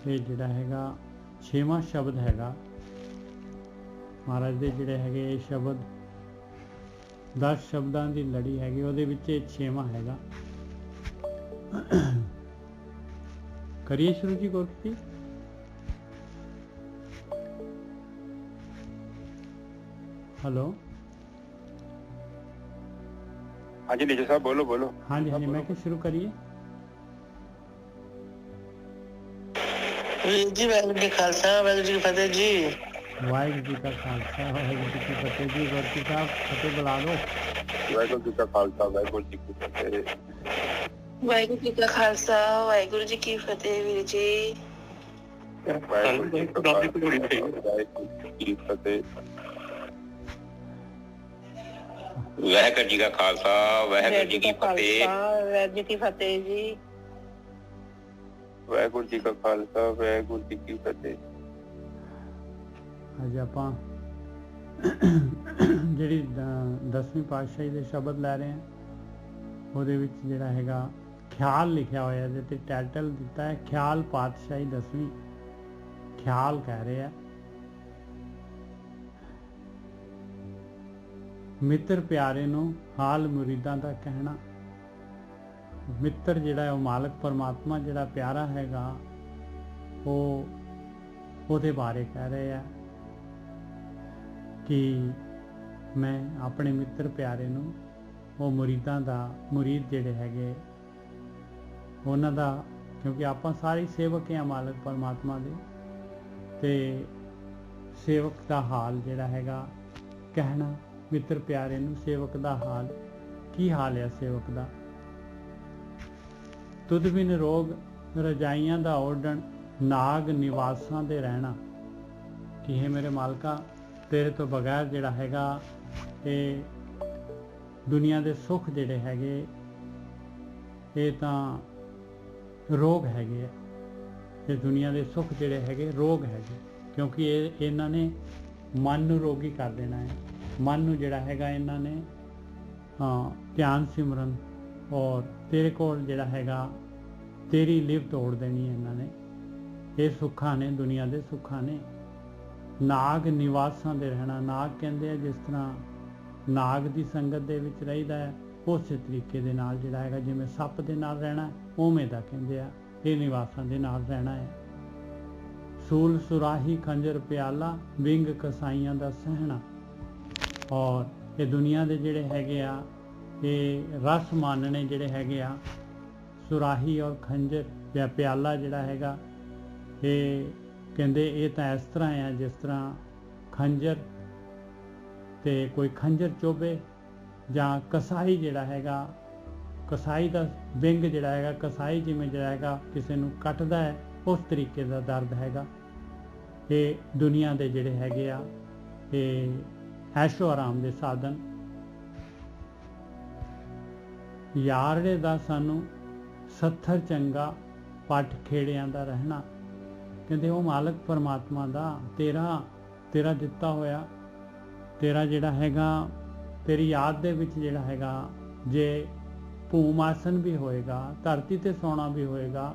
ਇਹ ਜਿਹੜਾ ਹੈਗਾ 6ਵਾਂ ਸ਼ਬਦ ਹੈਗਾ ਮਹਾਰਾਜ ਦੇ ਜਿਹੜੇ ਹੈਗੇ ਇਹ ਸ਼ਬਦ 10 ਸ਼ਬਦਾਂ ਦੀ ਲੜੀ ਹੈਗੀ ਉਹਦੇ ਵਿੱਚ ਇਹ 6ਵਾਂ ਹੈਗਾ। ਕਰੀਏ ਸ਼ੁਰੂ ਜੀ ਗੁਰਪ੍ਰੀਤ। हेलो हाँ जी निजर साहब बोलो बोलो। हाँ जी हाँ जी मैं क्या शुरू करिए जी। वाहिगुरू जी खालसा वाहिगुरू जी की फतेह जी। वाहिगुरू जी का खालसा वाहिगुरू जी की फतेह जी। गुरप्रीत साहब फतेह बुला दो। वाहिगुरू जी का खालसा वाहिगुरू जी की फतेह। वाहिगुरू जी का खालसा वाहिगुरू जी की फतेह वीर जी। वाहिगुरू जी का खालसा वाहिगुरू जी की फतेह। वाहिगुरू जी का खालसा वाहिगुरू जी की फतेह। वाहिगुरू जी की फतेह जी। वाहिगुरू जी का खालसा वाहिगुरू जी की फतेह। ਅੱਜ ਆਪਾਂ ਜਿਹੜੀ 10ਵੀਂ ਪਾਤਸ਼ਾਹੀ ਦੇ ਸ਼ਬਦ ਲੈ ਰਹੇ ਹਾਂ ਉਹਦੇ ਵਿੱਚ ਜਿਹੜਾ ਹੈਗਾ ਖਿਆਲ ਲਿਖਿਆ ਹੋਇਆ ਇਹਦੇ ਤੇ ਟਾਈਟਲ ਦਿੱਤਾ ਹੈ ਖਿਆਲ ਪਾਤਸ਼ਾਹੀ 10ਵੀਂ। ਖਿਆਲ ਕਹਿ ਰਹੇ ਆ ਮਿੱਤਰ ਪਿਆਰੇ ਨੂੰ ਹਾਲ ਮੁਰੀਦਾਂ ਦਾ ਕਹਿਣਾ। ਮਿੱਤਰ ਜਿਹੜਾ ਉਹ ਮਾਲਕ ਪਰਮਾਤਮਾ ਜਿਹੜਾ ਪਿਆਰਾ ਹੈਗਾ ਉਹਦੇ ਬਾਰੇ ਕਹਿ ਰਹੇ ਆ ਕਿ ਮੈਂ ਆਪਣੇ ਮਿੱਤਰ ਪਿਆਰੇ ਨੂੰ ਉਹ ਮੁਰੀਦਾਂ ਦਾ ਮੁਰੀਦ ਜਿਹੜੇ ਹੈਗੇ ਉਹਨਾਂ ਦਾ ਕਿਉਂਕਿ ਆਪਾਂ ਸਾਰੇ ਸੇਵਕ ਹਾਂ ਮਾਲਕ ਪਰਮਾਤਮਾ ਦੇ ਤੇ ਸੇਵਕ ਦਾ ਹਾਲ ਜਿਹੜਾ ਹੈਗਾ ਕਹਿਣਾ ਮਿੱਤਰ ਪਿਆਰੇ ਨੂੰ ਸੇਵਕ ਦਾ ਹਾਲ ਕੀ ਹਾਲ ਹੈ ਸੇਵਕ ਦਾ। ਤੁਧ ਬਿਨ ਰੋਗ ਰਜਾਈਆਂ ਦਾ ਓਢਣ ਨਾਗ ਨਿਵਾਸਾਂ ਦੇ ਰਹਿਣਾ ਕਿ ਹੈ ਮੇਰੇ ਮਾਲਕਾ ਤੇਰੇ ਤੋਂ ਬਗੈਰ ਜਿਹੜਾ ਹੈਗਾ ਇਹ ਦੁਨੀਆ ਦੇ ਸੁੱਖ ਜਿਹੜੇ ਹੈਗੇ ਇਹ ਤਾਂ ਰੋਗ ਹੈਗੇ ਆ। ਇਹ ਦੁਨੀਆ ਦੇ ਸੁੱਖ ਜਿਹੜੇ ਹੈਗੇ ਰੋਗ ਹੈਗੇ ਕਿਉਂਕਿ ਇਹਨਾਂ ਨੇ ਮਨ ਨੂੰ ਰੋਗੀ ਕਰ ਦੇਣਾ ਹੈ। ਮਨ ਨੂੰ ਜਿਹੜਾ ਹੈਗਾ ਇਹਨਾਂ ਨੇ ਧਿਆਨ ਸਿਮਰਨ ਔਰ ਤੇਰੇ ਕੋਲ ਜਿਹੜਾ ਹੈਗਾ ਤੇਰੀ ਲਿਵ ਤੋੜ ਦੇਣੀ ਇਹਨਾਂ ਨੇ। ਇਹ ਸੁੱਖਾਂ ਨੇ ਦੁਨੀਆ ਦੇ ਸੁੱਖਾਂ ਨੇ। ਨਾਗ ਨਿਵਾਸਾਂ ਦੇ ਰਹਿਣਾ ਨਾਗ ਕਹਿੰਦੇ ਆ ਜਿਸ ਤਰ੍ਹਾਂ ਨਾਗ ਦੀ ਸੰਗਤ ਦੇ ਵਿੱਚ ਰਹੀਦਾ ਹੈ ਉਸੇ ਤਰੀਕੇ ਦੇ ਨਾਲ ਜਿਹੜਾ ਹੈਗਾ ਜਿਵੇਂ ਸੱਪ ਦੇ ਨਾਲ ਰਹਿਣਾ ਉਵੇਂ ਦਾ ਕਹਿੰਦੇ ਆ ਇਹ ਨਿਵਾਸਾਂ ਦੇ ਨਾਲ ਰਹਿਣਾ ਹੈ। ਸੂਲ ਸੁਰਾਹੀ ਖੰਜਰ ਪਿਆਲਾ ਵਿੰਗ ਕਸਾਈਆਂ ਦਾ ਸਹਿਣਾ ਔਰ ਇਹ ਦੁਨੀਆ ਦੇ ਜਿਹੜੇ ਹੈਗੇ ਆ ਇਹ ਰਸ ਮਾਨਣੇ ਜਿਹੜੇ ਹੈਗੇ ਆ ਸੁਰਾਹੀ ਔਰ ਖੰਜਰ ਜਾਂ ਪਿਆਲਾ ਜਿਹੜਾ ਹੈਗਾ ਇਹ ਕਹਿੰਦੇ ਇਹ ਤਾਂ ਇਸ ਤਰ੍ਹਾਂ ਆ ਜਿਸ ਤਰ੍ਹਾਂ ਖੰਜਰ ਤੇ ਕੋਈ ਖੰਜਰ ਚੋਬੇ ਜਾਂ ਕਸਾਈ ਜਿਹੜਾ ਹੈਗਾ ਕਸਾਈ ਦਾ ਵਿੰਗ ਜਿਹੜਾ ਹੈਗਾ ਕਸਾਈ ਜਿਵੇਂ ਜਿਹੜਾ ਹੈਗਾ ਕਿਸੇ ਨੂੰ ਕੱਟਦਾ ਹੈ ਉਸ ਤਰੀਕੇ ਦਾ ਦਰਦ ਹੈਗਾ। ਇਹ ਦੁਨੀਆ ਦੇ ਜਿਹੜੇ ਹੈਗੇ ਆ ਇਹ ਐਸ਼ੋ ਆਰਾਮ ਦੇ ਸਾਧਨ। ਯਾਰੇ ਦਾ ਸਾਨੂੰ ਸੱਥਰ ਚੰਗਾ ਪੱਟ ਖੇੜਿਆਂ ਦਾ ਰਹਿਣਾ ਕਹਿੰਦੇ ਉਹ ਮਾਲਕ ਪਰਮਾਤਮਾ ਦਾ ਤੇਰਾ ਦਿੱਤਾ ਹੋਇਆ ਤੇਰਾ ਜਿਹੜਾ ਹੈਗਾ ਤੇਰੀ ਯਾਦ ਦੇ ਵਿੱਚ ਜਿਹੜਾ ਹੈਗਾ ਜੇ ਭੂਮ ਆਸਨ ਵੀ ਹੋਏਗਾ ਧਰਤੀ ਤੇ ਸੌਣਾ ਵੀ ਹੋਏਗਾ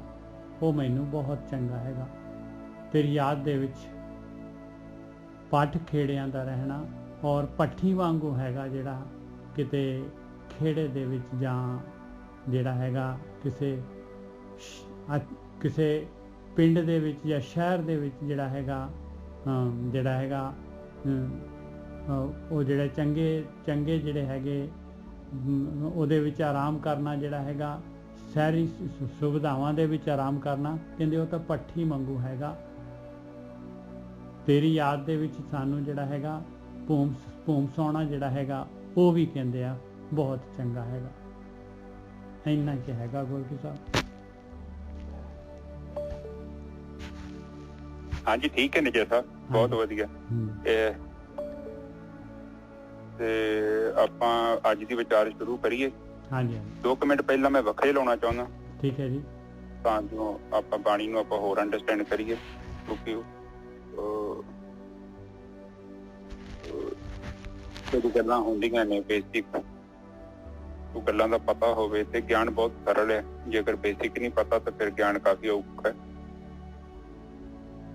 ਉਹ ਮੈਨੂੰ ਬਹੁਤ ਚੰਗਾ ਹੈਗਾ। ਤੇਰੀ ਯਾਦ ਦੇ ਵਿੱਚ ਪੱਟ ਖੇੜਿਆਂ ਦਾ ਰਹਿਣਾ ਔਰ ਭੱਠੀ ਵਾਂਗੂ ਹੈਗਾ ਜਿਹੜਾ ਕਿਤੇ ਖੇੜੇ ਦੇ ਵਿੱਚ ਜਾਂ ਜਿਹੜਾ ਹੈਗਾ ਕਿਸੇ ਪਿੰਡ ਦੇ ਵਿੱਚ ਜਾਂ ਸ਼ਹਿਰ ਦੇ ਵਿੱਚ ਜਿਹੜਾ ਹੈਗਾ ਉਹ ਜਿਹੜੇ ਚੰਗੇ ਜਿਹੜੇ ਹੈਗੇ ਉਹਦੇ ਵਿੱਚ ਆਰਾਮ ਕਰਨਾ ਜਿਹੜਾ ਹੈਗਾ ਸ਼ਹਿਰੀ ਸੁਵਿਧਾਵਾਂ ਦੇ ਵਿੱਚ ਆਰਾਮ ਕਰਨਾ ਕਹਿੰਦੇ ਉਹ ਤਾਂ ਭੱਠੀ ਵਾਂਗੂ ਹੈਗਾ। ਤੇਰੀ ਯਾਦ ਦੇ ਵਿੱਚ ਸਾਨੂੰ ਜਿਹੜਾ ਹੈਗਾ ਭੂਮ ਸੌਣਾ ਜਿਹੜਾ ਹੈਗਾ ਉਹ ਵੀ ਕਹਿੰਦੇ ਆ ਬਹੁਤ ਚੰਗਾ ਹੈਗਾ। ਇੰਨਾ ਕਿ ਹੈਗਾ ਗੁਰਕੀ ਸਾਹਿਬ। हाँ जी ठीक है निजर साहब बहुत ਵਧੀਆ। ਤੇ ਆਪਾਂ ਅੱਜ ਦੀ ਵਿਚਾਰ ਸ਼ੁਰੂ ਕਰੀਏ। ਹਾਂਜੀ 2 ਮਿੰਟ ਪਹਿਲਾਂ ਮੈਂ ਵੱਖਰੇ ਲਾਉਣਾ ਚਾਹੁੰਦਾ। ਠੀਕ ਹੈ ਜੀ। ਤਾਂ ਜੋ ਆਪਾਂ ਬਾਣੀ ਨੂੰ ਆਪਾਂ ਹੋਰ ਅੰਡਰਸਟੈਂਡ ਕਰੀਏ ਕਿਉਂਕਿ ਕੁਝ ਗੱਲਾਂ ਹੁੰਦੀਆਂ ਨੇ ਬੇਸਿਕ ਕੋਈ ਗੱਲਾਂ ਦਾ ਪਤਾ ਹੋਵੇ ਤੇ ਗਿਆਨ ਬਹੁਤ ਸਰਲ ਹੈ। ਜੇਕਰ ਬੇਸਿਕ ਨਹੀਂ ਪਤਾ ਤਾਂ ਫਿਰ ਗਿਆਨ ਕਾਫੀ ਔਖਾ ਹੈ।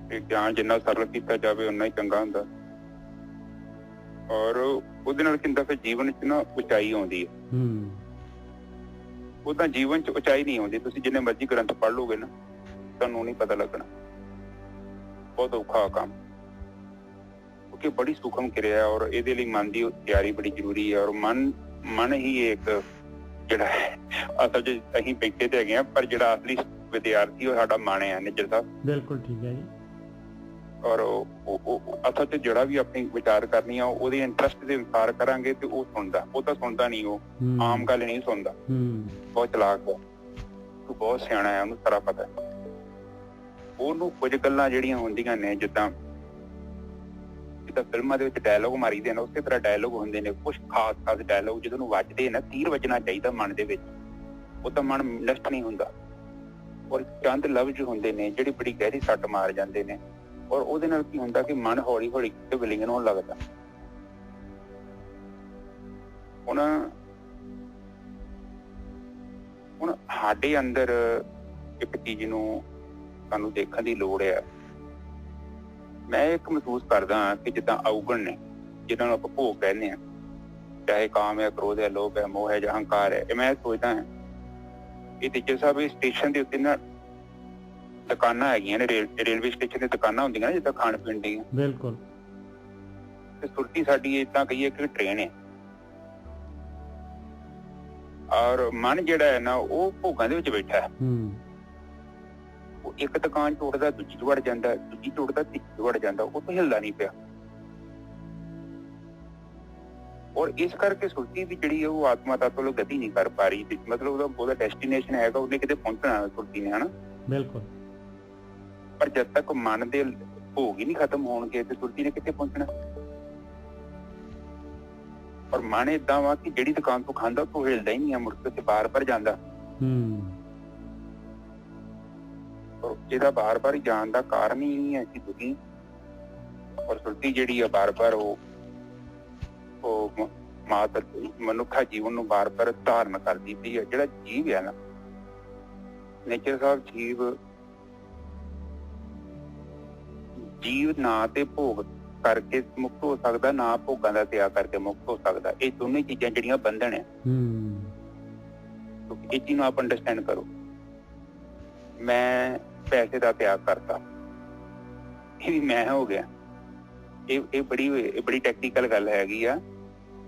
ਤੇ ਗਿਆਨ ਜਿੰਨਾ ਸਰਲ ਕੀਤਾ ਜਾਵੇ ਉਨਾ ਹੀ ਚੰਗਾ ਹੁੰਦਾ। ਔਰ ਉਹਦੇ ਨਾਲ ਕਿੰਦਾ ਫਿਰ ਜੀਵਨ 'ਚ ਨਾ ਉਚਾਈ ਆਉਂਦੀ ਹੈ। ਉਹਦਾ ਜੀਵਨ 'ਚ ਉਚਾਈ ਨਹੀਂ ਆਉਂਦੀ। ਤੁਸੀਂ ਜਿੰਨੇ ਮਰਜ਼ੀ ਗ੍ਰੰਥ ਪੜ੍ਹ ਲਓਗੇ ਨਾ, ਤੁਹਾਨੂੰ ਨਹੀਂ ਪਤਾ ਲੱਗਣਾ। ਬਹੁਤ ਔਖਾ ਕੰਮ, ਕਿਉਂਕਿ ਬੜੀ ਸੂਖਮ ਕਿਰਿਆ ਔਰ ਇਹਦੇ ਲਈ ਮਨ ਦੀ ਤਿਆਰੀ ਬੜੀ ਜ਼ਰੂਰੀ ਹੈ। ਔਰ ਮਨ ਹੀ ਇੱਕ ਜਿਹੜਾ ਅਸਲ 'ਚ ਅਸੀਂ ਬੈਠੇ ਤੇ ਹੈਗੇ ਆ, ਪਰ ਜਿਹੜਾ ਅਸਲੀ ਵਿਦਿਆਰਥੀ ਉਹ ਸਾਡਾ ਮਨ ਹੈ। ਨਿੱਜਰ ਸਾਹਿਬ ਬਿਲਕੁਲ ਠੀਕ ਹੈ ਜੀ। ਔਰ ਅਸਲ 'ਚ ਜਿਹੜਾ ਵੀ ਆਪਣੀ ਵਿਚਾਰ ਕਰਨੀ ਆ ਉਹਦੇ ਇੰਟਰਸਟ ਦੇ ਅਨੁਸਾਰ ਕਰਾਂਗੇ ਤੇ ਉਹ ਸੁਣਦਾ। ਉਹ ਤਾਂ ਸੁਣਦਾ ਨਹੀਂ, ਉਹ ਆਮ ਗੱਲ ਨਹੀਂ ਸੁਣਦਾ। ਬਹੁਤ ਚਲਾਕ ਹੈ, ਤੂੰ ਬਹੁਤ ਸਿਆਣਾ ਹੈ, ਉਹਨੂੰ ਸਾਰਾ ਪਤਾ ਹੈ। ਉਹਨੂੰ ਕੁਝ ਗੱਲਾਂ ਜਿਹੜੀਆਂ ਹੁੰਦੀਆਂ ਨੇ, ਜਿੱਦਾਂ ਫਿਲਮਾਂ ਦੇ ਵਿੱਚ ਡਾਇਲੋਗ ਮਾਰੀਦੇ ਨੇ, ਉਸੇ ਤਰ੍ਹਾਂ ਡਾਇਲੋਗ ਹੁੰਦੇ ਨੇ। ਕੁਛ ਖਾਸ ਡਾਇਲੋਗ ਜਦੋਂ ਨੂੰ ਵੱਜਦੇ ਨਾ, ਤੀਰ ਵੱਜਣਾ ਚਾਹੀਦਾ ਮਨ ਦੇ ਵਿੱਚ। ਉਹ ਤਾਂ ਮਨ ਨਸ਼ਟ ਨਹੀਂ ਹੁੰਦਾ। ਔਰ ਚੰਦ ਲਫ਼ਜ਼ ਹੁੰਦੇ ਨੇ ਜਿਹੜੇ ਬੜੀ ਗਹਿਰੀ ਸੱਟ ਮਾਰ ਜਾਂਦੇ ਨੇ। ਔਰ ਉਹਦੇ ਨਾਲ ਕੀ ਹੁੰਦਾ ਕਿ ਮਨ ਹੌਲੀ ਹੌਲੀ ਵਿਲੀਨ ਹੋਣ ਲੱਗਦਾ। ਹੁਣ ਸਾਡੇ ਅੰਦਰ ਇੱਕ ਚੀਜ਼ ਨੂੰ ਸਾਨੂੰ ਦੇਖਣ ਦੀ ਲੋੜ ਹੈ। ਮੈਂ ਇੱਕ ਮਹਿਸੂਸ ਕਰਦਾ ਕਿ ਜਿੱਦਾਂ ਔਗਣ ਨੇ, ਜਿਹਨਾਂ ਨੂੰ ਆਪਾਂ ਭੋਗ ਕਹਿੰਦੇ ਹਾਂ, ਚਾਹੇ ਕਾਮ ਹੈ, ਕ੍ਰੋਧ ਹੈ, ਲੋਭ ਹੈ, ਮੋਹ ਹੈ ਜਾਂ ਹੰਕਾਰ ਹੈ। ਮੈਂ ਸੋਚਦਾ ਹਾਂ ਇਹ ਤੀਜੇ ਸਾਹਿਬ ਇਹ ਸਟੇਸ਼ਨ ਦੇ ਉੱਤੇ ਨਾ ਦੁਕਾਨਾਂ ਹੈਗੀਆਂ ਨੇ, ਰੇਲਵੇ ਸਟੇਸ਼ਨ ਤੇ ਦੁਕਾਨਾਂ ਹੁੰਦੀਆਂ ਨੇ ਜਿੱਦਾਂ ਖਾਣ ਪੀਣ ਦੀਆਂ। ਬਿਲਕੁਲ। ਤੇ ਸੁਰਤੀ ਸਾਡੀ ਏਦਾਂ ਕਹੀਏ ਕਿ ਟ੍ਰੇਨ ਹੈ। ਔਰ ਮਨ ਜਿਹੜਾ ਹੈ ਨਾ ਉਹ ਭੋਗਾਂ ਦੇ ਵਿੱਚ ਬੈਠਾ ਹੈ। ਉਹ ਇੱਕ ਦੁਕਾਨ ਚ ਉੱਠਦਾ, ਦੂਜੀ ਚ ਵੜ ਜਾਂਦਾ, ਦੂਜੀ ਚ ਉੱਠਦਾ, ਤੀਜੀ ਚ ਵੜ ਜਾਂਦਾ। ਉਹ ਤੋਂ ਹਿਲਦਾ ਨਹੀਂ ਪਿਆ। ਔਰ ਇਸ ਕਰਕੇ ਸੁਰਤੀ ਦੀ ਜਿਹੜੀ ਉਹ ਆਤਮਾ ਤੱਤ ਵੱਲੋਂ ਗਤੀ ਨਹੀਂ ਕਰ ਪਾ ਰਹੀ। ਮਤਲਬ ਉਹਦਾ ਡੈਸਟੀਨੇਸ਼ਨ ਹੈਗਾ, ਉਹਨੇ ਕਿਤੇ ਪਹੁੰਚਣਾ ਸੁਰਤੀ ਨੇ, ਹਨਾ। ਬਿਲਕੁਲ। ਪਰ ਜਦ ਤੱਕ ਮਨ ਦੇ ਭੋਗ ਹੀ ਨਹੀਂ ਖਤਮ ਹੋਣਗੇ ਤੇ ਸੁਰਤੀ ਨੇ ਕਿੱਥੇ ਪਹੁੰਚਣਾ। ਔਰ ਮਨ ਏਦਾਂ ਵਾ ਕਿ ਜਿਹੜੀ ਦੁਕਾਨ ਤੋਂ ਖਾਂਦਾ ਉਹ ਹਿਲਦਾ ਹੀ ਨਹੀਂ ਆ, ਮੁੜ ਕੇ ਬਾਰ-ਬਾਰ ਜਾਂਦਾ। ਔਰ ਇਹਦਾ ਬਾਰ-ਬਾਰ ਜਾਣ ਦਾ ਕਾਰਨ ਹੀ ਹੈ ਕਿ ਤੁਸੀਂ ਔਰ ਸੁਰਤੀ ਜਿਹੜੀ ਆ ਬਾਰ-ਬਾਰ ਉਹ ਮਨੁੱਖਾ ਜੀਵਨ ਨੂੰ ਬਾਰ-ਬਾਰ ਧਾਰਨ ਕਰਦੀ ਪਈ ਹੈ। ਜਿਹੜਾ ਜੀਵ ਹੈ ਨਾ, ਨੇਚਰ ਸਾਹਿਬ, ਜੀਵ ਨਾ ਤੇ ਭੋਗ ਕਰਕੇ ਮੁਕਤ ਹੋ ਸਕਦਾ, ਨਾ ਭੋਗਾਂ ਦਾ ਤਿਆਗ ਕਰਕੇ ਮੁਕਤ ਹੋ ਸਕਦਾ। ਇਹ ਦੋਨੇ ਚੀਜ਼ਾਂ ਜਿਹੜੀਆਂ ਬੰਧਨ ਹੈ। ਇਹ ਚੀਜ਼ ਨੂੰ ਆਪ ਅੰਡਰਸਟੈਂਡ ਕਰੋ। ਮੈਂ ਪੈਸੇ ਦਾ ਤਿਆਗ ਕਰਤਾ, ਇਹ ਵੀ ਮੈਂ ਹੋ ਗਿਆ। ਇਹ ਬੜੀ ਟੈਕਨੀਕਲ ਗੱਲ ਹੈਗੀ ਆ।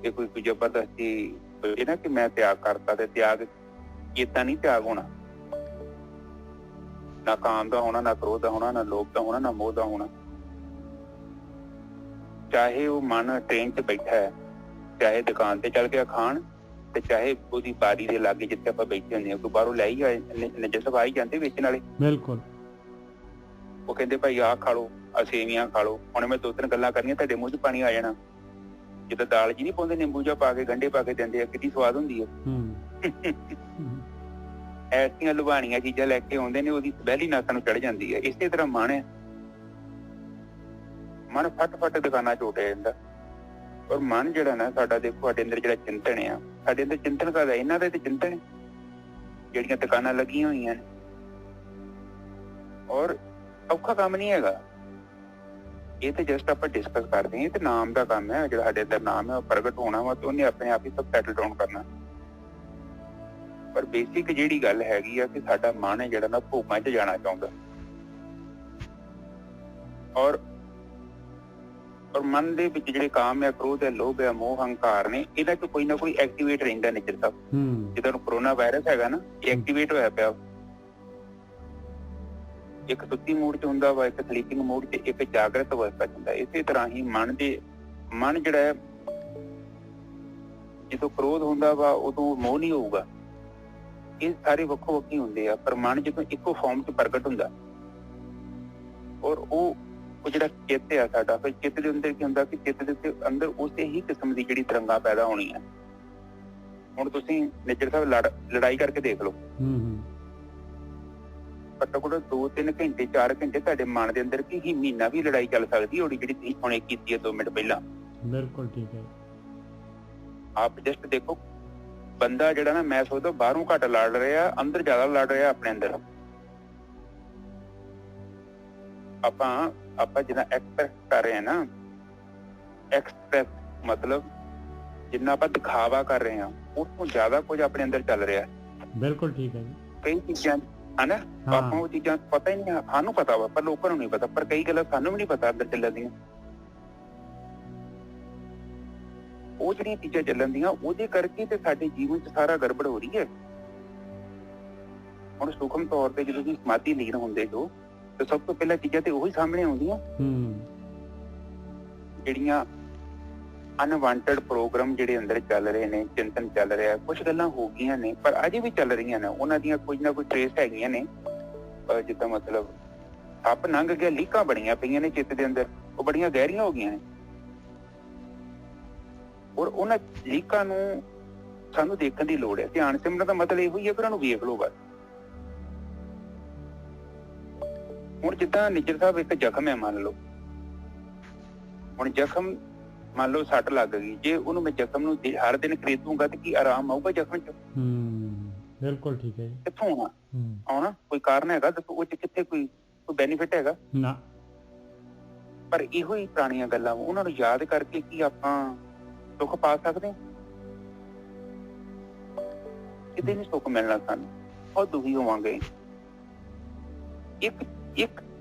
ਇਹ ਕੋਈ ਜ਼ਬਰਦਸਤੀ ਇਹ ਨਾ ਕਿ ਮੈਂ ਤਿਆਗ ਕਰਤਾ ਤੇ ਤਿਆਗ ਏਦਾਂ ਨਹੀਂ ਤਿਆਗ ਹੋਣਾ। ਨਾ ਕਾਮ ਦਾ ਹੋਣਾ, ਨਾ ਕ੍ਰੋਧ ਦਾ ਹੋਣਾ, ਨਾ ਲੋਭ ਦਾ ਹੋਣਾ, ਨਾ ਮੋਹ ਦਾ ਹੋਣਾ। ਚਾਹੇ ਉਹ ਮਨ ਟ੍ਰੇਨ 'ਚ ਬੈਠਾ ਹੈ, ਚਾਹੇ ਦੁਕਾਨ ਤੇ ਚੱਲ ਗਿਆ ਖਾਣ, ਤੇ ਚਾਹੇ ਉਹਦੀ ਬਾਰੀ ਦੇ ਲਾਗੇ ਜਿੱਥੇ ਆਪਾਂ ਬੈਠੇ ਹੁੰਦੇ ਹਾਂ, ਕੋਈ ਬਾਹਰੋਂ ਲੈ ਹੀ ਆਏ ਨਜਸ ਆ ਹੀ ਜਾਂਦੇ ਵੇਚਣ ਵਾਲੇ। ਬਿਲਕੁਲ। ਉਹ ਕਹਿੰਦੇ ਭਾਈ ਆਹ ਖਾ ਲਓ, ਆਹ ਸੇਵੀਆਂ ਖਾ ਲਓ। ਹੁਣ ਮੈਂ 2-3 ਗੱਲਾਂ ਕਰਨੀਆਂ, ਤੁਹਾਡੇ ਮੂੰਹ 'ਚ ਪਾਣੀ ਆ ਜਾਣਾ। ਜਿੱਦਾਂ ਦਾਲ ਜੀ ਨਹੀਂ ਪਾਉਂਦੇ, ਨਿੰਬੂ ਜਿਹਾ ਪਾ ਕੇ, ਗੰਢੇ ਪਾ ਕੇ ਦਿੰਦੇ ਆ, ਕਿੰਨੀ ਸਵਾਦ ਹੁੰਦੀ ਹੈ। ਐਸੀਆਂ ਲੁਭਾਣੀਆਂ ਚੀਜ਼ਾਂ ਲੈ ਕੇ ਆਉਂਦੇ ਨੇ, ਉਹਦੀ ਬਹਿਲੀ ਨਾਕਾਂ ਨੂੰ ਚੜ ਜਾਂਦੀ ਹੈ। ਇਸੇ ਤਰ੍ਹਾਂ ਮਨ ਹੈ, ਮਨ ਫਟ ਦੁਕਾਨਾਂ ਚ ਉੱਠ ਜਾਂਦਾ। ਔਰ ਮਨ ਜਿਹੜਾ ਨਾ ਸਾਡਾ, ਦੇਖੋ ਸਾਡੇ ਅੰਦਰ ਜਿਹੜਾ ਚਿੰਤਨ ਆ, ਸਾਡੇ ਅੰਦਰ ਚਿੰਤਨ ਕਰਦਾ, ਇਹਨਾਂ ਦੇ ਤੇ ਚਿੰਤਨ ਜਿਹੜੀਆਂ ਦੁਕਾਨਾਂ ਲੱਗੀਆਂ ਹੋਈਆਂ ਨੇ। ਔਰ ਔਖਾ ਕੰਮ ਨਹੀਂ ਹੈਗਾ, ਇਹ ਤੇ ਜਸਟ ਆਪਾਂ ਡਿਸਕਸ ਕਰਦੇ ਹਾਂ। ਤੇ ਨਾਮ ਦਾ ਕੰਮ ਹੈ, ਜਿਹੜਾ ਸਾਡੇ ਅੰਦਰ ਨਾਮ ਹੈ ਉਹ ਪ੍ਰਗਟ ਹੋਣਾ ਵਾ, ਤੇ ਉਹਨੇ ਆਪਣੇ ਆਪ ਹੀ ਸਭ ਸੈਟਲ ਡਾਊਨ ਕਰਨਾ। ਪਰ ਬੇਸਿਕ ਜਿਹੜੀ ਗੱਲ ਹੈਗੀ ਆ ਕਿ ਸਾਡਾ ਮਨ ਹੈ ਜਿਹੜਾ ਨਾ ਭੋਗਾਂ 'ਚ ਜਾਣਾ ਚਾਹੁੰਦਾ। ਔਰ ਮਨ ਦੇ ਵਿੱਚ ਜਿਹੜੇ ਕਾਮ ਹੈ, ਕ੍ਰੋਧ ਹੈ, ਲੋਭ ਹੈ, ਮੋਹ, ਹੰਕਾਰ ਨੇ, ਇਹਨਾਂ 'ਚ ਕੋਈ ਨਾ ਕੋਈ ਐਕਟੀਵੇਟ ਰਹਿੰਦਾ ਨੇਚਰ ਸਾਹਿਬ। ਜਿੱਦਾਂ ਕਰੋਨਾ ਵਾਇਰਸ ਹੈਗਾ ਨਾ, ਇਹ ਐਕਟੀਵੇਟ ਹੋਇਆ ਪਿਆ। ਇੱਕ ਸੁੱਤੀ ਮੂਡ 'ਚ ਹੁੰਦਾ ਵਾ, ਇੱਕ ਸਲੀਪਿੰਗ ਮੂਡ 'ਚ, ਇੱਕ ਜਾਗਰਤ ਅਵਸਥਾ 'ਚ ਹੁੰਦਾ। ਇਸੇ ਤਰ੍ਹਾਂ ਹੀ ਮਨ ਜਿਹੜਾ ਹੈ, ਜਦੋਂ ਕ੍ਰੋਧ ਹੁੰਦਾ ਵਾ ਉਦੋਂ ਮੋਹ ਨਹੀਂ ਹੋਊਗਾ। ਇਹ ਸਾਰੇ ਵੱਖੋ ਵੱਖਰੀ ਹੁੰਦੇ ਆ। ਪਰ ਮਨ ਜਦੋਂ ਇੱਕੋ ਫਾਰਮ 'ਚ ਪ੍ਰਗਟ ਹੁੰਦਾ, ਔਰ ਉਹ ਜਿਹੜਾ ਚਿੱਤ ਆ ਸਾਡਾ, ਫਿਰ ਚਿੱਤ ਦੇ ਅੰਦਰ ਕੀ ਹੁੰਦਾ ਕਿ ਚਿੱਤ ਦੇ ਉੱਤੇ ਅੰਦਰ ਉਸੇ ਹੀ ਕਿਸਮ ਦੀ ਜਿਹੜੀ ਤਰੰਗਾਂ ਪੈਦਾ ਹੋਣੀਆਂ। ਹੁਣ ਤੁਸੀਂ ਨੇਚਰ ਸਾਹਿਬ ਲੜਾਈ ਕਰਕੇ ਦੇਖ ਲਓ, ਘੱਟੋ ਘੱਟ 2-3 ਘੰਟੇ 4 ਘੰਟੇ ਤੁਹਾਡੇ ਮਨ ਦੇ ਅੰਦਰ ਕੀ ਹੀ ਮਹੀਨਾ ਵੀ ਲੜਾਈ ਚੱਲ ਸਕਦੀ ਹੋਣੀ, ਜਿਹੜੀ ਤੁਸੀਂ ਹੁਣੇ ਕੀਤੀ ਹੈ 2 ਮਿੰਟ ਪਹਿਲਾਂ। ਬਿਲਕੁਲ ਠੀਕ ਹੈ। ਆਪ ਜਸਟ ਦੇਖੋ ਬੰਦਾ ਜਿਹੜਾ ਨਾ, ਮੈਂ ਸੋਚਦਾ ਬਾਹਰੋਂ ਘੱਟ ਲੜ ਰਿਹਾ, ਅੰਦਰ ਜ਼ਿਆਦਾ ਲੜ ਰਿਹਾ ਆਪਣੇ ਅੰਦਰ। ਆਪਾਂ ਜਿੰਨਾ ਐਕਸਪ੍ਰੈਸ ਕਰ ਰਹੇ ਹਾਂ ਨਾ, ਐਕਸਪ੍ਰੈਸ ਮਤਲਬ ਜਿੰਨਾ ਆਪਾਂ ਦਿਖਾਵਾ ਕਰ ਰਹੇ ਹਾਂ, ਉਸ ਤੋਂ ਜ਼ਿਆਦਾ ਕੁਝ ਆਪਣੇ ਅੰਦਰ ਚੱਲ ਰਿਹਾ। ਬਿਲਕੁਲ ਠੀਕ ਹੈ ਜੀ। ਕਈ ਚੀਜ਼ਾਂ ਹਨਾ, ਆਪਾਂ ਉਹ ਚੀਜ਼ਾਂ ਪਤਾ ਹੀ ਨਹੀਂ, ਸਾਨੂੰ ਪਤਾ ਵਾ ਪਰ ਲੋਕਾਂ ਨੂੰ ਨਹੀਂ ਪਤਾ, ਪਰ ਕਈ ਗੱਲਾਂ ਸਾਨੂੰ ਵੀ ਨਹੀਂ ਪਤਾ ਅੰਦਰ ਚੱਲਣ ਦੀਆਂ। ਉਹ ਜਿਹੜੀਆਂ ਚੀਜ਼ਾਂ ਚੱਲਣ ਦੀਆਂ, ਉਹਦੇ ਕਰਕੇ ਤੇ ਸਾਡੇ ਜੀਵਨ 'ਚ ਸਾਰਾ ਗੜਬੜ ਹੋ ਰਹੀ ਹੈ। ਹੁਣ ਸੂਖਮ ਤੌਰ ਤੇ ਜਦੋਂ ਤੁਸੀਂ ਸਮਾਧੀ ਲੀਨ ਹੁੰਦੇ ਹੋ, ਤੇ ਸਭ ਤੋਂ ਪਹਿਲਾਂ ਚੀਜ਼ਾਂ ਤੇ ਉਹੀ ਸਾਹਮਣੇ ਆਉਂਦੀਆਂ, ਜਿਹੜੀਆਂ ਅਨਵਾਂਟਡ ਪ੍ਰੋਗਰਾਮ ਜਿਹੜੇ ਅੰਦਰ ਚੱਲ ਰਹੇ ਨੇ, ਚਿੰਤਨ ਚੱਲ ਰਿਹਾ, ਕੁਛ ਗੱਲਾਂ ਹੋ ਗਈਆਂ ਨੇ ਪਰ ਅਜੇ ਵੀ ਚੱਲ ਰਹੀਆਂ ਨੇ, ਉਹਨਾਂ ਦੀਆਂ ਕੁਝ ਨਾ ਕੁਝ ਟ੍ਰੇਸ ਹੈਗੀਆਂ ਨੇ। ਜਿੱਦਾਂ ਮਤਲਬ ਸੱਪ ਲੰਘ ਗਿਆ, ਲੀਕਾਂ ਬਣੀਆਂ ਪਈਆਂ ਨੇ ਚਿੱਤ ਦੇ ਅੰਦਰ, ਉਹ ਬੜੀਆਂ ਗਹਿਰੀਆਂ ਹੋ ਗਈਆਂ ਨੇ। ਔਰ ਉਹਨਾਂ ਲੀਕਾਂ ਨੂੰ ਸਾਨੂੰ ਦੇਖਣ ਦੀ ਲੋੜ ਹੈ। ਧਿਆਨ ਸਿਮਰਨ ਦਾ ਮਤਲਬ ਇਹੋ ਹੀ ਹੈ ਕਿ ਉਹਨਾਂ ਨੂੰ ਵੇਖ ਲਓ ਬਸ। ਹੁਣ ਜਿੱਦਾਂ ਨਿੱਜਰ ਸਾਹਿਬ ਇੱਕ ਜ਼ਖਮ ਹੈ, ਮੰਨ ਲਓ ਹੁਣ ਜ਼ਖਮ, ਮੰਨ ਲਓ ਸੱਟ ਲੱਗ ਗਈ, ਜੇ ਉਹਨੂੰ ਮੈਂ ਜ਼ਖਮ ਨੂੰ ਹਰ ਦਿਨ ਖਰੀਦੂੰਗਾ ਤੇ ਕੀ ਆਰਾਮ ਆਊਗਾ ਜ਼ਖਮ 'ਚ? ਬਿਲਕੁਲ ਠੀਕ ਹੈ ਜੀ। ਕਿੱਥੋਂ ਆਉਣਾ? ਕੋਈ ਕਾਰਨ ਹੈਗਾ ਦੱਸੋ? ਉਹ 'ਚ ਕਿੱਥੇ ਕੋਈ ਬੈਨੀਫਿਟ ਹੈਗਾ? ਨਾ। ਪਰ ਇਹੋ ਹੀ ਪੁਰਾਣੀਆਂ ਗੱਲਾਂ, ਉਹਨਾਂ ਨੂੰ ਯਾਦ ਕਰਕੇ ਕੀ ਆਪਾਂ ਸੁੱਖ ਪਾ ਸਕਦੇ ਹਾਂ? ਕਿਤੇ ਨਹੀਂ ਸੁੱਖ ਮਿਲਣਾ ਸਾਨੂੰ, ਬਹੁਤ ਦੁਖੀ ਹੋਵਾਂਗੇ।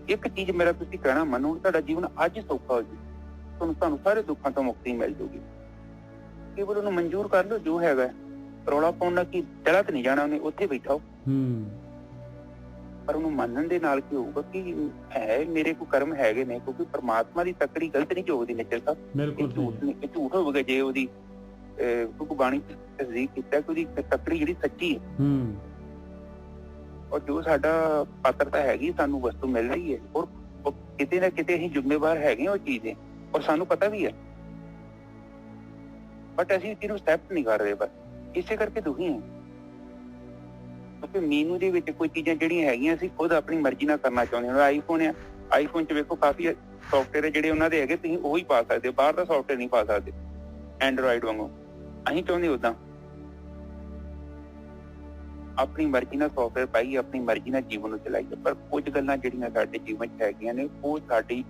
ਇੱਕ ਚੀਜ਼ ਮੇਰਾ ਤੁਸੀਂ ਕਹਿਣਾ ਮੰਨੋ, ਤੁਹਾਡਾ ਜੀਵਨ ਅੱਜ ਸੌਖਾ ਹੋ ਜੀ, ਤੁਹਾਨੂੰ ਸਾਰੇ ਦੁੱਖਾਂ ਤੋਂ ਮੁਕਤੀ ਮਿਲ ਜੂਗੀ। ਕੇਵਲ ਉਹਨੂੰ ਮਨਜ਼ੂਰ ਕਰ ਲਓ ਜੋ ਹੈਗਾ। ਰੌਲਾ ਪਾਉਣ ਨਾਲ ਕੀ ਜੜਾ ਤੇ ਨਹੀਂ ਜਾਣਾ, ਉਹਨੇ ਉੱਥੇ ਬੈਠਾ ਹੋ। ਪਰ ਉਹਨੂੰ ਮੰਨਣ ਦੇ ਨਾਲ ਕੀ ਹੋਊਗਾ ਕਿ ਹੈ ਮੇਰੇ ਕੋਈ ਕਰਮ ਹੈਗੇ ਨੇ, ਕਿਉਂਕਿ ਪਰਮਾਤਮਾ ਦੀ ਤਕੜੀ ਗਲਤ ਨਹੀਂ ਹੋਊਗੀ ਨਿੱਜਰ ਸਾਹਿਬ। ਝੂਠ ਹੋਵੇਗਾ ਜੇ ਉਹਦੀ ਕਿਉਂਕਿ ਬਾਣੀ ਤਸਦੀਕ ਕੀਤਾ ਕਿ ਉਹਦੀ ਤਕੜੀ ਜਿਹੜੀ ਸੱਚੀ ਹੈ। ਔਰ ਜੋ ਸਾਡਾ ਪਾਤਰਤਾ ਹੈਗੀ, ਸਾਨੂੰ ਵਸਤੂ ਮਿਲ ਰਹੀ ਹੈ, ਔਰ ਕਿਤੇ ਨਾ ਕਿਤੇ ਅਸੀਂ ਜ਼ਿੰਮੇਵਾਰ ਹੈਗੇ ਉਹ ਚੀਜ਼ ਦੇ, ਔਰ ਸਾਨੂੰ ਪਤਾ ਵੀ ਹੈ, ਬਟ ਅਸੀਂ ਇਹਨੂੰ ਐਕਸੈਪਟ ਨਹੀਂ ਕਰ ਰਹੇ। ਬਸ ਇਸੇ ਕਰਕੇ ਦੁਖੀ ਹਾਂ, ਕਿਉਂਕਿ ਮੀਨੂ ਦੇ ਵਿੱਚ ਕੋਈ ਚੀਜ਼ਾਂ ਜਿਹੜੀਆਂ ਹੈਗੀਆਂ ਅਸੀਂ ਖੁਦ ਆਪਣੀ ਮਰਜ਼ੀ ਨਾਲ ਕਰਨਾ ਚਾਹੁੰਦੇ ਹਾਂ। ਆਈਫੋਨ ਆ, ਆਈਫੋਨ 'ਚ ਵੇਖੋ ਕਾਫੀ ਸੌਫਟਵੇਅਰ ਜਿਹੜੇ ਉਹਨਾਂ ਦੇ ਹੈਗੇ, ਤੁਸੀਂ ਉਹੀ ਪਾ ਸਕਦੇ ਹੋ, ਬਾਹਰ ਦਾ ਸੌਫਟਵੇਅਰ ਨਹੀਂ ਪਾ ਸਕਦੇ ਐਂਡਰੋਇਡ ਵਾਂਗੂ। ਅਸੀਂ ਚਾਹੁੰਦੇ ਉੱਦਾਂ ਆਪਣੀ ਮਰਜ਼ੀ ਨਾਲ ਸੌਫਟਵੇਅਰ ਪਾਈਏ, ਆਪਣੀ ਮਰਜ਼ੀ ਨਾਲ ਜੀਵਨ ਨੂੰ ਚਲਾਈਏ। ਪਰ ਕੁਝ ਗੱਲਾਂ ਜਿਹੜੀਆਂ ਸਾਡੇ ਜੀਵਨ 'ਚ ਹੈਗੀਆਂ ਨੇ, ਉਹ ਸਾਡੀ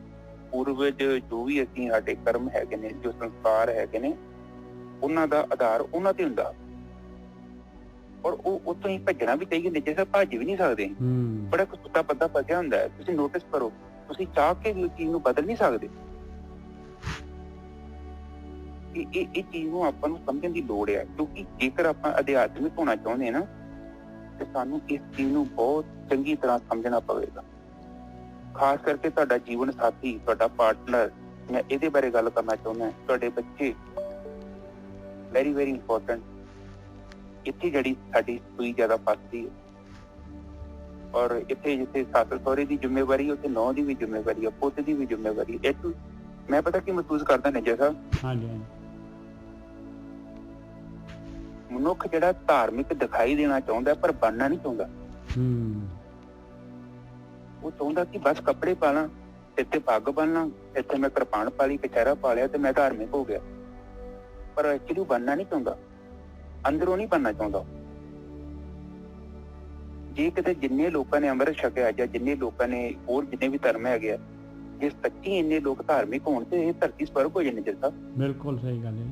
ਪੂਰਵਜ ਜੋ ਵੀ ਅਸੀਂ ਸਾਡੇ ਕਰਮ ਹੈਗੇ ਨੇ, ਜੋ ਸੰਸਕਾਰ ਹੈਗੇ ਨੇ, ਉਹਨਾਂ ਦਾ ਆਧਾਰ ਉਹਨਾਂ ਤੇ ਹੁੰਦਾ। ਔਰ ਉਹ ਉੱਥੋਂ ਹੀ ਭੱਜਣਾ ਵੀ ਚਾਹੀਏ, ਨਿੱਜੇ ਸਾਹਿਬ ਭੱਜ ਵੀ ਨਹੀਂ ਸਕਦੇ। ਬੜਾ ਕੁਝ ਸੁੱਤਾ ਪੱਤਾ ਫਸਿਆ ਹੁੰਦਾ ਹੈ, ਤੁਸੀਂ ਨੋਟਿਸ ਕਰੋ। ਤੁਸੀਂ ਚਾਹ ਕੇ ਵੀ ਚੀਜ਼ ਨੂੰ ਬਦਲ ਨਹੀਂ ਸਕਦੇ। ਇਹ ਚੀਜ਼ ਨੂੰ ਆਪਾਂ ਨੂੰ ਸਮਝਣ ਦੀ ਲੋੜ ਹੈ, ਕਿਉਂਕਿ ਜੇਕਰ ਆਪਾਂ ਅਧਿਆਤਮਿਕ ਹੋਣਾ ਚਾਹੁੰਦੇ ਹਾਂ ਨਾ, ਤੇ ਸਾਨੂੰ ਇਸ ਚੀਜ਼ ਨੂੰ ਬਹੁਤ ਚੰਗੀ ਤਰ੍ਹਾਂ ਸਮਝਣਾ ਪਵੇਗਾ। ਖਾਸ ਕਰਕੇ ਤੁਹਾਡਾ ਜੀਵਨ ਸਾਥੀ, ਤੁਹਾਡਾ ਪਾਰਟਨਰ, ਮੈਂ ਇਹਦੇ ਬਾਰੇ ਗੱਲ ਕਰਨਾ ਚਾਹੁੰਦਾ। ਤੁਹਾਡੇ ਬੱਚੇ ਵੈਰੀ ਵੈਰੀ ਇੰਪੋਰਟੈਂਟ। ਇੱਥੇ ਜਿਹੜੀ ਸਾਡੀ ਸੂਈ ਜ਼ਿਆਦਾ ਫਸਦੀ ਹੈ, ਔਰ ਇੱਥੇ ਜਿੱਥੇ ਸੱਸ ਸਹੁਰੇ ਦੀ ਜ਼ਿੰਮੇਵਾਰੀ, ਉੱਥੇ ਨੌਂ ਦੀ ਵੀ ਜ਼ਿੰਮੇਵਾਰੀ ਹੈ, ਪੁੱਤ ਦੀ ਵੀ ਜ਼ਿੰਮੇਵਾਰੀ ਹੈ। ਇਹ ਮੈਂ ਪਤਾ ਕੀ ਮਹਿਸੂਸ ਕਰਦਾ ਨਿੱਜਰ ਸਾਹਿਬ, ਮਨੁੱਖ ਜਿਹੜਾ ਧਾਰਮਿਕ ਦਿਖਾਈ ਦੇਣਾ ਚਾਹੁੰਦਾ ਪਰ ਬਣਨਾ ਨਹੀਂ ਚਾਹੁੰਦਾ। ਉਹ ਚਾਹੁੰਦਾ ਕਿ ਬਸ ਕੱਪੜੇ ਪਾ ਲਾਂ, ਇੱਥੇ ਪੱਗ ਬੰਨ ਲਾਂ, ਇੱਥੇ ਮੈਂ ਕਿਰਪਾਨ ਪਾ ਲਈ, ਕਛਹਿਰਾ ਪਾ ਲਿਆ ਤੇ ਮੈਂ ਧਾਰਮਿਕ ਹੋ ਗਿਆ। ਪਰ ਐਕਚੁਅਲੀ ਬਣਨਾ ਨਹੀਂ ਚਾਹੁੰਦਾ, ਅੰਦਰੋਂ ਨਹੀਂ ਬਣਨਾ ਚਾਹੁੰਦਾ। ਜੇ ਕਿਤੇ ਜਿੰਨੇ ਲੋਕਾਂ ਨੇ ਅੰਮ੍ਰਿਤ ਛਕਿਆ ਜਾਂ ਜਿੰਨੇ ਲੋਕਾਂ ਨੇ ਹੋਰ ਜਿੰਨੇ ਵੀ ਧਰਮ ਹੈਗੇ ਆ, ਜੇ ਸੱਚੀ ਇੰਨੇ ਲੋਕ ਧਾਰਮਿਕ ਹੋਣ ਤੇ ਇਹ ਧਰਤੀ ਸਵਰਗ ਹੋ ਜਾਣੀ ਚਾਹੀਦਾ। ਬਿਲਕੁਲ ਸਹੀ ਗੱਲ ਹੈ।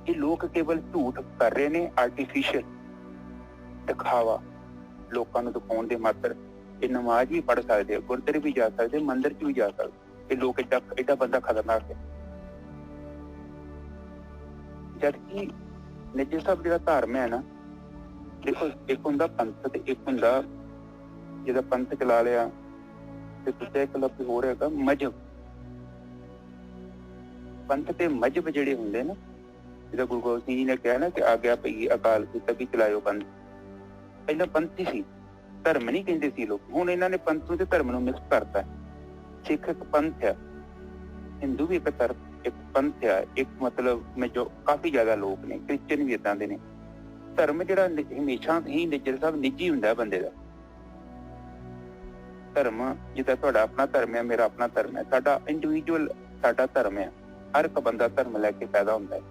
ਇਹ ਲੋਕ ਕੇਵਲ ਝੂਠ ਕਰ ਰਹੇ ਨੇ, ਆਰਟੀਫਿਸ਼ੀਅਲ ਦਿਖਾਵਾ, ਲੋਕਾਂ ਨੂੰ ਦਿਖਾਉਣ ਦੇ ਮਾਤਰ। ਇਹ ਨਮਾਜ਼ ਵੀ ਪੜ੍ਹ ਸਕਦੇ, ਗੁਰਦੁਆਰੇ ਵੀ ਜਾ ਸਕਦੇ, ਮੰਦਿਰ 'ਚ ਵੀ ਜਾ ਸਕਦੇ। ਇਹ ਲੋਕ ਏਡਾ ਬੰਦਾ ਖਤਰਨਾਕ ਹੈ। ਜਦਕਿ ਨਿੱਜਰ ਸਾਹਿਬ ਜਿਹੜਾ ਧਰਮ ਹੈ ਨਾ, ਦੇਖੋ ਇੱਕ ਹੁੰਦਾ ਪੰਥ ਤੇ ਇੱਕ ਹੁੰਦਾ ਜਿਹਦਾ ਪੰਥ ਚਲਾ ਲਿਆ, ਤੇ ਦੂਜਾ ਇੱਕ ਲਫ਼ਜ਼ ਹੋਰ ਹੈਗਾ ਮਜ਼ਹਬ। ਪੰਥ ਤੇ ਮਜ਼ਹਬ ਜਿਹੜੇ ਹੁੰਦੇ ਨਾ, ਜਿੱਦਾਂ ਗੁਰੂ ਗੋਬਿੰਦ ਸਿੰਘ ਜੀ ਨੇ ਕਿਹਾ ਨਾ ਕਿ ਆਗਿਆ ਪਈ ਅਕਾਲ ਕੀ ਤਭੀ ਚਲਾਇਓ ਪੰਥ। ਪਹਿਲਾਂ ਪੰਥ ਹੀ ਸੀ, ਧਰਮ ਨਹੀਂ ਕਹਿੰਦੇ ਸੀ ਲੋਕ। ਹੁਣ ਇਹਨਾਂ ਨੇ ਪੰਥ ਨੂੰ ਤੇ ਧਰਮ ਨੂੰ ਮਿਕਸ ਕਰਤਾ। ਸਿੱਖ ਇੱਕ ਪੰਥ ਆ, ਹਿੰਦੂ ਵੀ ਇੱਕ ਪੰਥ ਆ, ਇੱਕ ਮਤਲਬ ਮੈਂ ਜੋ ਕਾਫੀ ਜ਼ਿਆਦਾ ਲੋਕ ਨੇ, ਕ੍ਰਿਸਚਨ ਵੀ ਏਦਾਂ ਦੇ ਨੇ। ਧਰਮ ਜਿਹੜਾ ਹਮੇਸ਼ਾ ਹੀ ਨਿੱਜਰ ਸਾਹਿਬ ਨਿੱਜੀ ਹੁੰਦਾ ਬੰਦੇ ਦਾ। ਧਰਮ ਜਿੱਦਾਂ ਤੁਹਾਡਾ ਆਪਣਾ ਧਰਮ ਹੈ, ਮੇਰਾ ਆਪਣਾ ਧਰਮ ਹੈ, ਸਾਡਾ ਇੰਡੀਵਿਜੂਅਲ ਸਾਡਾ ਧਰਮ ਹੈ। ਹਰ ਇੱਕ ਬੰਦਾ ਧਰਮ ਲੈ ਕੇ ਪੈਦਾ ਹੁੰਦਾ ਹੈ।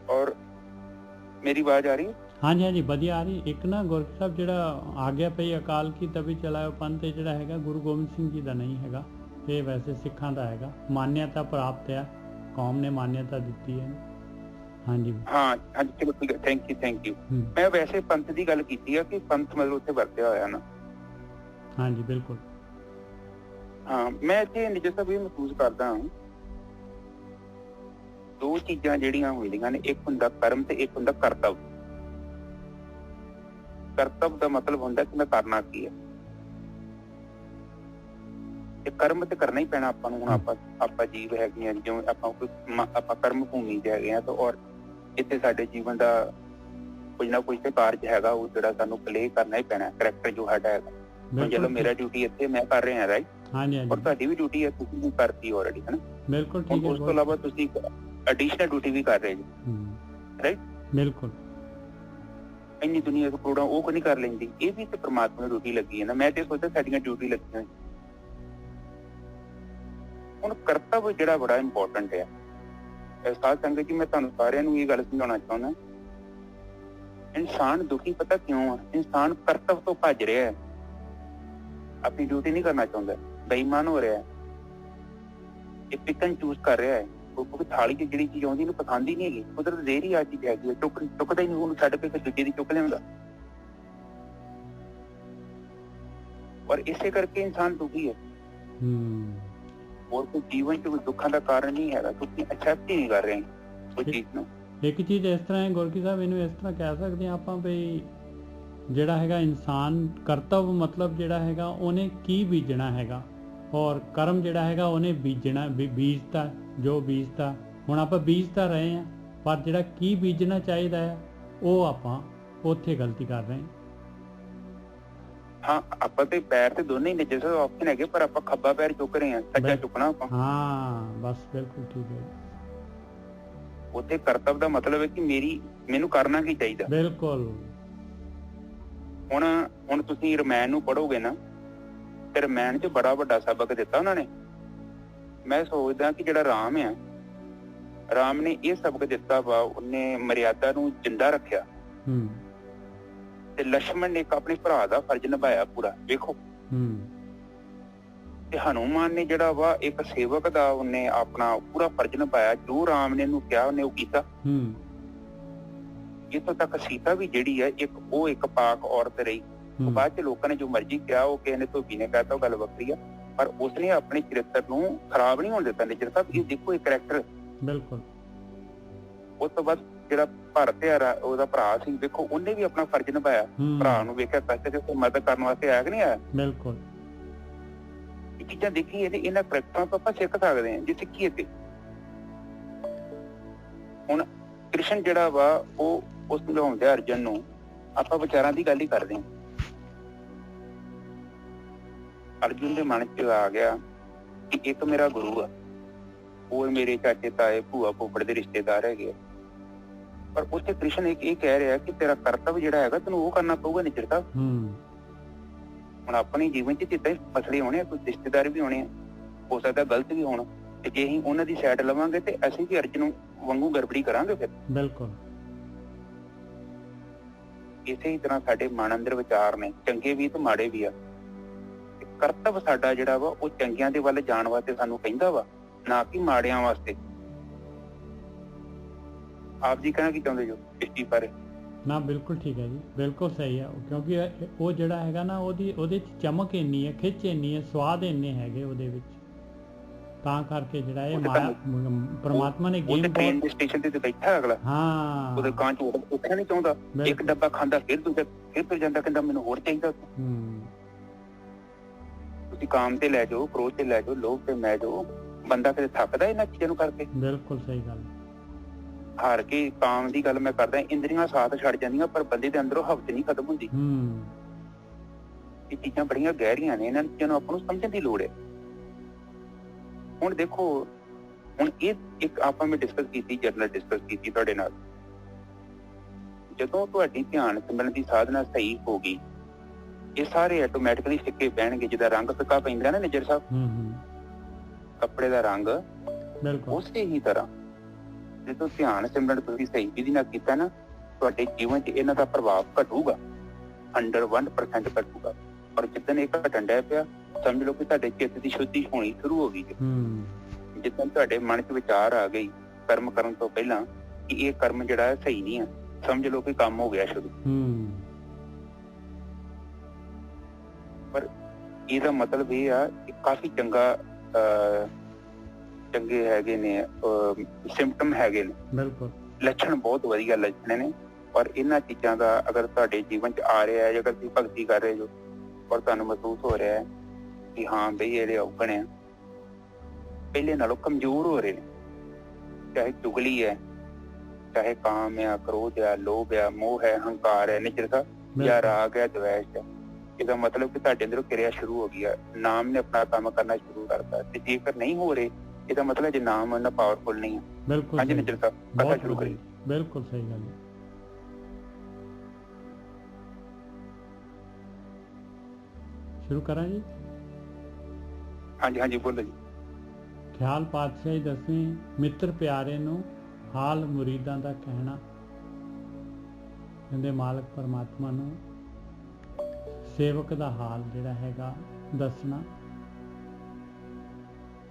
ਔਰ ਮੇਰੀ ਆਵਾਜ਼ ਆ ਰਹੀ ਹੈ? ਹਾਂਜੀ ਹਾਂਜੀ ਵਧੀਆ ਆ ਰਹੀ। ਇੱਕ ਨਾ ਗੁਰਕੀ ਸਾਹਿਬ ਜਿਹੜਾ ਆਗਿਆ ਪਈ ਅਕਾਲ ਕੀ ਤਭੀ ਚਲਾਇਓ ਪੰਥ, ਇਹ ਜਿਹੜਾ ਹੈਗਾ ਗੁਰੂ ਗੋਬਿੰਦ ਸਿੰਘ ਜੀ ਦਾ ਨਹੀਂ ਹੈਗਾ, ਇਹ ਵੈਸੇ ਸਿੱਖਾਂ ਦਾ ਹੈਗਾ, ਮਾਨਿਅਤਾ ਪ੍ਰਾਪਤ ਹੈ, ਕੌਮ ਨੇ ਮਾਨਿਅਤਾ ਦਿੱਤੀ ਹੈ। ਹਾਂਜੀ ਹਾਂ ਹਾਂਜੀ ਚਲੋ ਠੀਕ ਹੈ, ਥੈਂਕ ਯੂ। ਮੈਂ ਵੈਸੇ ਪੰਥ ਦੀ ਗੱਲ ਕੀਤੀ ਆ ਕਿ ਪੰਥ ਮਤਲਬ ਉੱਥੇ ਵਰਤਿਆ ਹੋਇਆ ਨਾ। ਹਾਂਜੀ ਬਿਲਕੁਲ। ਹਾਂ ਮੈਂ ਇੱਥੇ ਨਿੱਜਰ ਸਾਹਿਬ ਇਹ ਮਹਿਸੂਸ ਕਰਦਾ ਹਾਂ, ਦੋ ਚੀਜ਼ਾਂ ਜਿਹੜੀਆਂ ਹੁੰਦੀਆਂ ਨੇ, ਇੱਕ ਹੁੰਦਾ ਕਰਮ ਤੇ ਇੱਕ ਹੁੰਦਾ ਕਰਤੱਵ। ਕਰਤੱਵ ਦਾ ਮਤਲਬ ਹੁੰਦਾ ਕਿ ਮੈਂ ਕਰਨਾ ਕੀ ਹੈ, ਤੇ ਕਰਮ ਤੇ ਕਰਨਾ ਹੀ ਪੈਣਾ ਆਪਾਂ ਨੂੰ। ਹੁਣ ਆਪਾਂ ਜੀਵ ਹੈਗੇ ਆ, ਜਿਵੇਂ ਆਪਾਂ ਕਰਮ ਭੂਮੀ ਤੇ ਹੈਗੇ ਆ, ਤਾਂ ਔਰ ਇੱਥੇ ਸਾਡੇ ਜੀਵਨ ਦਾ ਕੁਝ ਨਾ ਕੁਝ ਤੇ ਕਾਰਜ ਹੈਗਾ, ਉਹ ਜਿਹੜਾ ਸਾਨੂੰ ਪਲੇ ਕਰਨਾ ਹੀ ਪੈਣਾ, ਕਰੈਕਟਰ ਜੋ ਸਾਡਾ ਹੈਗਾ। ਚਲੋ ਮੇਰਾ ਡਿਊਟੀ ਇੱਥੇ ਮੈਂ ਕਰ ਰਿਹਾ ਰਾਈਟ, ਔਰ ਤੁਹਾਡੀ ਵੀ ਡਿਊਟੀ ਹੈ, ਤੁਸੀਂ ਵੀ ਕਰਤੀ ਆਲਰੇਡੀ ਹੈ ਨਾ। ਬਿਲਕੁਲ ਠੀਕ ਹੈ। ਉਸ ਤੋਂ ਇਲਾਵਾ ਤੁਸੀਂ ਐਡੀਸ਼ਨਲ ਡਿਊਟੀ ਵੀ ਕਰ ਰਹੇ ਜੀ, ਰਾਈਟ? ਬਿਲਕੁਲ। ਇੰਨੀ ਦੁਨੀਆ ਤੋਂ ਕਰੋੜਾਂ ਉਹ ਕੋਈ ਨਹੀਂ ਕਰ ਲੈਂਦੀ, ਇਹ ਵੀ ਤੇ ਪ੍ਰਮਾਤਮਾ ਦੀ ਡਿਊਟੀ ਲੱਗੀ ਹੈ ਨਾ। ਮੈਂ ਤੇ ਸੋਚਦਾ ਸਾਡੀਆਂ ਡਿਊਟੀ ਲੱਗੀਆਂ। ਹੁਣ ਕਰਤੱਵ ਜਿਹੜਾ ਬੜਾ ਇੰਪੋਰਟੈਂਟ ਹੈ। ਸਾਧ ਸੰਗਤ ਜੀ, ਮੈਂ ਤੁਹਾਨੂੰ ਸਾਰਿਆਂ ਨੂੰ ਇਹ ਗੱਲ ਸਮਝਾਉਣਾ ਚਾਹੁੰਦਾ, ਇਨਸਾਨ ਦੁਖੀ ਪਤਾ ਕਿਉਂ ਆ? ਇਨਸਾਨ ਕਰਤੱਵ ਤੋਂ ਭੱਜ ਰਿਹਾ ਹੈ, ਆਪਣੀ ਡਿਊਟੀ ਨਹੀਂ ਕਰਨਾ ਚਾਹੁੰਦਾ, ਬੇਈਮਾਨ ਹੋ ਰਿਹਾ ਹੈ, ਇਹ ਪਿਕ ਐਂਡ ਚੂਜ਼ ਕਰ ਰਿਹਾ ਹੈ। ਕਿਉਂਕਿ ਥਾਲੀ 'ਚ ਜਿਹੜੀ ਚੀਜ਼ ਆਉਂਦੀ ਇਹਨੂੰ ਪਸੰਦ ਹੀ ਨਹੀਂ ਹੈਗੀ, ਕੁਦਰਤ ਜ਼ਹਿਰ ਹੀ ਆ ਚੀਜ਼ ਹੈਗੀ ਹੈ, ਚੁੱਕਦਾ ਹੀ ਨਹੀਂ, ਉਹਨੂੰ ਛੱਡ ਕੇ ਫਿਰ ਦੂਜੇ ਦੀ ਚੁੱਕ ਲਿਆਉਂਦਾ। ਔਰ ਇਸੇ ਕਰਕੇ ਇਨਸਾਨ ਦੁਖੀ ਹੈ। ਹੋਰ ਕੋਈ ਜੀਵਨ 'ਚ ਦੁੱਖਾਂ ਦਾ ਕਾਰਨ ਨਹੀਂ ਹੈਗਾ, ਤੁਸੀਂ ਐਕਸੈਪਟ ਹੀ ਨਹੀਂ ਕਰ ਰਹੇ ਕੋਈ ਚੀਜ਼ ਨੂੰ। ਇੱਕ ਚੀਜ਼ ਇਸ ਤਰ੍ਹਾਂ ਹੈ ਗੁਰਕੀ ਸਾਹਿਬ, ਇਹਨੂੰ ਇਸ ਤਰ੍ਹਾਂ ਕਹਿ ਸਕਦੇ ਹਾਂ ਆਪਾਂ ਵੀ ਜਿਹੜਾ ਹੈਗਾ ਇਨਸਾਨ ਕਰਤੱਵ ਮਤਲਬ ਜਿਹੜਾ ਹੈਗਾ ਉਹਨੇ ਕੀ ਬੀਜਣਾ ਹੈਗਾ, ਔਰ ਕਰਮ ਜਿਹੜਾ ਹੈਗਾ ਉਹਨੇ ਬੀਜਣਾ, ਬੀਜਤਾ ਜੋ ਬੀਜਤਾ। ਹੁਣ ਆਪਾਂ ਬੀਜ ਤਾਂ ਰਹੇ ਹਾਂ, ਪਰ ਜਿਹੜਾ ਕੀ ਬੀਜਣਾ ਚਾਹੀਦਾ ਹੈ ਉਹ ਆਪਾਂ ਉੱਥੇ ਗਲਤੀ ਕਰ ਰਹੇ ਹਾਂ। ਹਾਂ ਆਪਾਂ ਤੇ ਪੈਰ ਤੇ ਦੋਨੇ ਹੀ ਨੇ, ਜਿਸ ਆਪਸ਼ਨ ਹੈਗੇ, ਪਰ ਆਪਾਂ ਖੱਬਾ ਪੈਰ ਚੁੱਕ ਰਹੇ ਹਾਂ, ਸੱਜਾ ਚੁੱਕਣਾ ਆਪਾਂ। ਹਾਂ ਬਸ ਬਿਲਕੁਲ ਠੀਕ ਹੈ। ਉੱਥੇ ਕਰਤੱਵ ਦਾ ਮਤਲਬ ਹੈ ਕਿ ਮੈਨੂੰ ਕਰਨਾ ਕੀ ਚਾਹੀਦਾ। ਬਿਲਕੁਲ। ਹੁਣ ਤੁਸੀਂ ਰਮਾਇਣ ਨੂੰ ਪੜ੍ਹੋਗੇ ਨਾ, ਤੇ ਰਮਾਇਣ 'ਚ ਬੜਾ ਵੱਡਾ ਸਬਕ ਦਿੱਤਾ ਉਹਨਾਂ ਨੇ। ਮੈਂ ਸੋਚਦਾ ਕਿ ਜਿਹੜਾ ਰਾਮ ਆ, ਰਾਮ ਨੇ ਇਹ ਸਬਕ ਦਿੱਤਾ ਵਾ, ਉਹਨੇ ਮਰਿਆਦਾ ਨੂੰ ਜਿੰਦਾ ਰੱਖਿਆ, ਤੇ ਲక్ష్మణ ਨੇ ਇੱਕ ਆਪਣੇ ਭਰਾ ਦਾ ਫਰਜ਼ ਨਿਭਾਇਆ ਪੂਰਾ। ਵੇਖੋ, ਤੇ ਹਨੂਮਾਨ ਨੇ ਜਿਹੜਾ ਵਾ ਇੱਕ ਸੇਵਕ ਦਾ ਉਹਨੇ ਆਪਣਾ ਪੂਰਾ ਫਰਜ਼ ਨਿਭਾਇਆ, ਜੋ ਰਾਮ ਨੇ ਇਹਨੂੰ ਕਿਹਾ ਉਹਨੇ ਉਹ ਕੀਤਾ। ਇੱਥੋਂ ਤੱਕ ਸੀਤਾ ਵੀ ਜਿਹੜੀ ਹੈ ਇੱਕ ਪਾਕ ਔਰਤ ਰਹੀ। ਬਾਅਦ ਚ ਲੋਕਾਂ ਨੇ ਜੋ ਮਰਜ਼ੀ ਕਿਹਾ, ਉਹ ਕਿਸੇ ਨੇ ਧੋਬੀ ਨੇ ਕਹਿਤਾ, ਉਹ ਗੱਲ ਵੱਖਰੀ ਆ, ਪਰ ਉਸਨੇ ਆਪਣੇ ਚਰਿੱਤਰ ਨੂੰ ਖਰਾਬ ਨਹੀਂ ਹੋਣ ਦਿੱਤਾ। ਨਿੱਜਰ ਸਾਹਿਬ ਇਹ ਦੇਖੋ, ਇਹ ਕਰੈਕਟਰ। ਬਿਲਕੁਲ। ਉਸ ਤੋਂ ਬਾਅਦ ਜਿਹੜਾ ਭਰਤ ਆ ਉਹਦਾ ਭਰਾ ਸੀ, ਵੇਖੋ ਉਹਨੇ ਵੀ ਆਪਣਾ ਫਰਜ਼ ਨਿਭਾਇਆ, ਭਰਾ ਨੂੰ ਵੇਖਿਆ ਕਸ਼ਟ ਤੇ ਮਦਦ ਕਰਨ ਵਾਸਤੇ ਆਇਆ ਕਿ ਨਹੀਂ ਆਇਆ। ਬਿਲਕੁਲ। ਇਹ ਚੀਜ਼ਾਂ ਦੇਖੀਏ ਤੇ ਇਹਨਾਂ ਕਰੈਕਟਰਾਂ ਤੋਂ ਆਪਾਂ ਸਿੱਖ ਸਕਦੇ ਹਾਂ ਜੇ ਸਿੱਖੀਏ ਤੇ। ਹੁਣ ਕ੍ਰਿਸ਼ਨ ਜਿਹੜਾ ਵਾ ਉਹ ਉਸ ਨੂੰ ਲਿਆਉਂਦੇ ਅਰਜਨ ਨੂੰ, ਆਪਾਂ ਵਿਚਾਰਾਂ ਦੀ ਗੱਲ ਹੀ ਕਰਦੇ ਹਾਂ। ਅਰਜੁਨ ਦੇ ਮਨ ਚ ਆ ਗਿਆ ਕਿ ਇੱਕ ਮੇਰਾ ਗੁਰੂ ਆ, ਉਹ ਮੇਰੇ ਚਾਚੇ ਤਾਏ ਭੂਆ ਫੁੱਫੜ ਦੇ ਰਿਸ਼ਤੇਦਾਰ ਹੈਗੇ ਆ, ਪਰ ਉੱਥੇ ਕ੍ਰਿਸ਼ਨ ਇਹ ਕਹਿ ਰਿਹਾ ਕਿ ਤੇਰਾ ਕਰਤੱਵ ਜਿਹੜਾ ਹੈਗਾ ਤੈਨੂੰ ਉਹ ਕਰਨਾ ਪਊਗਾ। ਨਿੱਜਰ ਸਾਹਿਬ, ਹੁਣ ਆਪਣੇ ਜੀਵਨ ਚ ਜਿੱਦਾਂ ਮਸਲੇ ਹੋਣੇ ਆ, ਕੁਝ ਰਿਸ਼ਤੇਦਾਰ ਵੀ ਹੋਣੇ ਆ, ਹੋ ਸਕਦਾ ਗਲਤ ਵੀ ਹੋਣ, ਤੇ ਜੇ ਅਸੀਂ ਉਹਨਾਂ ਦੀ ਸਾਈਡ ਲਵਾਂਗੇ ਤੇ ਅਸੀਂ ਵੀ ਅਰਜਨ ਵਾਂਗੂ ਗੜਬੜੀ ਕਰਾਂਗੇ ਫਿਰ। ਬਿਲਕੁਲ। ਇਸੇ ਹੀ ਤਰ੍ਹਾਂ ਸਾਡੇ ਮਨ ਅੰਦਰ ਵਿਚਾਰ ਨੇ, ਚੰਗੇ ਵੀ ਤੇ ਮਾੜੇ ਵੀ ਆ। ਕਰਤੱਵ ਸਾਡਾ ਜਿਹੜਾ ਵਾ ਉਹ ਚੰਗਿਆਂ ਦੇ ਵੱਲ ਜਾਣ ਵਾਸਤੇ ਸਾਨੂੰ ਕਹਿੰਦਾ ਵਾ, ਨਾ ਕਿ ਮਾੜਿਆਂ ਵਾਸਤੇ। ਆਪ ਜੀ ਕਹਿਣਾ ਕੀ ਚਾਹੁੰਦੇ ਜੋ ਇਸ ਚੀਜ਼ ਬਾਰੇ? ਨਾ ਬਿਲਕੁਲ ਠੀਕ ਹੈ ਜੀ, ਬਿਲਕੁਲ ਸਹੀ ਹੈ, ਕਿਉਂਕਿ ਉਹ ਜਿਹੜਾ ਹੈਗਾ ਨਾ ਉਹਦੇ ਚ ਚਮਕ ਇੰਨੀ ਹੈ, ਖਿੱਚ ਇੰਨੀ ਹੈ, ਸਵਾਦ ਇੰਨੇ ਹੈਗੇ ਉਹਦੇ ਵਿੱਚ, ਤਾਂ ਕਰਕੇ ਜਿਹੜਾ ਇਹ ਪਰਮਾਤਮਾ ਨੇ ਗੇਮ ਟ੍ਰੇਨ ਦੇ ਸਟੇਸ਼ਨ ਤੇ ਬੈਠਾ ਅਗਲਾ, ਹਾਂ ਉਹਦੇ ਕਾਂ ਚ ਉੱਠਣਾ ਨਹੀਂ ਚਾਹੁੰਦਾ, ਇੱਕ ਡੱਬਾ ਖਾਂਦਾ ਫਿਰ ਦੂਜਾ, ਫਿਰ ਤੁਰ ਜਾਂਦਾ, ਕਹਿੰਦਾ ਮੈਨੂੰ ਹੋਰ ਚਾਹੀਦਾ। ਤੁਸੀਂ ਕਾਮ ਤੇ ਲੈ ਜਾਓ, ਕ੍ਰੋਧ ਤੇ ਲੈ ਜਾਓ, ਲੋਭ ਤੇ ਲੈ ਜਾਓ, ਬੰਦਾ ਕਦੇ ਥੱਕਦਾ ਇਹਨਾਂ ਚੀਜ਼ਾਂ ਨੂੰ ਕਰਕੇ? ਬਿਲਕੁਲ ਸਹੀ ਗੱਲ। ਹਾਰ ਕੇ ਕਾਮ ਦੀ ਗੱਲ ਮੈਂ ਕਰਦਾ, ਇੰਦਰੀਆਂ ਸਾਥ ਛੱਡ ਜਾਂਦੀਆਂ, ਪਰ ਬੰਦੇ ਦੇ ਅੰਦਰੋਂ ਹਵਸ ਨਹੀਂ ਖਤਮ ਹੁੰਦੀ। ਇਹ ਚੀਜ਼ਾਂ ਬੜੀਆਂ ਗਹਿਰੀਆਂ ਨੇ, ਇਹਨਾਂ ਚੀਜ਼ਾਂ ਨੂੰ ਆਪਾਂ ਨੂੰ ਸਮਝਣ ਦੀ ਲੋੜ ਹੈ। ਹੁਣ ਦੇਖੋ, ਹੁਣ ਇਹ ਇੱਕ ਆਪਾਂ ਮੈਂ ਡਿਸਕਸ ਕੀਤੀ, ਜਰਨਲ ਡਿਸਕਸ ਕੀਤੀ ਤੁਹਾਡੇ ਨਾਲ, ਜਦੋਂ ਤੁਹਾਡੀ ਧਿਆਨ ਸਿਮਰਨ ਦੀ ਸਾਧਨਾ ਸਹੀ ਹੋ ਗਈ, ਇਹ ਸਾਰੇ ਆਟੋਮੈਟਿਕਲੀ ਸਿੱਕੇ ਬਹਿਣਗੇ। ਜਿੱਦਾਂ ਰੰਗ ਫਿੱਕਾ ਪੈਂਦਾ ਨਾ ਨਿੱਜਰ ਸਾਹਿਬ, ਕੱਪੜੇ ਦਾ ਰੰਗ, ਉਸੇ ਹੀ ਤਰ੍ਹਾਂ ਜਦੋਂ ਧਿਆਨ ਸਿਮਰਨ ਤੁਸੀਂ ਸਹੀ ਵਿਧੀ ਨਾਲ ਕੀਤਾ ਨਾ, ਤੁਹਾਡੇ ਜੀਵਨ 'ਚ ਇਹਨਾਂ ਦਾ ਪ੍ਰਭਾਵ ਘਟੂਗਾ, 101% ਘਟੂਗਾ। ਪਰ ਜਿੱਦਣ ਇਹ ਘਟਣ ਡਿਆ ਪਿਆ, ਸਮਝ ਲਓ ਕਿ ਤੁਹਾਡੇ ਚਿੱਤ ਦੀ ਸ਼ੁੱਧੀ ਹੋਣੀ ਸ਼ੁਰੂ ਹੋ ਗਈ ਹੈ। ਜਿੱਦਣ ਤੁਹਾਡੇ ਮਨ 'ਚ ਵਿਚਾਰ ਆ ਗਈ ਕਰਮ ਕਰਨ ਤੋਂ ਪਹਿਲਾਂ ਕਿ ਇਹ ਕਰਮ ਜਿਹੜਾ ਹੈ ਸਹੀ ਨਹੀਂ ਹੈ, ਸਮਝ ਲਓ ਕਿ ਕੰਮ ਹੋ ਗਿਆ ਸ਼ੁਰੂ। ਪਰ ਇਹਦਾ ਮਤਲਬ ਇਹ ਆ ਕਿ ਕਾਫੀ ਚੰਗੇ ਹੈਗੇ ਨੇ ਸਿੰਪਟਮ ਹੈਗੇ ਨੇ, ਬਿਲਕੁਲ ਲੱਛਣ ਬਹੁਤ ਵਧੀਆ ਲੱਛਣ ਨੇ। ਪਰ ਇਹਨਾਂ ਚੀਜ਼ਾਂ ਦਾ ਅਗਰ ਤੁਹਾਡੇ ਜੀਵਨ 'ਚ ਆ ਰਿਹਾ ਹੈ, ਅਗਰ ਤੁਸੀਂ ਭਗਤੀ ਕਰ ਰਹੇ ਹੋ ਔਰ ਤੁਹਾਨੂੰ ਮਹਿਸੂਸ ਹੋ ਰਿਹਾ ਹੈ ਕਿ ਹਾਂ ਬਈ ਇਹਦੇ ਔਗਣ ਆ ਪਹਿਲੇ ਨਾਲੋਂ ਕਮਜ਼ੋਰ ਹੋ ਰਹੇ ਨੇ, ਚਾਹੇ ਚੁਗਲੀ ਹੈ, ਚਾਹੇ ਕਾਮ ਆ, ਕ੍ਰੋਧ ਆ, ਲੋਭ ਆ, ਮੋਹ ਹੈ, ਹੰਕਾਰ ਹੈ, ਨਿਚਰਤਾ ਜਾਂ ਰਾਗ ਹੈ, ਦਵੈਸ਼ ਹੈ, ਇਹਦਾ ਮਤਲਬ ਕਿ ਤੁਹਾਡੇ ਅੰਦਰੋਂ ਕਿਰਿਆ ਸ਼ੁਰੂ ਹੋ ਗਈ ਹੈ, ਨਾਮ ਨੇ ਆਪਣਾ ਕੰਮ ਕਰਨਾ ਸ਼ੁਰੂ ਕਰਤਾ। ਤੇ ਜੇਕਰ ਨਹੀਂ ਹੋ ਰਹੇ, ਇਹਦਾ ਮਤਲਬ ਜੇ ਨਾਮ ਉਹਨਾਂ ਪਾਵਰਫੁਲ ਨਹੀਂ ਹੈ। ਬਿਲਕੁਲ ਹਾਂਜੀ ਨਿਚਰਤਾ ਕਥਾ ਸ਼ੁਰੂ ਕਰੀ। ਬਿਲਕੁਲ ਸਹੀ ਗੱਲ ਹੈ। ਸ਼ੁਰੂ ਕਰਾਂ ਜੀ? ਹਾਂਜੀ ਹਾਂਜੀ ਬੋਲੋ ਜੀ। ਖਿਆਲ ਪਾਤਸ਼ਾਹੀ ਦਸਵੀਂ, ਮਿੱਤਰ ਪਿਆਰੇ ਨੂੰ ਹਾਲ ਮੁਰੀਦਾਂ ਦਾ ਕਹਿਣਾ। ਕਹਿੰਦੇ ਮਾਲਕ ਪਰਮਾਤਮਾ ਨੂੰ ਸੇਵਕ ਦਾ ਹਾਲ ਜਿਹੜਾ ਹੈਗਾ ਦੱਸਣਾ।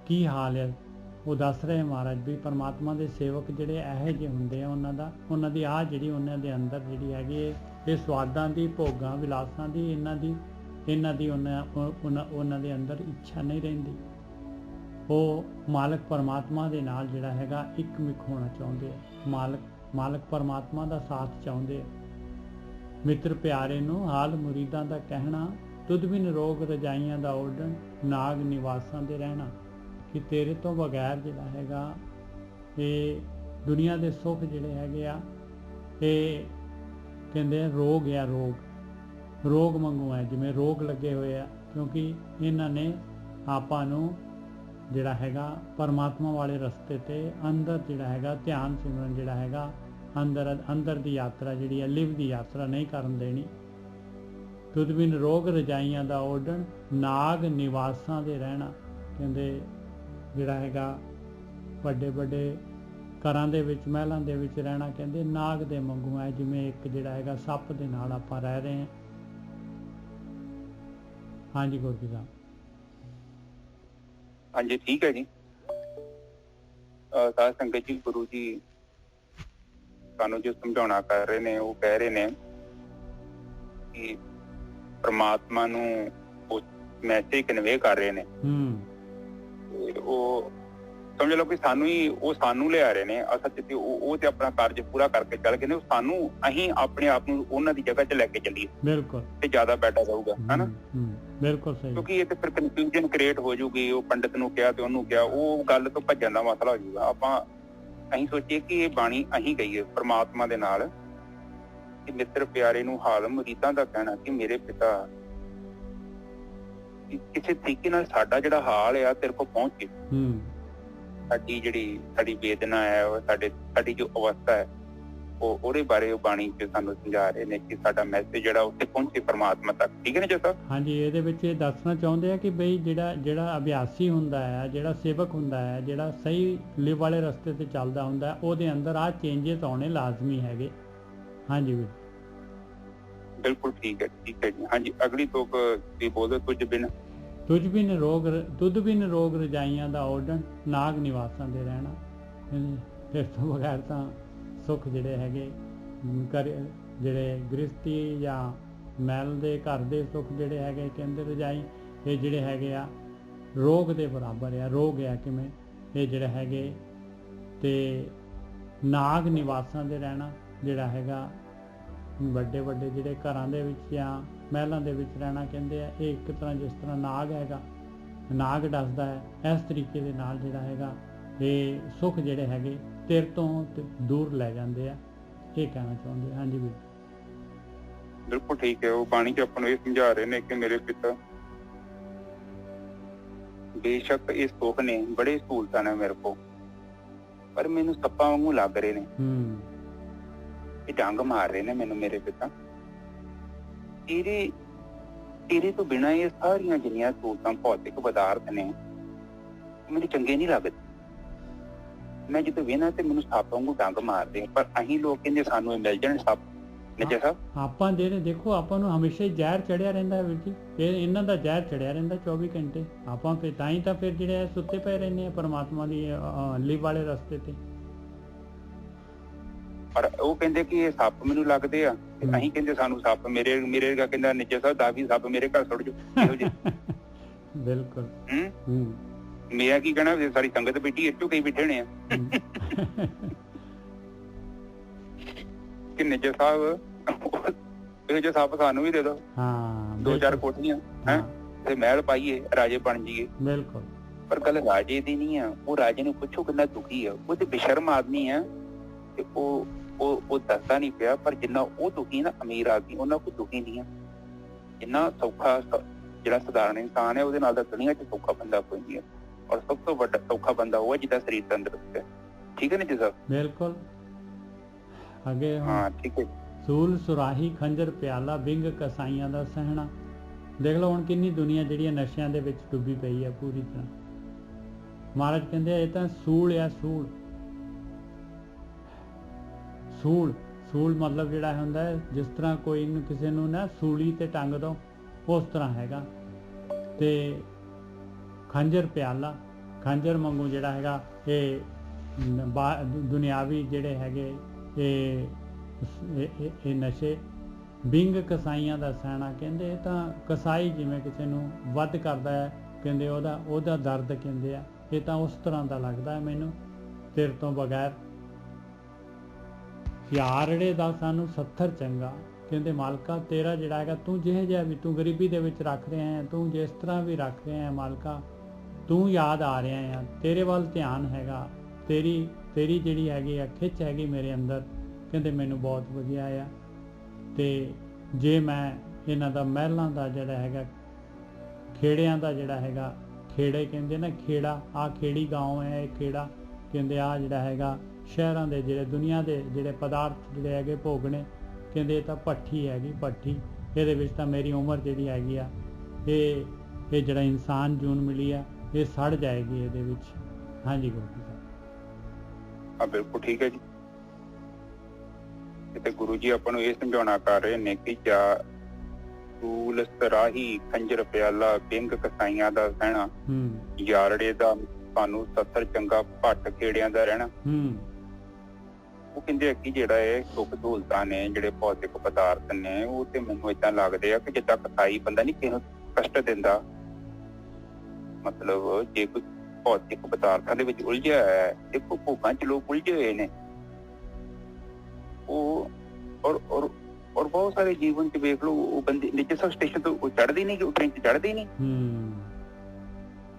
ਕੀ ਹਾਲ ਹੈ ਉਹ ਦੱਸ ਰਹੇ ਮਹਾਰਾਜ ਵੀ ਪਰਮਾਤਮਾ ਦੇ ਸੇਵਕ ਜਿਹੜੇ ਇਹੋ ਜਿਹੇ ਹੁੰਦੇ ਆ, ਉਹਨਾਂ ਦੀ ਆਹ ਜਿਹੜੀ ਉਹਨਾਂ ਦੇ ਅੰਦਰ ਜਿਹੜੀ ਹੈਗੀ ਇਹ ਸਵਾਦਾਂ ਦੀ, ਭੋਗਾਂ ਵਿਲਾਸਾਂ ਦੀ, ਇਹਨਾਂ ਦੀ ਉਹਨਾਂ ਦੇ ਅੰਦਰ ਇੱਛਾ ਨਹੀਂ ਰਹਿੰਦੀ। ਉਹ ਮਾਲਕ ਪਰਮਾਤਮਾ ਦੇ ਨਾਲ ਜਿਹੜਾ ਹੈਗਾ ਇੱਕ ਮਿਕ ਹੋਣਾ ਚਾਹੁੰਦੇ ਆ, ਮਾਲਕ ਪਰਮਾਤਮਾ ਦਾ ਸਾਥ ਚਾਹੁੰਦੇ ਆ। ਮਿੱਤਰ ਪਿਆਰੇ ਨੂੰ ਹਾਲ ਮੁਰੀਦਾਂ ਦਾ ਕਹਿਣਾ, ਤੁਧ ਬਿਨ ਰੋਗ ਰਜਾਈਆਂ ਦਾ ਓਢਣ, ਨਾਗ ਨਿਵਾਸਾਂ ਦੇ ਰਹਿਣਾ। ਕਿ ਤੇਰੇ ਤੋਂ ਬਗੈਰ ਜਿਹੜਾ ਹੈਗਾ ਇਹ ਦੁਨੀਆ ਦੇ ਸੁੱਖ ਜਿਹੜੇ ਹੈਗੇ ਆ ਇਹ ਕਹਿੰਦੇ ਰੋਗ ਆ, ਰੋਗ ਵਾਂਗੂ ਹੈ, ਜਿਵੇਂ ਰੋਗ ਲੱਗੇ ਹੋਏ ਆ, ਕਿਉਂਕਿ ਇਹਨਾਂ ਨੇ ਆਪਾਂ ਨੂੰ ਜਿਹੜਾ ਹੈਗਾ ਪਰਮਾਤਮਾ ਵਾਲੇ ਰਸਤੇ ਤੇ ਅੰਦਰ ਜਿਹੜਾ ਹੈਗਾ ਧਿਆਨ ਸਿਮਰਨ ਜਿਹੜਾ ਹੈਗਾ ਅੰਦਰ ਦੀ ਯਾਤਰਾ ਜਿਹੜੀ ਹੈ, ਲਿਵ ਦੀ ਯਾਤਰਾ ਨਹੀਂ ਕਰਨ ਦੇਣੀ। ਤੁਧ ਬਿਨ ਰੋਗ ਰਜਾਈਆਂ ਦਾ ਓਢਣ, ਨਾਗ ਨਿਵਾਸਾਂ ਦੇ ਰਹਿਣਾ। ਕਹਿੰਦੇ ਜਿਹੜਾ ਹੈਗਾ ਵੱਡੇ ਘਰਾਂ ਦੇ ਵਿੱਚ, ਮਹਿਲਾਂ ਦੇ ਵਿੱਚ ਰਹਿਣਾ ਕਹਿੰਦੇ ਨਾਗ ਦੇ ਵਾਂਗੂ ਹੈ, ਜਿਵੇਂ ਇੱਕ ਜਿਹੜਾ ਹੈਗਾ ਸੱਪ ਦੇ ਨਾਲ ਆਪਾਂ ਰਹਿ ਰਹੇ ਹਾਂ। ਹਾਂਜੀ ਗੁਰੂ ਸਾਹਿਬ। ਹਾਂਜੀ ਠੀਕ ਹੈ ਜੀ। ਸਾਧ ਸੰਗਤ ਜੀ, ਗੁਰੂ ਜੀ ਸਾਨੂੰ ਜੋ ਸਮਝਾਉਣਾ ਕਰ ਰਹੇ ਨੇ, ਉਹ ਕਹਿ ਰਹੇ ਨੇ ਕਿ ਪਰਮਾਤਮਾ ਨੂੰ ਉਹ ਮੈਸੇਜ ਕਨਵੇ ਕਰ ਰਹੇ ਨੇ। ਉਹ ਸਮਝ ਲਓ ਕਿ ਸਾਨੂੰ ਲਿਆ ਰਹੇ ਨੇ ਅਸਲ ਚ, ਉਹ ਤੇ ਆਪਣਾ ਕਾਰਜ ਪੂਰਾ ਕਰਕੇ ਚੱਲ ਗਏ ਨੇ। ਅਸੀਂ ਆਪਣੇ ਆਪ ਨੂੰ ਉਹਨਾਂ ਦੀ ਜਗ੍ਹਾ 'ਚ ਲੈ ਕੇ ਚੱਲੀਏ, ਬਿਲਕੁਲ, ਤੇ ਜ਼ਿਆਦਾ ਬੈਟਰ ਰਹੂਗਾ, ਹਨਾ। ਬਿਲਕੁਲ ਸਹੀ। ਕਿਉਂਕਿ ਇਹ ਤੇ ਫਿਰ ਕਨਫਿਊਜ਼ਨ ਕ੍ਰੀਏਟ ਹੋ ਜੂਗੀ। ਉਹ ਪੰਡਿਤ ਨੂੰ ਕਿਹਾ ਤੇ ਉਹਨੂੰ ਕਿਹਾ, ਉਹ ਗੱਲ ਤੋਂ ਭੱਜਣ ਦਾ ਮਸਲਾ ਹੋ ਜੂਗਾ। ਅਸੀਂ ਸੋਚੀਏ ਕਿ ਇਹ ਬਾਣੀ ਅਸੀਂ ਕਹੀਏ ਪਰਮਾਤਮਾ ਦੇ ਨਾਲ ਕਿ ਮਿੱਤਰ ਪਿਆਰੇ ਨੂੰ ਹਾਲ ਮੁਰੀਦਾਂ ਦਾ ਕਹਿਣਾ ਕਿ ਮੇਰੇ ਪਿਤਾ ਕਿਸੇ ਤਰੀਕੇ ਨਾਲ ਸਾਡਾ ਜਿਹੜਾ ਹਾਲ ਆ ਤੇਰੇ ਕੋਲ ਪਹੁੰਚੇ। ਸਾਡੀ ਵੇਦਨਾ ਹੈ, ਸਾਡੀ ਜੋ ਅਵਸਥਾ ਹੈ, ਉਹਦੇ ਬਾਰੇ ਉਹ ਬਾਣੀ ਚ ਸਾਨੂੰ ਸਮਝਾ ਰਹੇ ਨੇ ਕਿ ਸਾਡਾ ਮੈਸੇਜ ਜਿਹੜਾ ਉੱਥੇ ਪਹੁੰਚੇ ਪਰਮਾਤਮਾ ਤੱਕ। ਠੀਕ ਹੈ ਨਾ ਜਸਾ? ਹਾਂਜੀ, ਇਹਦੇ ਵਿੱਚ ਇਹ ਦੱਸਣਾ ਚਾਹੁੰਦੇ ਆ ਕਿ ਬਈ ਜਿਹੜਾ ਅਭਿਆਸੀ ਹੁੰਦਾ ਹੈ, ਜਿਹੜਾ ਸੇਵਕ ਹੁੰਦਾ ਹੈ, ਜਿਹੜਾ ਸਹੀ ਲਿਵ ਵਾਲੇ ਰਸਤੇ ਤੇ ਚੱਲਦਾ ਹੁੰਦਾ, ਉਹਦੇ ਅੰਦਰ ਆਹ ਚੇਂਜਸ ਆਉਣੇ ਲਾਜ਼ਮੀ ਹੈਗੇ। ਹਾਂਜੀ ਵੀਰ, ਬਿਲਕੁਲ ਠੀਕ ਹੈ ਜੀ। ਹਾਂਜੀ, ਅਗਲੀ ਤੁਕ ਤੁਸੀਂ ਬੋਲਦੇ, ਤੁਝ ਬਿਨ ਰੋਗ ਰਜਾਈਆਂ ਦਾ ਓਢਣ, ਨਾਗ ਨਿਵਾਸਾਂ ਦੇ ਰਹਿਣਾ। ਇਸ ਤੋਂ ਬਗੈਰ ਤਾਂ ਸੁੱਖ ਜਿਹੜੇ ਹੈਗੇ ਜਿਹੜੇ ਗ੍ਰਸਤੀ ਜਾਂ ਮਹਿਲ ਦੇ ਘਰ ਦੇ ਸੁੱਖ ਜਿਹੜੇ ਹੈਗੇ ਕਹਿੰਦੇ ਰਜਾਈ, ਇਹ ਜਿਹੜੇ ਹੈਗੇ ਆ ਰੋਗ ਦੇ ਬਰਾਬਰ ਆ। ਰੋਗ ਆ ਕਿਵੇਂ? ਇਹ ਜਿਹੜੇ ਹੈਗੇ ਤੇ ਨਾਗ ਨਿਵਾਸਾਂ ਦੇ ਰਹਿਣਾ ਜਿਹੜਾ ਹੈਗਾ ਵੱਡੇ ਜਿਹੜੇ ਘਰਾਂ ਦੇ ਵਿੱਚ ਜਾਂ ਮਹਿਲਾਂ ਦੇ ਵਿੱਚ ਰਹਿਣਾ ਕਹਿੰਦੇ ਆ। ਇਹ ਇੱਕ ਤਰ੍ਹਾਂ ਜਿਸ ਤਰ੍ਹਾਂ ਨਾਗ ਹੈਗਾ, ਨਾਗ ਡਸਦਾ ਹੈ, ਇਸ ਤਰੀਕੇ ਦੇ ਨਾਲ ਜਿਹੜਾ ਹੈਗਾ ਇਹ ਸੁੱਖ ਜਿਹੜੇ ਹੈਗੇ ਤੇਰੇ ਤੋਂ ਦੂਰ ਲੈ ਜਾਂਦੇ ਆ, ਇਹ ਕਹਿਣਾ ਚਾਹੁੰਦੇ। ਹਾਂਜੀ ਵੀਰ, ਬਿਲਕੁਲ ਠੀਕ ਹੈ। ਉਹ ਬਾਣੀ ਚ ਆਪਾਂ ਨੂੰ ਇਹ ਸਮਝਾ ਰਹੇ ਨੇ ਕਿ ਮੇਰੇ ਪਿਤਾ ਬੇਸ਼ੱਕ ਇਹ ਸੁੱਖ ਨੇ, ਬੜੇ ਸਹੂਲਤਾਂ ਨੇ ਮੇਰੇ ਕੋਲ, ਪਰ ਮੈਨੂੰ ਸੱਪਾਂ ਵਾਂਗੂ ਲੱਗ ਰਹੇ ਨੇ। ਇਹ ਡੰਗ ਮਾਰ ਰਹੇ ਨੇ ਮੈਨੂੰ ਮੇਰੇ ਪਿਤਾ। ਤੇਰੇ ਤੋਂ ਬਿਨਾਂ ਇਹ ਸਾਰੀਆਂ ਜਿੰਨੀਆਂ ਸਹੂਲਤਾਂ ਭੌਤਿਕ ਪਦਾਰਥ ਨੇ ਮੈਨੂੰ ਚੰਗੇ ਨਹੀਂ ਲੱਗਦੇ। ਮੈਂ ਜਦੋਂ ਵੇਖਣਾ ਤੇ ਮੈਨੂੰ ਸੱਪ ਵਾਂਗੂ ਡੰਗ ਮਾਰਦੇ, ਪਰ ਅਸੀਂ ਲੋਕ ਕਹਿੰਦੇ ਸਾਨੂੰ ਇਹ ਮਿਲ ਜਾਣ ਸੱਪ। ਨੱਚਾ ਸਾਹਿਬ, ਆਪਾਂ ਜਿਹੜੇ ਦੇਖੋ ਆਪਾਂ ਨੂੰ ਹਮੇਸ਼ਾ ਹੀ ਜ਼ਹਿਰ ਚੜਿਆ ਰਹਿੰਦਾ ਹੈ ਵੀਰ ਜੀ, ਇਹਨਾਂ ਦਾ ਜ਼ਹਿਰ ਚੜਿਆ ਰਹਿੰਦਾ 24 ਘੰਟੇ। ਆਪਾਂ ਫਿਰ ਤਾਂ ਹੀ ਤਾਂ ਫਿਰ ਜਿਹੜੇ ਸੁੱਤੇ ਪਏ ਰਹਿੰਦੇ ਆ ਪਰਮਾਤਮਾ ਦੀ ਲਿਵ ਵਾਲੇ ਰਸਤੇ ਤੇ। ਪਰ ਉਹ ਕਹਿੰਦੇ ਕਿ ਇਹ ਸੱਪ ਮੈਨੂੰ ਲੱਗਦੇ ਆ, ਅਸੀਂ ਕਹਿੰਦੇ ਸਾਨੂੰ ਸੱਪ। ਮੇਰੇ ਕਹਿੰਦਾ ਨੱਚਾ ਸਾਹਿਬ 10 ਸੱਪ ਮੇਰੇ ਘਰ ਸੁੱਟ ਜਾਓ ਇਹੋ ਜਿਹੇ। ਬਿਲਕੁਲ। ਮੇਰਾ ਕੀ ਕਹਿਣਾ, ਸਾਰੀ ਸੰਗਤ ਬੈਠੀ ਇੱਥੋਂ ਕਈ ਬੈਠੇ ਹੋਣੇ ਆ ਕਿ ਨੱਚਾ ਸਾਹਿਬ ਇਹੋ ਜਿਹੇ ਸੱਪ ਸਾਨੂੰ ਵੀ ਦੇ ਦੋ। ਹਾਂ, 2-4 ਕੋਠੀਆਂ ਹੈ ਤੇ ਮਹਿਲ ਪਾਈਏ, ਰਾਜੇ ਬਣ ਜਾਈਏ। ਬਿਲਕੁਲ। ਪਰ ਗੱਲ ਰਾਜੇ ਦੀ ਨਹੀਂ ਆ। ਉਹ ਰਾਜੇ ਨੂੰ ਪੁੱਛੋ ਕਿੰਨਾ ਦੁਖੀ ਆ। ਉਹ ਤੇ ਬੇਸ਼ਰਮ ਆਦਮੀ ਆ ਤੇ ਉਹ ਦੱਸਦਾ ਨਹੀਂ ਪਿਆ, ਪਰ ਜਿੰਨਾ ਉਹ ਦੁਖੀ ਨਾ ਅਮੀਰ ਆਦਮੀ ਉਹਨਾਂ ਕੋਲ ਦੁਖੀ ਨਹੀਂ ਆ। ਜਿੰਨਾ ਸੌਖਾ ਜਿਹੜਾ ਸਧਾਰਨ ਇਨਸਾਨ ਹੈ ਉਹਦੇ ਨਾਲ ਤਾਂ ਦੁਨੀਆ 'ਚ ਸੌਖਾ ਬੰਦਾ ਕੋਈ ਨਹੀਂ ਹੈ। ਔਰ ਸਭ ਤੋਂ ਵੱਡਾ ਸੌਖਾ ਬੰਦਾ ਉਹ ਹੈ ਜਿਹਦਾ ਸਰੀਰ ਤੰਦਰੁਸਤ ਹੈ। ਠੀਕ ਹੈ ਨਾ ਜੀ ਸਾਹਿਬ? ਬਿਲਕੁਲ। ਅੱਗੇ ਹਾਂ ਠੀਕ ਹੈ। ਸੂਲ ਸੁਰਾਹੀ ਖੰਜਰ ਪਿਆਲਾ ਬਿੰਗ ਕਸਾਈਆਂ ਦਾ ਸਹਿਣਾ। ਦੇਖ ਲਓ ਹੁਣ ਕਿੰਨੀ ਦੁਨੀਆ ਜਿਹੜੀ ਨਸ਼ਿਆਂ ਦੇ ਵਿੱਚ ਡੁੱਬੀ ਪਈ ਹੈ ਪੂਰੀ ਤਰ੍ਹਾਂ। ਮਹਾਰਾਜ ਕਹਿੰਦੇ ਇਹ ਤਾਂ ਸੂਲ ਆ, ਸੂਲ। ਸੂਲ ਮਤਲਬ ਜਿਹੜਾ ਹੁੰਦਾ ਹੈ ਜਿਸ ਤਰ੍ਹਾਂ ਕੋਈ ਨੂੰ ਕਿਸੇ ਨੂੰ ਨਾ ਸੂਲੀ ਤੇ ਟੰਗ ਦੋ, ਉਸ ਤਰ੍ਹਾਂ ਹੈਗਾ। ਤੇ ਖੰਜਰ ਪਿਆਲਾ, ਖੰਜਰ ਵਾਂਗੂ ਜਿਹੜਾ ਹੈਗਾ ਇਹ ਦੁਨਿਆਵੀ ਜਿਹੜੇ ਹੈਗੇ ਇਹ ਨਸ਼ੇ। ਬਿੰਗ ਕਸਾਈਆਂ ਦਾ ਸਹਿਣਾ, ਕਹਿੰਦੇ ਇਹ ਤਾਂ ਕਸਾਈ ਜਿਵੇਂ ਕਿਸੇ ਨੂੰ ਵੱਧ ਕਰਦਾ ਹੈ, ਕਹਿੰਦੇ ਉਹਦਾ ਦਰਦ ਕਹਿੰਦੇ ਆ, ਇਹ ਤਾਂ ਉਸ ਤਰ੍ਹਾਂ ਦਾ ਲੱਗਦਾ ਹੈ ਮੈਨੂੰ ਤੇਰੇ ਤੋਂ ਬਗੈਰ। ਯਾਰੜੇ ਦਾ ਸਾਨੂੰ 70 ਚੰਗਾ, ਕਹਿੰਦੇ ਮਾਲਕਾ ਤੇਰਾ ਜਿਹੜਾ ਹੈਗਾ ਤੂੰ ਜਿਹੇ ਜਿਹਾ ਵੀ ਤੂੰ ਗਰੀਬੀ ਦੇ ਵਿੱਚ ਰੱਖ ਰਿਹਾ ਹੈ, ਤੂੰ ਜਿਸ ਤਰ੍ਹਾਂ ਵੀ ਰੱਖ ਰਿਹਾ ਹੈ ਮਾਲਕਾ, ਤੂੰ ਯਾਦ ਆ ਰਿਹਾ ਹੈ, ਤੇਰੇ ਵੱਲ ਧਿਆਨ ਹੈਗਾ, ਤੇਰੀ ਜਿਹੜੀ ਹੈਗੀ ਆ ਖਿੱਚ ਹੈਗੀ ਮੇਰੇ ਅੰਦਰ, ਕਹਿੰਦੇ ਮੈਨੂੰ ਬਹੁਤ ਵਧੀਆ ਆ। ਤੇ ਜੇ ਮੈਂ ਇਹਨਾਂ ਦਾ ਮਹਿਲਾਂ ਦਾ ਜਿਹੜਾ ਹੈਗਾ ਖੇੜਿਆਂ ਦਾ ਜਿਹੜਾ ਹੈਗਾ, ਖੇੜੇ ਕਹਿੰਦੇ ਨਾ ਖੇੜਾ, ਆਹ ਖੇੜੀ ਗਾਉਂ ਹੈ, ਇਹ ਖੇੜਾ ਕਹਿੰਦੇ ਆ ਜਿਹੜਾ ਹੈਗਾ ਸ਼ਹਿਰਾਂ ਦੇ ਜਿਹੜੇ ਦੁਨੀਆ ਦੇ ਜਿਹੜੇ ਪਦਾਰਥ ਜਿਹੜੇ ਹੈਗੇ ਭੋਗਣੇ, ਕਹਿੰਦੇ ਇਹ ਤਾਂ ਭੱਠੀ ਹੈਗੀ, ਭੱਠੀ। ਇਹਦੇ ਵਿੱਚ ਤਾਂ ਮੇਰੀ ਉਮਰ ਜਿਹੜੀ ਹੈਗੀ ਆ ਇਹ ਜਿਹੜਾ ਇਨਸਾਨ ਜੂਨ ਮਿਲੀ ਆ ਇਹ ਸੜ ਜਾਏਗੀ ਇਹਦੇ ਵਿੱਚ। ਹਾਂਜੀ ਗੋਪੀ ਸਾਹਿਬ। ਹਾਂ ਬਿਲਕੁਲ ਠੀਕ ਹੈ ਜੀ। ਤੇ ਗੁਰੂ ਜੀ ਆਪਾਂ ਨੂੰ ਇਹ ਸਮਝਾਉਣਾ ਕਰ ਰਹੇ ਨੇ ਕਿ ਜਾ ਸੂਲ ਸਰਾਹੀ ਖੰਜਰ ਪਿਆਲਾ ਬਿੰਗ ਕਸਾਈਆਂ ਦਾ ਸਹਿਣਾ, ਯਾਰੜੇ ਦਾ ਸਾਨੂੰ 70 ਚੰਗਾ ਭੱਟ ਖੇੜਿਆਂ ਦਾ ਰਹਿਣਾ। ਉਹ ਕਹਿੰਦੇ ਕਿ ਜਿਹੜਾ ਇਹ ਸੁੱਖ ਸਹੂਲਤਾਂ ਨੇ, ਜਿਹੜੇ ਭੌਤਿਕ ਪਦਾਰਥ ਨੇ, ਉਹ ਤੇ ਮੈਨੂੰ ਏਦਾਂ ਲੱਗਦੇ ਆ ਕਿ ਜਿੱਦਾਂ ਕਸਾਈ ਬੰਦਾ ਨਹੀਂ ਕਿਸੇ ਨੂੰ ਕਸ਼ਟ ਦਿੰਦਾ। ਮਤਲਬ ਜੇ ਕੋਈ ਭੌਤਿਕ ਪਦਾਰਥਾਂ ਦੇ ਵਿੱਚ ਉਲਝਿਆ ਹੈ, ਦੇਖੋ ਭੋਗਾਂ 'ਚ ਲੋਕ ਉਲਝੇ ਹੋਏ ਨੇ, ਉਹ ਔਰ ਬਹੁਤ ਸਾਰੇ ਜੀਵਨ 'ਚ ਵੇਖ ਲਓ ਉਹ ਬੰਦੇ ਨੀਚੇ ਸਭ ਸਟੇਸ਼ਨ ਤੋਂ ਚੜ੍ਹਦੇ ਨਹੀਂ, ਉਹ ਟ੍ਰੇਨ 'ਚ ਚੜ੍ਹਦੇ ਨਹੀਂ,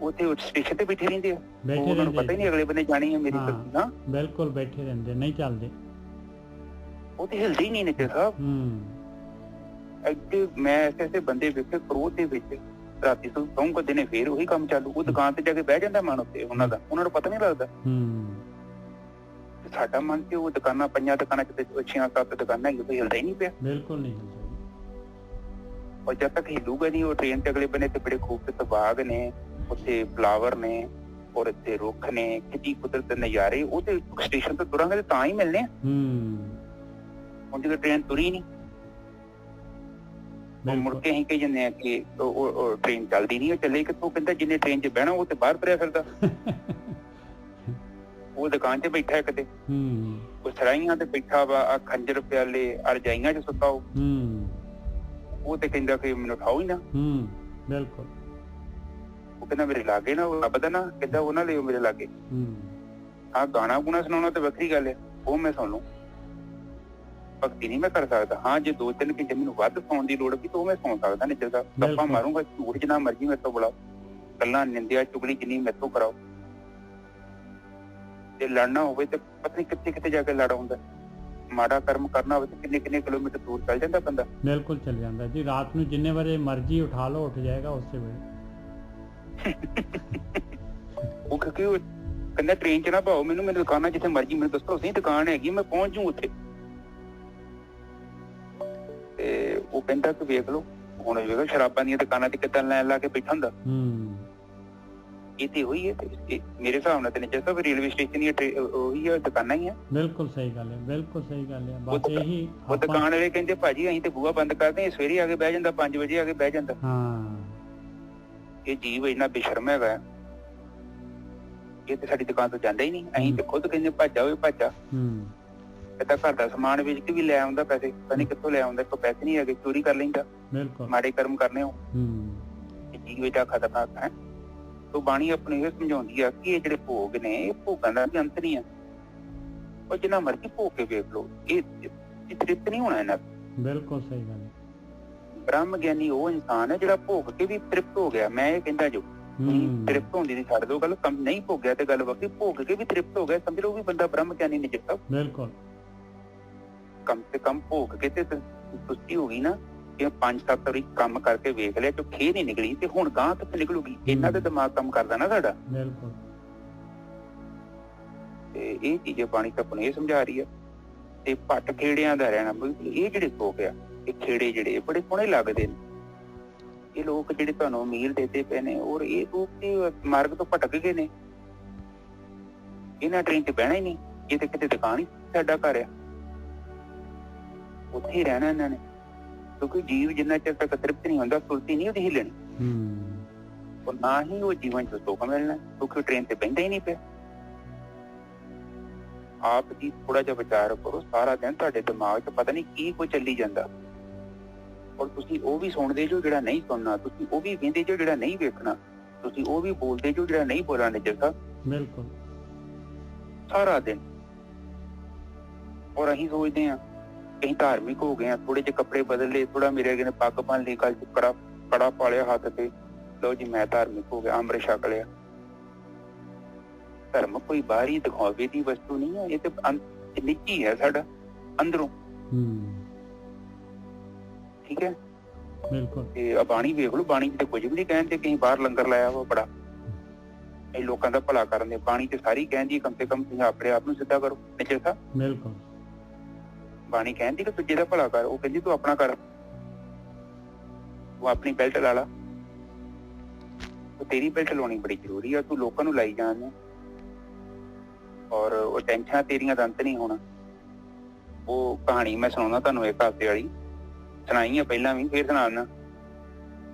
ਉੱਥੇ ਸਟੇਸ਼ਨ ਤੇ ਬੈਠੇ ਰਹਿੰਦੇ ਆ। ਉਹਨਾਂ ਨੂੰ ਪਤਾ ਹੀ ਨਹੀਂ ਅਗਲੇ ਬੰਦੇ ਜਾਣੀ ਹੈ ਮੇਰੀ ਨਾ। ਬਿਲਕੁਲ ਬੈਠੇ ਰਹਿੰਦੇ, ਨਹੀਂ ਚੱਲਦੇ, ਉਹ ਤੇ ਹਿਲਦੇ ਹੀ ਨਹੀਂ ਨੀਚੇ ਸਾਹਿਬ। ਅੱਗੇ ਮੈਂ ਐਸੇ ਬੰਦੇ ਵੇਖੇ ਕਰੋਧ ਦੇ ਵਿੱਚ ਰਾਤੀ ਤੋਂ ਸੌਂਕਦੇ ਨੇ, ਫੇਰ ਉਹੀ ਕੰਮ ਚਾਲੂ। ਉਹ ਦੁਕਾਨ ਤੇ ਜਾ ਕੇ ਬਹਿ ਜਾਂਦਾ ਮਨ ਉੱਤੇ ਉਹਨਾਂ ਦਾ, ਉਹਨਾਂ ਨੂੰ ਪਤਾ ਨਹੀਂ ਲੱਗਦਾ। ਸਾਡਾ ਮਨ ਤੇ ਉਹ ਦੁਕਾਨਾਂ 5 ਦੁਕਾਨਾਂ 'ਚ 6-7 ਦੁਕਾਨਾਂ ਹੈਗੀਆਂ, ਕੋਈ ਹਿਲਦਾ ਹੀ ਨਹੀਂ ਪਿਆ। ਬਿਲਕੁਲ ਨਹੀਂ। ਔਰ ਜਦ ਤੱਕ ਹਿਲੂਗਾ ਨਹੀਂ ਉਹ ਟ੍ਰੇਨ ਤੇ ਅਗਲੇ ਬੰਨੇ ਤੇ ਬੜੇ ਖੂਬਸੂਰਤ ਬਾਗ ਨੇ, ਉੱਥੇ ਫਲਾਵਰ ਨੇ, ਔਰ ਇੱਥੇ ਰੁੱਖ ਨੇ, ਕਿੰਨੀ ਕੁਦਰਤ ਦੇ ਨਜ਼ਾਰੇ। ਉਹ ਤੇ ਸਟੇਸ਼ਨ ਤੋਂ ਤੁਰਾਂਗੇ ਤੇ ਤਾਂ ਹੀ ਮਿਲਣੇ ਆ। ਹੁਣ ਜਦੋਂ ਟ੍ਰੇਨ ਤੁਰੀ ਨਹੀਂ, ਮੁੜ ਕੇ ਅਸੀਂ ਕਹੀ ਜਾਂਦੇ ਆ ਕਿ ਉਹ ਟ੍ਰੇਨ ਚੱਲਦੀ ਨਹੀਂ। ਉਹ ਚੱਲੇ ਕਿੱਥੋਂ? ਕਹਿੰਦਾ ਜਿੰਨੇ ਟ੍ਰੇਨ 'ਚ ਬਹਿਣਾ ਉਹ ਤੇ ਬਾਹਰ ਤੁਰਿਆ ਫਿਰਦਾ। ਉਹ ਦੁਕਾਨ 'ਚ ਬੈਠਾ ਹੈ ਕਿਤੇ, ਉਹ ਸਰਾਈਆਂ ਤੇ ਬੈਠਾ ਵਾ, ਆ ਖੰਜਰ ਪਿਆਲੇ ਰਜਾਈਆਂ 'ਚ ਸੁੱਤਾ। ਉਹ ਤੇ ਕਹਿੰਦਾ ਕਿ ਮੈਨੂੰ ਉਠਾਓ ਹੀ ਨਾ। ਬਿਲਕੁਲ। ਉਹ ਕਹਿੰਦਾ ਮੇਰੇ ਲਾਗੇ ਨਾ ਉਹ ਲੱਭਦਾ ਨਾ, ਕਹਿੰਦਾ ਉਹ ਨਾ ਲਿਓ ਮੇਰੇ ਲਾਗੇ। ਹਾਂ ਗਾਣਾ ਗੁਣਾ ਸੁਣਾਉਣਾ ਤੇ ਵੱਖਰੀ ਗੱਲ ਹੈ, ਉਹ ਮੈਂ ਸੁਣ ਲਊ, ਭਗਤੀ ਨਹੀਂ ਮੈਂ ਕਰ ਸਕਦਾ। ਹਾਂ ਜੇ 2-3 ਘੰਟੇ ਮੈਨੂੰ ਵੱਧ ਸੌਣ ਦੀ ਲੋੜ ਪਈ ਤਾਂ ਉਹ ਮੈਂ ਸੌਂ ਸਕਦਾ। ਨਹੀਂ ਚੱਲਦਾ ਗੱਪਾਂ ਮਾਰੂੰਗਾ, ਝੂਠ ਜਿੰਨਾ ਮਰਜ਼ੀ ਮੇਰੇ ਤੋਂ ਬੁਲਾਓ, ਗੱਲਾਂ ਨਿੰਦਿਆ ਚੁਗਲੀ ਜਿੰਨੀ ਮੇਰੇ ਤੋਂ ਕਰਾਓ। ਜੇ ਲੜਨਾ ਹੋਵੇ ਤੇ ਪਤਾ ਨਹੀਂ ਕਿੱਥੇ ਜਾ ਕੇ ਲੜ ਹੁੰਦਾ। ਮਾੜਾ ਕਰਮ ਕਰਨਾ ਹੋਵੇ ਤੇ ਕਿੰਨੇ ਕਿਲੋਮੀਟਰ ਦੂਰ ਚੱਲ ਜਾਂਦਾ ਬੰਦਾ। ਬਿਲਕੁਲ ਚੱਲ ਜਾਂਦਾ ਜੀ। ਰਾਤ ਨੂੰ ਜਿੰਨੇ ਵਜੇ ਮਰਜ਼ੀ ਉਠਾ ਲਓ, ਉੱਠ ਜਾਏਗਾ ਉਸੇ ਵੇਲੇ। ਉਹ ਕਿਉਂਕਿ ਉਹ ਕਹਿੰਦਾ ਟ੍ਰੇਨ 'ਚ ਨਾ ਪਾਓ ਮੈਨੂੰ, ਮੈਨੂੰ ਦੁਕਾਨਾਂ ਜਿੱਥੇ ਮਰਜ਼ੀ ਮੈਨੂੰ ਦੱਸੋ, ਸਹੀ ਦੁਕਾਨ ਹੈਗੀ ਮੈਂ ਪਹੁੰਚ ਜੂ ਉੱਥੇ। ਤੇ ਉਹ ਕਹਿੰਦਾ ਕਿ ਵੇਖ ਲਓ ਹੁਣ ਵੇਖੋ ਸ਼ਰਾਬਾਂ ਦੀਆਂ ਦੁਕਾਨਾਂ ਤੇ ਕਿੱਦਾਂ ਲਾਈਨ ਲਾ ਕੇ ਬੈਠਾ ਹੁੰਦਾ। ਇਹ ਤੇ ਹੋਈ ਹੈ ਮੇਰੇ ਹਿਸਾਬ ਨਾਲ ਤੇ ਨਿੱਜਰ ਸਾਹਿਬ ਰੇਲਵੇ ਸਟੇਸ਼ਨ ਹੀ ਉਹੀ ਆ, ਦੁਕਾਨਾਂ ਹੀ ਆ। ਬਿਲਕੁਲ ਸਹੀ ਗੱਲ ਹੈ, ਬਿਲਕੁਲ ਸਹੀ ਗੱਲ ਹੈ। ਬਸ ਇਹੀ ਉਹ ਦੁਕਾਨ ਵਾਲੇ ਕਹਿੰਦੇ ਭਾਜੀ ਅਸੀਂ ਤੇ ਬੂਹਾ ਬੰਦ ਕਰਦੇ ਹਾਂ, ਸਵੇਰੇ ਆ ਕੇ ਬਹਿ ਜਾਂਦਾ, 5 ਵਜੇ ਆ ਕੇ ਬਹਿ ਜਾਂਦਾ। ਹਾਂ, ਇਹ ਜੀਵ ਇੰਨਾ ਬੇਸ਼ਰਮ ਹੈਗਾ, ਇਹ ਤੇ ਸਾਡੀ ਦੁਕਾਨ ਤੋਂ ਜਾਂਦਾ ਹੀ ਨਹੀਂ। ਅਸੀਂ ਤੇ ਖੁਦ ਕਹਿੰਦੇ ਭਾਜਾ ਹੋਏ ਭਾਜਾ। ਤਾਂ ਘਰ ਦਾ ਸਮਾਨ ਵੇਚ ਕੇ ਵੀ ਲੈ ਆਉਂਦਾ ਪੈਸੇ, ਪਤਾ ਨੀ ਕਿੱਥੋਂ ਲੈ ਆਉਂਦਾ, ਕੋਈ ਪੈਸੇ ਨਹੀਂ ਹੈਗੇ, ਚੋਰੀ ਕਰ ਲੈਂਦਾ। ਮਾੜੇ ਕਰਮ ਕਰਨੇ ਹੋ। ਜੀਵ ਇਹਦਾ ਖਤਰਨਾਕ ਹੈ। ਤੋ ਬਾਣੀ ਆਪਣੀ ਇਹ ਸਮਝਾਉਂਦੀ ਆ ਕਿ ਇਹ ਜਿਹੜੇ ਭੋਗ ਨੇ, ਇਹ ਭੋਗਾਂ ਦਾ ਵੀ ਅੰਤ ਨਹੀਂ ਆ। ਉਹ ਜਿੰਨਾ ਮਰਜ਼ੀ ਭੋਗ ਕੇ ਵੇਖ ਲਓ, ਇਹ ਤ੍ਰਿਪਤ ਨਹੀਂ ਹੋਣਾ ਇਹਨਾਂ। ਬਿਲਕੁਲ ਸਹੀ ਗੱਲ ਹੈ। ਬ੍ਰਹਮ ਗਿਆਨੀ ਉਹ ਇਨਸਾਨ ਹੈ ਜਿਹੜਾ ਭੋਗ ਕੇ ਵੀ ਤ੍ਰਿਪਤ ਹੋ ਗਿਆ। ਮੈਂ ਇਹ ਕਹਿੰਦਾ ਜੋ ਤ੍ਰਿਪਤ ਹੁੰਦੀ ਦੀ ਛੱਡ ਦੋ ਗੱਲ, ਕੰਮ ਨਹੀਂ ਭੋਗਿਆ ਤੇ ਗੱਲ ਵੱਖਰੀ, ਭੋਗ ਕੇ ਵੀ ਤ੍ਰਿਪਤ ਹੋ ਗਿਆ, ਸਮਝ ਲਓ ਵੀ ਬੰਦਾ ਬ੍ਰਹਮ ਗਿਆਨੀ ਨਹੀਂ ਜਿੱਤਾ। ਬਿਲਕੁਲ, ਕਮ ਸੇ ਕਮ ਭੋਗ ਕੇ ਤੇ ਸੁਸਤੀ ਹੋ ਗਈ ਨਾ, ਕਿ 5-7 ਵਾਰੀ ਕੰਮ ਕਰਕੇ ਵੇਖ ਲਿਆ, ਜੋ ਖੇ ਨਹੀਂ ਨਿਕਲੀ ਤੇ ਹੁਣ ਗਾਂ ਕਿੱਥੇ ਨਿਕਲੂਗੀ? ਇਹਨਾਂ ਦਾ ਦਿਮਾਗ ਕੰਮ ਕਰਦਾ ਨਾ ਸਾਡਾ। ਬਿਲਕੁਲ, ਤੇ ਇਹ ਚੀਜ਼ਾਂ ਬਾਣੀ ਤਾਂ ਆਪਣੇ ਇਹ ਸਮਝਾ ਰਹੀ ਆ। ਤੇ ਪੱਟ ਖੇੜਿਆਂ ਦਾ ਰਹਿਣਾ, ਇਹ ਜਿਹੜੇ ਲੋਕ ਆ, ਇਹ ਖੇੜੇ ਜਿਹੜੇ ਬੜੇ ਸੋਹਣੇ ਲੱਗਦੇ ਨੇ। ਇਹ ਲੋਕ ਜਿਹੜੇ ਤੁਹਾਨੂੰ ਅਮੀਰ ਦੇਦੇ ਪਏ ਨੇ, ਔਰ ਇਹ ਲੋਕ ਤੇ ਮਾਰਗ ਤੋਂ ਭਟਕ ਗਏ ਨੇ। ਇਹਨਾਂ ਟ੍ਰੇਨ ਤੇ ਬਹਿਣਾ ਹੀ ਨਹੀਂ, ਇਹ ਤੇ ਕਿਤੇ ਦੁਕਾਨ ਹੀ ਸਾਡਾ ਘਰ ਆ, ਉੱਥੇ ਹੀ ਰਹਿਣਾ ਇਹਨਾਂ ਨੇ। ਕਿਉਂਕਿ ਜੀਵ ਜਿੰਨਾ ਚਿਰ ਤੱਕ ਤ੍ਰਿਪਤ ਨਹੀਂ ਹੁੰਦਾ, ਸੁਰਤੀ ਨਹੀਂ ਉਹਦੀ ਹਿੱਲਣੀ, ਔਰ ਨਾ ਹੀ ਉਹ ਜੀਵਨ ਚ ਸੁੱਖ ਮਿਲਣਾ, ਕਿਉਂਕਿ ਟ੍ਰੇਨ ਤੇ ਬਹਿੰਦਾ ਹੀ ਨਹੀਂ ਪਿਆ। ਆਪ ਜੀ ਥੋੜਾ ਜਿਹਾ ਵਿਚਾਰ ਕਰੋ, ਸਾਰਾ ਦਿਨ ਤੁਹਾਡੇ ਦਿਮਾਗ 'ਚ ਪਤਾ ਨਹੀਂ ਕੀ ਕੁਝ ਚੱਲੀ ਜਾਂਦਾ, ਔਰ ਤੁਸੀਂ ਉਹ ਵੀ ਸੁਣਦੇ ਜੋ ਜਿਹੜਾ ਨਹੀਂ ਸੁਣਨਾ, ਤੁਸੀਂ ਉਹ ਵੀ ਵੇਖਦੇ ਜੋ ਜਿਹੜਾ ਨਹੀਂ ਵੇਖਣਾ, ਤੁਸੀਂ ਉਹ ਵੀ ਬੋਲਦੇ ਜੋ ਜਿਹੜਾ ਨਹੀਂ ਬੋਲਣਾ। ਨਿੱਜਰ ਸਾਹਿਬ, ਬਿਲਕੁਲ, ਸਾਰਾ ਦਿਨ। ਔਰ ਅਸੀਂ ਸੋਚਦੇ ਹਾਂ ਕहीं ਧਾਰਮਿਕ ਹੋ ਗਏ ਆ, ਥੋੜੇ ਜਿਹੇ ਕੱਪੜੇ ਬਦਲ ਲਏ, ਥੋੜਾ ਮੇਰੇ ਅੱਗੇ ਨੇ ਪੱਗ ਬੰਨ ਲਈ, ਕੱਲ ਕੜਾ ਪਾ ਲਿਆ ਹੱਥ ਤੇ, ਲਓ ਜੀ ਮੈਂ ਧਾਰਮਿਕ ਹੋ ਗਿਆ, ਅੰਮ੍ਰਿਤ ਛਕ ਲਿਆ। ਧਰਮ ਕੋਈ ਬਾਹਰੀ ਦਿਖਾਵੇ ਦੀ ਵਸਤੂ ਨਹੀਂ ਹੈ, ਇਹ ਤੇ ਨਿੱਜੀ ਹੈ ਸਾਡਾ ਅੰਦਰੋਂ। ਠੀਕ ਹੈ, ਬਿਲਕੁਲ। ਤੇ ਬਾਣੀ ਵੇਖ ਲਓ, ਬਾਣੀ ਤੇ ਕੁਝ ਵੀ ਨਹੀਂ ਕਹਿੰਦੇ ਕਹੀਂ ਬਾਹਰ ਲੰਗਰ ਲਾਇਆ ਵਾ ਬੜਾ, ਇਹ ਲੋਕਾਂ ਦਾ ਭਲਾ ਕਰਨ ਦੇ। ਬਾਣੀ ਤੇ ਸਾਰੀ ਕਹਿੰਦੀ ਕਮ ਸੇ ਕਮ ਤੁਸੀਂ ਆਪਣੇ ਆਪ ਨੂੰ ਸਿੱਧਾ ਕਰੋ। ਨਿੱਜਰ ਸਾਹਿਬ, ਬਿਲਕੁਲ, ਬਾਣੀ ਕਹਿੰਦੀ ਕਿ ਦੂਜੇ ਦਾ ਭਲਾ ਕਰ, ਉਹ ਕਹਿੰਦੀ ਤੂੰ ਆਪਣਾ ਕਰ, ਤੂੰ ਆਪਣੀ ਬੈਲਟ ਲਾ ਲਾ, ਤੇਰੀ ਬੈਲਟ ਲਾਉਣੀ ਬੜੀ ਜ਼ਰੂਰੀ ਆ, ਤੂੰ ਲੋਕਾਂ ਨੂੰ ਲਾਈ ਜਾਣ, ਔਰ ਉਹ ਟੈਨਸ਼ਨਾਂ ਤੇਰੀਆਂ ਦਾ ਅੰਤ ਨਹੀਂ ਹੋਣਾ। ਉਹ ਕਹਾਣੀ ਮੈਂ ਸੁਣਾਉਣਾ ਤੁਹਾਨੂੰ, ਇੱਕ ਹਾਸੇ ਵਾਲੀ ਸੁਣਾਈ ਆ ਪਹਿਲਾਂ ਵੀ, ਫੇਰ ਸੁਣਾ।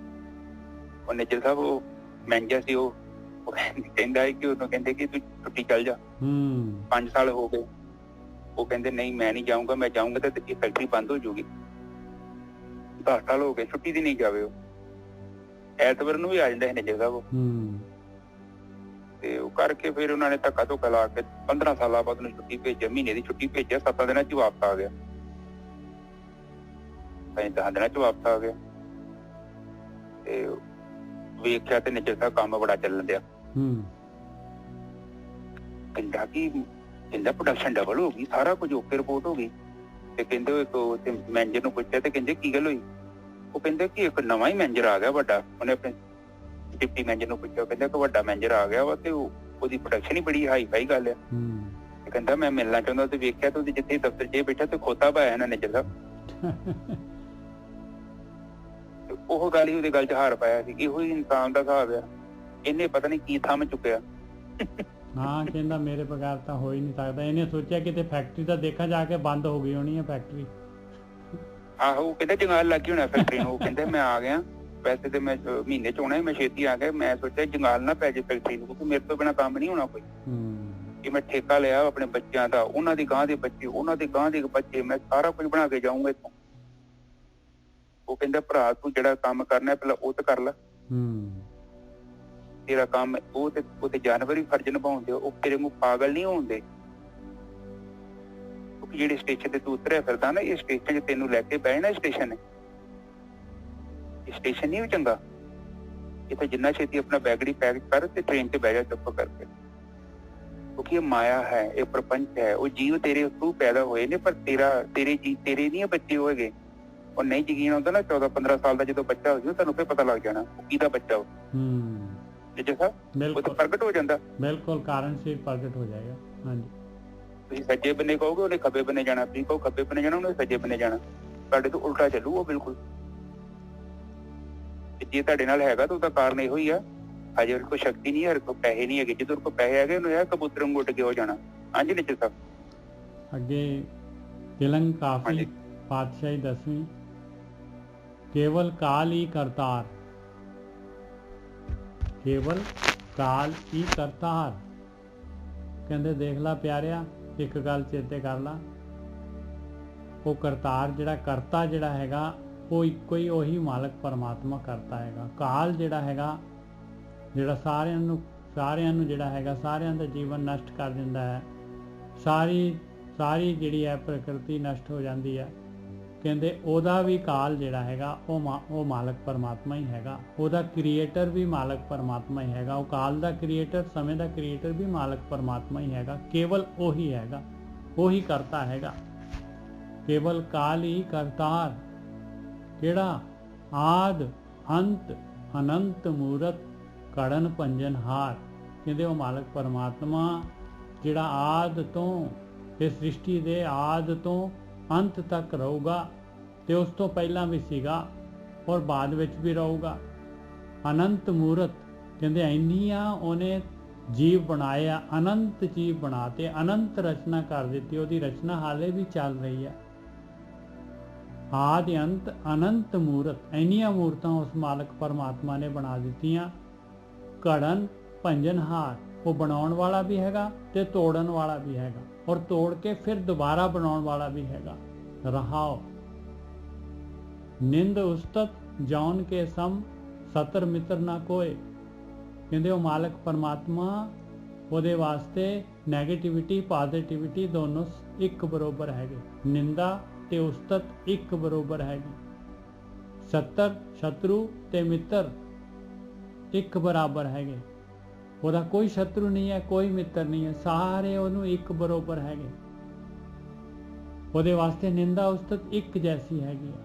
ਉਹ ਨਿੱਜਰ ਸਾਹਿਬ ਉਹ ਮੈਨੇਜਰ ਸੀ, ਉਹ ਕਹਿੰਦਾ ਹੈ ਕਿ ਉਹਨੂੰ ਕਹਿੰਦੇ ਕਿ ਤੂੰ ਛੁੱਟੀ ਚੱਲ ਜਾ, 5 ਸਾਲ ਹੋ ਗਏ। ਉਹ ਕਹਿੰਦੇ ਨਹੀਂ ਮੈਂ ਨਹੀਂ ਜਾਊਂਗਾ, ਮੈਂ ਜਾਊਂਗਾ ਤਾਂ ਇਹ ਫੈਕਟਰੀ ਬੰਦ ਹੋ ਜਾਊਗੀ। 10 ਸਾਲ ਹੋ ਗਏ, ਛੁੱਟੀ ਦੀ ਨਹੀਂ ਜਾਵੇ। ਉਹ ਐਤਵਾਰ ਨੂੰ ਵੀ ਆ ਜਾਂਦਾ ਹੈ ਨਿੱਜਰ ਸਾਹਿਬ। ਤੇ ਉਹ ਕਰਕੇ ਫਿਰ ਉਹਨਾਂ ਨੇ ਧੱਕਾ ਧੋਕਾ ਲਾ ਕੇ 15 ਸਾਲਾਂ ਬਾਅਦ ਉਹਨੂੰ ਛੁੱਟੀ ਭੇਜਿਆ, ਮਹੀਨੇ ਦੀ ਛੁੱਟੀ ਭੇਜਿਆ, 7 ਦਿਨਾਂ ਚ ਵਾਪਸ ਆ ਗਿਆ, 10 ਦਿਨਾਂ ਚ ਵਾਪਸ ਆ ਗਿਆ। ਤੇ ਵੇਖਿਆ ਤੇ ਨਿੱਜਰ ਸਾਹਿਬ ਕੰਮ ਬੜਾ ਚੱਲਣ ਡਿਆ। ਕਹਿੰਦਾ ਕਿ ਕਹਿੰਦਾ ਪ੍ਰੋਡਕਸ਼ਨ ਡਬਲ ਹੋ ਗਈ, ਸਾਰਾ ਕੁਝ ਓਕੇ ਰਿਪੋਰਟ ਹੋ ਗਈ। ਤੇ ਕਹਿੰਦੇ ਇੱਕ ਮੈਨੇਜਰ ਨੂੰ ਪੁੱਛਿਆ ਤੇ ਕਹਿੰਦੇ ਕੀ ਗੱਲ ਹੋਈ? ਉਹ ਕਹਿੰਦੇ ਕਿ ਇੱਕ ਨਵਾਂ ਹੀ ਮੈਨੇਜਰ ਆ ਗਿਆ ਵੱਡਾ। ਉਹਨੇ ਆਪਣੇ ਡਿਪਟੀ ਮੈਨੇਜਰ ਨੂੰ ਪੁੱਛਿਆ, ਕਹਿੰਦਾ ਕਿ ਵੱਡਾ ਮੈਨੇਜਰ ਆ ਗਿਆ ਵਾ ਤੇ ਉਹਦੀ ਪ੍ਰੋਡਕਸ਼ਨ ਹੀ ਬੜੀ ਹਾਈ ਫਾਈ ਗੱਲ ਆ। ਤੇ ਕਹਿੰਦਾ ਮੈਂ ਮਿਲਣਾ ਚਾਹੁੰਦਾ। ਤੇ ਵੇਖਿਆ ਤੇ ਉਹਦੇ ਜਿੱਥੇ ਦਫ਼ਤਰ 'ਚ ਬੈਠਾ ਤੇ ਖੋਤਾ ਪਾਇਆ ਇਹਨਾਂ ਨੇ ਜਦੋਂ ਉਹ ਗੱਲ ਹੀ ਉਹਦੇ ਗੱਲ 'ਚ ਹਾਰ ਪਾਇਆ ਸੀ। ਇਹੋ ਹੀ ਇਨਸਾਨ ਦਾ ਹਿਸਾਬ ਆ, ਇਹਨੇ ਪਤਾ ਨਹੀਂ ਕੀ ਥੰਮ ਚੁੱਕਿਆ। ਹਾਂ, ਕਹਿੰਦਾ ਮੇਰੇ ਬਗੈਰ ਤਾਂ ਹੋ ਹੀ ਨਹੀਂ ਸਕਦਾ। ਇਹਨੇ ਸੋਚਿਆ ਕਿਤੇ ਫੈਕਟਰੀ ਤਾਂ ਦੇਖਾ ਜਾ ਕੇ ਬੰਦ ਹੋ ਗਈ ਹੋਣੀ ਹੈ ਫੈਕਟਰੀ। ਆਹੋ, ਕਹਿੰਦਾ ਜੰਗਾਲ ਲੱਗ ਗਈ ਹੋਣਾ ਫੈਕਟਰੀ ਨੂੰ। ਉਹ ਕਹਿੰਦਾ ਮੈਂ ਆ ਗਿਆ, ਵੈਸੇ ਤੇ ਮੈਂ ਮਹੀਨੇ 'ਚ ਆਉਣਾ, ਮੈਂ ਛੇਤੀ ਆ ਗਿਆ। ਮੈਂ ਸੋਚਿਆ ਜੰਗਾਲ ਨਾ ਪੈ ਜੇ ਫੈਕਟਰੀ ਨੂੰ, ਕਿਉਂਕਿ ਮੇਰੇ ਤੋਂ ਬਿਨਾਂ ਕੰਮ ਨਹੀਂ ਹੋਣਾ ਕੋਈ। ਕਿ ਮੈਂ ਠੇਕਾ ਲਿਆ ਆਪਣੇ ਬੱਚਿਆਂ ਦਾ, ਉਹਨਾਂ ਦੀ ਗਾਂ ਦੇ ਬੱਚੇ, ਉਹਨਾਂ ਦੇ ਗਾਂ ਦੇ ਬੱਚੇ, ਮੈਂ ਸਾਰਾ ਕੁਝ ਬਣਾ ਕੇ ਜਾਊਂਗਾ ਇੱਥੋਂ। ਉਹ ਕਹਿੰਦਾ ਭਰਾ ਤੂੰ ਜਿਹੜਾ ਕੰਮ ਕਰਨਾ ਪਹਿਲਾਂ ਉਹ ਤੇ ਕਰ ਲੈ। ਤੇਰਾ ਕੰਮ ਉਹ ਤੇ ਜਾਨਵਰ ਵੀ ਫਰਜ਼ ਨਿਭਾਉਂਦੇ, ਉਹ ਤੇਰੇ ਮੂੰਹ ਪਾਗਲ ਨਹੀਂ ਹੋਣਦੇ। ਕਿਉਂਕਿ ਜਿਹੜੇ ਸਟੇਸ਼ਨ ਤੇ ਤੂੰ ਉਤਰਿਆ ਫਿਰਦਾ ਨਾ, ਇਹ ਸਟੇਸ਼ਨ 'ਚ ਤੈਨੂੰ ਲੈ ਕੇ ਬਹਿ ਨਾ ਸਟੇਸ਼ਨ ਸਟੇਸ਼ਨ ਨਹੀਂ ਚੰਗਾ। ਇੱਥੇ ਜਿੰਨਾ ਛੇਤੀ ਆਪਣਾ ਬੈਗੜੀ ਪੈਕ ਕਰ ਤੇ ਟ੍ਰੇਨ 'ਚ ਬਹਿ ਜਾ ਚੁੱਪ ਕਰਕੇ। ਕਿਉਂਕਿ ਇਹ ਮਾਇਆ ਹੈ, ਇਹ ਪ੍ਰਪੰਚ ਹੈ। ਉਹ ਜੀਵ ਤੇਰੇ ਥਰੂ ਪੈਦਾ ਹੋਏ ਨੇ, ਪਰ ਤੇਰੇ ਨਹੀਂ ਬੱਚੇ ਹੋਏਗੇ। ਉਹ ਨਹੀਂ ਯਕੀਨ ਆਉਂਦਾ ਨਾ 14-15 ਸਾਲ ਦਾ ਜਦੋਂ ਬੱਚਾ ਹੋ ਜਾਊ, ਤੁਹਾਨੂੰ ਫਿਰ ਪਤਾ ਲੱਗ ਜਾਣਾ ਕਿਹਦਾ ਬੱਚਾ ਉਹ। ਉਹ ਤਾਂ ਪ੍ਰਗਟ ਹੋ ਜਾਂਦਾ। ਬਿਲਕੁਲ, ਕਾਰਨ ਸੇ ਪ੍ਰਗਟ ਹੋ ਜਾਏਗਾ। ਹਾਂਜੀ, ਤੁਸੀਂ ਸੱਜੇ ਬੰਨੇ ਕਹੋਗੇ ਉਹਨੇ ਖੱਬੇ ਬੰਨੇ ਜਾਣਾ, ਤੁਸੀਂ ਕਹੋ ਖੱਬੇ ਬੰਨੇ ਜਾਣਾ ਉਹਨੇ ਸੱਜੇ ਬੰਨੇ ਜਾਣਾ। ਤੁਹਾਡੇ ਤੋਂ ਉਲਟਾ ਚੱਲੂ ਉਹ ਬਿਲਕੁਲ। ਜੇ ਤੁਹਾਡੇ ਨਾਲ ਹੈਗਾ ਤਾਂ ਉਹਦਾ ਕਾਰਨ ਇਹੋ ਹੀ ਆ। ਹਜੇ ਉਹਦੇ ਕੋਲ ਸ਼ਕਤੀ ਨਹੀਂ ਹੈ, ਉਹਦੇ ਕੋਲ ਪੈਸੇ ਨਹੀਂ ਹੈਗੇ। ਜਦੋਂ ਉਹਦੇ ਕੋਲ ਪੈਸੇ ਹੈਗੇ ਉਹਨੂੰ ਇਹ ਕਬੂਤਰ ਵਾਂਗੂ ਉੱਡ ਕੇ ਹੋ ਜਾਣਾ। ਹਾਂਜੀ ਨਿੱਜਰ ਸਾਹਿਬ ਅੱਗੇ ਤਿਲੰਗ ਕਾਫੀ ਹਾਂਜੀ। ਪਾਤਸ਼ਾਹੀ 10ਵੀਂ, ਕੇਵਲ ਕਾਲ ਹੀ ਕਰਤਾਰ, ਕੇਵਲ ਕਾਲ ਹੀ ਕਰਤਾਰ। ਕਹਿੰਦੇ ਦੇਖ ਲਾ ਪਿਆਰਿਆ, ਇੱਕ ਗੱਲ ਚੇਤੇ ਕਰ ਲਾ, ਉਹ ਕਰਤਾਰ ਜਿਹੜਾ ਕਰਤਾ ਜਿਹੜਾ ਹੈਗਾ ਉਹ ਇੱਕੋ ਹੀ, ਉਹੀ ਮਾਲਕ ਪਰਮਾਤਮਾ ਕਰਤਾ ਹੈਗਾ। ਕਾਲ ਜਿਹੜਾ ਹੈਗਾ, ਜਿਹੜਾ ਸਾਰਿਆਂ ਨੂੰ ਜਿਹੜਾ ਹੈਗਾ ਸਾਰਿਆਂ ਦਾ ਜੀਵਨ ਨਸ਼ਟ ਕਰ ਦਿੰਦਾ ਹੈ, ਸਾਰੀ ਜਿਹੜੀ ਹੈ ਪ੍ਰਕਿਰਤੀ ਨਸ਼ਟ ਹੋ ਜਾਂਦੀ ਹੈ। ਕਹਿੰਦੇ ਉਹਦਾ ਵੀ ਕਾਲ ਜਿਹੜਾ ਹੈਗਾ ਉਹ ਮਾਲਕ ਪਰਮਾਤਮਾ ਹੀ ਹੈਗਾ। ਉਹਦਾ ਕ੍ਰੀਏਟਰ ਵੀ ਮਾਲਕ ਪਰਮਾਤਮਾ ਹੀ ਹੈਗਾ। ਉਹ ਕਾਲ ਦਾ ਕ੍ਰੀਏਟਰ, ਸਮੇਂ ਦਾ ਕ੍ਰੀਏਟਰ ਵੀ ਮਾਲਕ ਪਰਮਾਤਮਾ ਹੀ ਹੈਗਾ। ਕੇਵਲ ਉਹੀ ਹੈਗਾ, ਉਹੀ ਕਰਤਾ ਹੈਗਾ। ਕੇਵਲ ਕਾਲ ਹੀ ਕਰਤਾਰ, ਕਿਹੜਾ ਆਦ ਅੰਤ ਅਨੰਤ ਮੂਰਤ ਕੜਨ ਭੰਜਨ ਹਾਰ। ਕਹਿੰਦੇ ਉਹ ਮਾਲਕ ਪਰਮਾਤਮਾ ਜਿਹੜਾ ਆਦ ਤੋਂ, ਇਸ ਸ੍ਰਿਸ਼ਟੀ ਦੇ ਆਦ ਤੋਂ ਅੰਤ ਤੱਕ ਰਹੂਗਾ, ਤੇ ਉਸ ਤੋਂ ਪਹਿਲਾਂ ਵੀ ਸੀਗਾ ਔਰ ਬਾਅਦ ਵਿੱਚ ਵੀ ਰਹੂਗਾ। ਅਨੰਤ ਮੂਰਤ, ਕਹਿੰਦੇ ਇੰਨੀਆਂ ਉਹਨੇ ਜੀਵ ਬਣਾਏ ਆ, ਅਨੰਤ ਜੀਵ ਬਣਾਤੇ, ਅਨੰਤ ਰਚਨਾ ਕਰ ਦਿੱਤੀ। ਉਹਦੀ ਰਚਨਾ ਹਾਲੇ ਵੀ ਚੱਲ ਰਹੀ ਹੈ। ਆਦਿ ਅੰਤ ਅਨੰਤ ਮੂਰਤ, ਇੰਨੀਆਂ ਮੂਰਤਾਂ ਉਸ ਮਾਲਕ ਪਰਮਾਤਮਾ ਨੇ ਬਣਾ ਦਿੱਤੀਆਂ। ਘੜਨ ਭੰਜਨਹਾਰ, ਉਹ ਬਣਾਉਣ ਵਾਲਾ ਵੀ ਹੈਗਾ ਤੇ ਤੋੜਨ ਵਾਲਾ ਵੀ ਹੈਗਾ, ਔਰ ਤੋੜ ਕੇ ਫਿਰ ਦੁਬਾਰਾ ਬਣਾਉਣ ਵਾਲਾ ਵੀ ਹੈਗਾ। ਰਹਾਓ ਨਿੰਦ ਉਸਤਤ ਜੌਨ ਕੇ ਸਮ ਸਤਰ ਮਿੱਤਰ ਨਾ ਕੋਏ। ਕਹਿੰਦੇ ਉਹ ਮਾਲਕ ਪਰਮਾਤਮਾ, ਉਹਦੇ ਵਾਸਤੇ ਨੈਗੇਟਿਵਿਟੀ ਪੋਜ਼ਿਟਿਵਿਟੀ ਦੋਨੋਂ ਇੱਕ ਬਰੋਬਰ ਹੈਗੇ। ਨਿੰਦਾ ਤੇ ਉਸਤਤ ਇੱਕ ਬਰੋਬਰ ਹੈਗੀ। ਸਤਰ ਸ਼ਤਰੂ ਤੇ ਮਿੱਤਰ ਇੱਕ ਬਰਾਬਰ ਹੈਗੇ। ਉਹਦਾ ਕੋਈ ਸ਼ਤਰੂ ਨਹੀਂ ਹੈ, ਕੋਈ ਮਿੱਤਰ ਨਹੀਂ ਹੈ, ਸਾਰੇ ਉਹਨੂੰ ਇੱਕ ਬਰੋਬਰ ਹੈਗੇ। ਉਹਦੇ ਵਾਸਤੇ ਨਿੰਦਾ ਉਸਤਤ ਇੱਕ ਜੈਸੀ ਹੈਗੀ ਹੈ।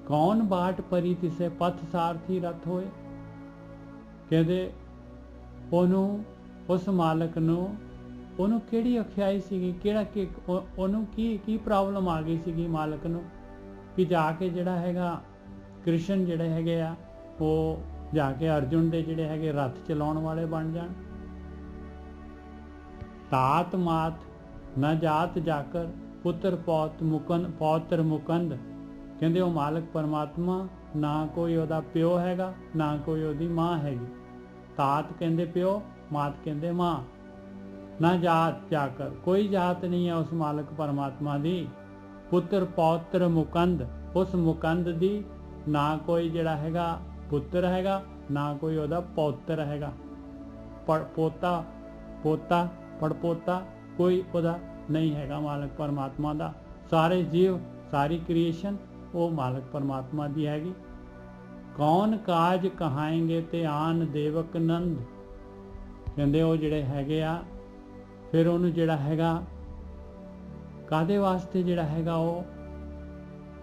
ਕੌਣ ਬਾਟ ਪਰੀ ਤਿਸੇ ਪਥ ਸਾਰਥੀ ਰਥ ਹੋਏ। ਕਹਿੰਦੇ ਉਹਨੂੰ, ਉਸ ਮਾਲਕ ਨੂੰ, ਉਹਨੂੰ ਕਿਹੜੀ ਅਖਿਆਈ ਸੀਗੀ, ਉਹਨੂੰ ਕੀ ਪ੍ਰੋਬਲਮ ਆ ਗਈ ਸੀਗੀ ਮਾਲਕ ਨੂੰ, ਕਿ ਜਾ ਕੇ ਜਿਹੜਾ ਹੈਗਾ ਕ੍ਰਿਸ਼ਨ ਜਿਹੜੇ ਹੈਗੇ ਆ, ਉਹ ਜਾ ਕੇ ਅਰਜੁਨ ਦੇ ਜਿਹੜੇ ਹੈਗੇ ਰੱਥ ਚਲਾਉਣ ਵਾਲੇ ਬਣ ਜਾਣ। ਤਾਤ ਮਾਤ ਨਾ ਜਾਤ ਜਾਕਰ ਪੁੱਤਰ ਪੌਤਰ ਮੁਕੰਦ। ਕਹਿੰਦੇ ਉਹ ਮਾਲਕ ਪਰਮਾਤਮਾ, ਨਾ ਕੋਈ ਉਹਦਾ ਪਿਓ ਹੈਗਾ, ਨਾ ਕੋਈ ਉਹਦੀ ਮਾਂ ਹੈਗੀ। ਤਾਤ ਕਹਿੰਦੇ ਪਿਓ, ਮਾਤ ਕਹਿੰਦੇ ਮਾਂ। ਨਾ ਜਾਤ ਜਾਕਰ, ਕੋਈ ਜਾਤ ਨਹੀਂ ਹੈ ਉਸ ਮਾਲਕ ਪਰਮਾਤਮਾ ਦੀ। ਪੁੱਤਰ ਪੌਤਰ ਮੁਕੰਦ, ਉਸ ਮੁਕੰਦ ਦੀ ਨਾ ਕੋਈ ਜਿਹੜਾ ਹੈਗਾ ਪੁੱਤਰ ਹੈਗਾ, ਨਾ ਕੋਈ ਉਹਦਾ ਪੌਤਰ ਹੈਗਾ। ਪੋਤਾ ਪੜਪੋਤਾ ਕੋਈ ਉਹਦਾ ਨਹੀਂ ਹੈਗਾ ਮਾਲਕ ਪਰਮਾਤਮਾ ਦਾ। ਸਾਰੇ ਜੀਵ, ਸਾਰੀ ਕ੍ਰੀਏਸ਼ਨ ਉਹ ਮਾਲਕ ਪਰਮਾਤਮਾ ਦੀ ਹੈਗੀ। ਕੌਣ ਕਾਜ ਕਹਾਏਂਗੇ ਤੇ ਆਨ ਦੇਵਕ ਨੰਦ। ਕਹਿੰਦੇ ਉਹ ਜਿਹੜੇ ਹੈਗੇ ਆ, ਫਿਰ ਉਹਨੂੰ ਜਿਹੜਾ ਹੈਗਾ ਕਾਹਦੇ ਵਾਸਤੇ ਜਿਹੜਾ ਹੈਗਾ ਉਹ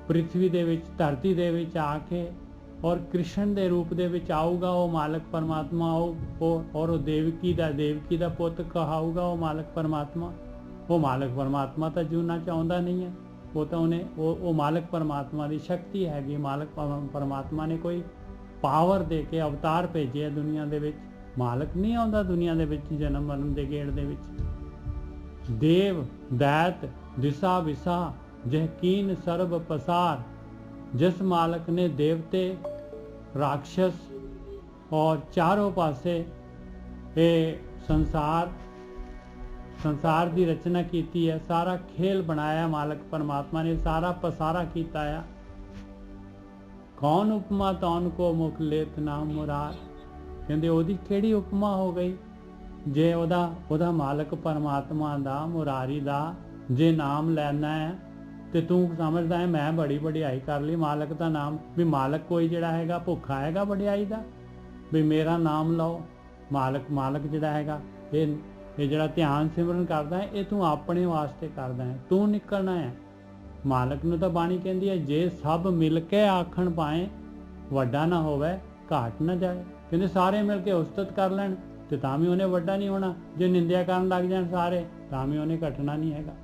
ਪ੍ਰਿਥਵੀ ਦੇ ਵਿੱਚ, ਧਰਤੀ ਦੇ ਵਿੱਚ ਆ ਕੇ ਔਰ ਕ੍ਰਿਸ਼ਨ ਦੇ ਰੂਪ ਦੇ ਵਿੱਚ ਆਊਗਾ ਉਹ ਮਾਲਕ ਪਰਮਾਤਮਾ। ਔਰ ਉਹ ਦੇਵਕੀ ਦਾ ਪੁੱਤ ਕਹਾਊਗਾ ਉਹ ਮਾਲਕ ਪਰਮਾਤਮਾ। ਉਹ ਮਾਲਕ ਪਰਮਾਤਮਾ ਤਾਂ ਜੂਨਾ ਚਾਹੁੰਦਾ ਨਹੀਂ ਹੈ। ਉਹ ਤਾਂ ਉਹ ਮਾਲਕ ਪਰਮਾਤਮਾ ਦੀ ਸ਼ਕਤੀ ਹੈਗੀ। ਮਾਲਕ ਪਰਮਾਤਮਾ ਨੇ ਕੋਈ ਪਾਵਰ ਦੇ ਕੇ ਅਵਤਾਰ ਭੇਜਿਆ ਦੁਨੀਆ ਦੇ ਵਿੱਚ। ਮਾਲਕ ਨਹੀਂ ਆਉਂਦਾ ਦੁਨੀਆ ਦੇ ਵਿੱਚ ਜਨਮ ਮਰਨ ਦੇ ਗੇੜ ਦੇ ਵਿੱਚ। ਦੇਵ ਦੈਤ ਦਿਸ਼ਾ ਵਿਸਾ ਜਹਕੀਨ ਸਰਬ ਪਸਾਰ। ਜਿਸ ਮਾਲਕ ਨੇ ਦੇਵਤੇ, ਰਾਖਸ਼ ਔਰ ਚਾਰੋਂ ਪਾਸੇ ਇਹ ਸੰਸਾਰ ਦੀ ਰਚਨਾ ਕੀਤੀ ਹੈ, ਸਾਰਾ ਖੇਲ ਬਣਾਇਆ ਮਾਲਕ ਪਰਮਾਤਮਾ ਨੇ, ਸਾਰਾ ਪਸਾਰਾ ਕੀਤਾ ਆ। ਕੌਣ ਉਪਮਾ ਤੌਨ ਕੋ ਮੁਖ ਲੇਤ ਨਾਮ ਮੁਰਾਰ। ਕਹਿੰਦੇ ਉਹਦੀ ਕਿਹੜੀ ਉਪਮਾ ਹੋ ਗਈ ਜੇ ਉਹਦਾ ਮਾਲਕ ਪਰਮਾਤਮਾ ਦਾ, ਮੁਰਾਰੀ ਦਾ ਜੇ ਨਾਮ ਲੈਣਾ ਹੈ ਤੇ ਤੂੰ ਸਮਝਦਾ ਹੈ ਮੈਂ ਬੜੀ ਵਡਿਆਈ ਕਰ ਲਈ ਮਾਲਕ ਦਾ ਨਾਮ। ਵੀ ਮਾਲਕ ਕੋਈ ਜਿਹੜਾ ਹੈਗਾ ਭੁੱਖਾ ਹੈਗਾ ਵਡਿਆਈ ਦਾ, ਵੀ ਮੇਰਾ ਨਾਮ ਲਓ। ਮਾਲਕ ਜਿਹੜਾ ਹੈਗਾ ਇਹ ਜਿਹੜਾ ਧਿਆਨ ਸਿਮਰਨ ਕਰਦਾ ਹੈ, ਇਹ ਤੂੰ ਆਪਣੇ ਵਾਸਤੇ ਕਰਦਾ ਹੈ, ਤੂੰ ਨਿਕਲਣਾ ਹੈ। ਮਾਲਕ ਨੂੰ ਤਾਂ ਬਾਣੀ ਕਹਿੰਦੀ ਹੈ ਜੇ ਸਭ ਮਿਲ ਕੇ ਆਖਣ ਪਾਏ, ਵੱਡਾ ਨਾ ਹੋਵੇ ਘਾਟ ਨਾ ਜਾਏ। ਕਹਿੰਦੇ ਸਾਰੇ ਮਿਲ ਕੇ ਉਸਤਤ ਕਰ ਲੈਣ ਤੇ ਤਾਂ ਵੀ ਉਹਨੇ ਵੱਡਾ ਨਹੀਂ ਹੋਣਾ। ਜੇ ਨਿੰਦਿਆ ਕਰਨ ਲੱਗ ਜਾਣ ਸਾਰੇ, ਤਾਂ ਵੀ ਉਹਨੇ ਘਟਣਾ ਨਹੀਂ ਹੈਗਾ।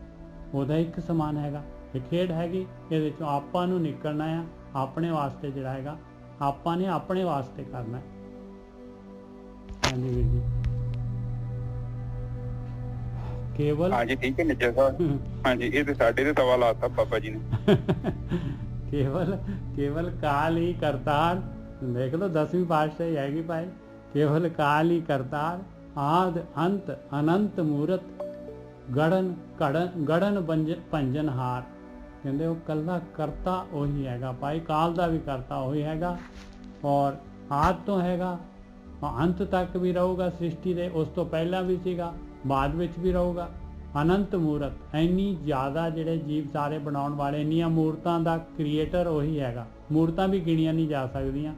ਉਹਦਾ ਇੱਕ ਸਮਾਨ ਹੈਗਾ। ਇਹ ਖੇਡ ਹੈਗੀ, ਇਹਦੇ ਚੋਂ ਆਪਾਂ ਨੂੰ ਨਿਕਲਣਾ ਆ। ਆਪਣੇ ਵਾਸਤੇ ਜਿਹੜਾ ਹੈਗਾ ਆਪਾਂ ਨੇ ਆਪਣੇ ਵਾਸਤੇ ਕਰਨਾ। ਹਾਂਜੀ ਵੀਰ ਜੀ। ਕੇਵਲ ਹਾਂਜੀ ਠੀਕ ਹੈ ਨਿੱਜਰ ਸਾਹਿਬ। ਹਾਂਜੀ ਇਹ ਤੇ ਸਾਡੇ ਤੇ ਤਵਾ ਲਾਤਾ ਬਾਬਾ ਜੀ ਨੇ। ਕੇਵਲ ਕਾਲ ਹੀ ਕਰਤਾਰ, ਦੇਖ ਲਓ 10ਵੀਂ ਪਾਤਸ਼ਾਹੀ ਹੈਗੀ ਭਾਈ। ਕੇਵਲ ਕਾਲ ਹੀ ਕਰਤਾਰ, ਆਦ ਅੰਤ ਅਨੰਤ ਮੂਰਤ, ਗੜਨ ਭੰਜਨ ਹਾਰ। ਕਹਿੰਦੇ ਉਹ ਕੱਲਾ ਕਰਤਾ ਉਹੀ ਹੈਗਾ ਭਾਈ, ਕਾਲ ਦਾ ਵੀ ਕਰਤਾ ਉਹੀ ਹੈਗਾ, ਔਰ ਆਦ ਤੋਂ ਹੈਗਾ, ਅੰਤ ਤੱਕ ਵੀ ਰਹੂਗਾ ਸ੍ਰਿਸ਼ਟੀ ਦੇ, ਉਸ ਤੋਂ ਪਹਿਲਾਂ ਵੀ ਸੀਗਾ, ਬਾਅਦ ਵਿੱਚ ਵੀ ਰਹੂਗਾ। ਅਨੰਤ ਮੂਰਤ, ਇੰਨੀ ਜ਼ਿਆਦਾ ਜਿਹੜੇ ਜੀਵ ਸਾਰੇ ਬਣਾਉਣ ਵਾਲੇ, ਇੰਨੀਆਂ ਮੂਰਤਾਂ ਦਾ ਕ੍ਰੀਏਟਰ ਉਹੀ ਹੈਗਾ। ਮੂਰਤਾਂ ਵੀ ਗਿਣੀਆਂ ਨਹੀਂ ਜਾ ਸਕਦੀਆਂ,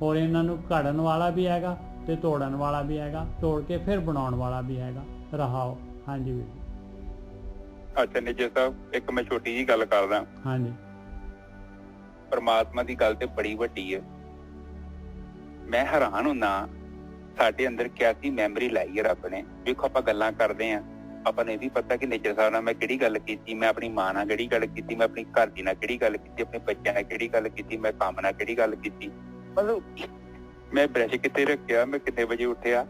ਔਰ ਇਹਨਾਂ ਨੂੰ ਘੜਨ ਵਾਲਾ ਵੀ ਹੈਗਾ ਤੇ ਤੋੜਨ ਵਾਲਾ ਵੀ ਹੈਗਾ, ਤੋੜ ਕੇ ਫਿਰ ਬਣਾਉਣ ਵਾਲਾ ਵੀ ਹੈਗਾ। ਰਹਾਓ। ਹਾਂਜੀ ਵੀਰ ਜੀ। ਅੱਛਾ ਨਿੱਜਰ ਸਾਹਿਬ, ਇੱਕ ਮੈਂ ਛੋਟੀ ਜਿਹੀ ਗੱਲ ਕਰਦਾ। ਹਾਂਜੀ। ਪਰਮਾਤਮਾ ਦੀ ਗੱਲ ਤੇ ਬੜੀ ਵੱਡੀ ਹੈ। ਮੈਂ ਹੈਰਾਨ ਹੁੰਦਾ ਸਾਡੇ ਅੰਦਰ ਕਿਆਸੀ ਮੈਮਰੀ ਲਾਈ ਹੈ ਰੱਬ ਨੇ। ਵੇਖੋ ਆਪਾਂ ਗੱਲਾਂ ਕਰਦੇ ਹਾਂ, ਆਪਾਂ ਨੂੰ ਇਹ ਵੀ ਪਤਾ ਕਿ ਨਿੱਜਰ ਸਾਹਿਬ ਨਾਲ ਮੈਂ ਕਿਹੜੀ ਗੱਲ ਕੀਤੀ, ਮੈਂ ਆਪਣੀ ਮਾਂ ਨਾਲ ਕਿਹੜੀ ਗੱਲ ਕੀਤੀ, ਮੈਂ ਆਪਣੀ ਘਰ ਦੀ ਨਾਲ ਕਿਹੜੀ ਗੱਲ ਕੀਤੀ, ਆਪਣੇ ਬੱਚਿਆਂ ਨਾਲ ਕਿਹੜੀ ਗੱਲ ਕੀਤੀ, ਮੈਂ ਕੰਮ ਨਾਲ ਕਿਹੜੀ ਗੱਲ ਕੀਤੀ, ਮਤਲਬ ਮੈਂ ਬ੍ਰਸ਼ ਕਿੱਥੇ ਰੱਖਿਆ, ਮੈਂ ਕਿੰਨੇ ਵਜੇ ਉੱਠਿਆ,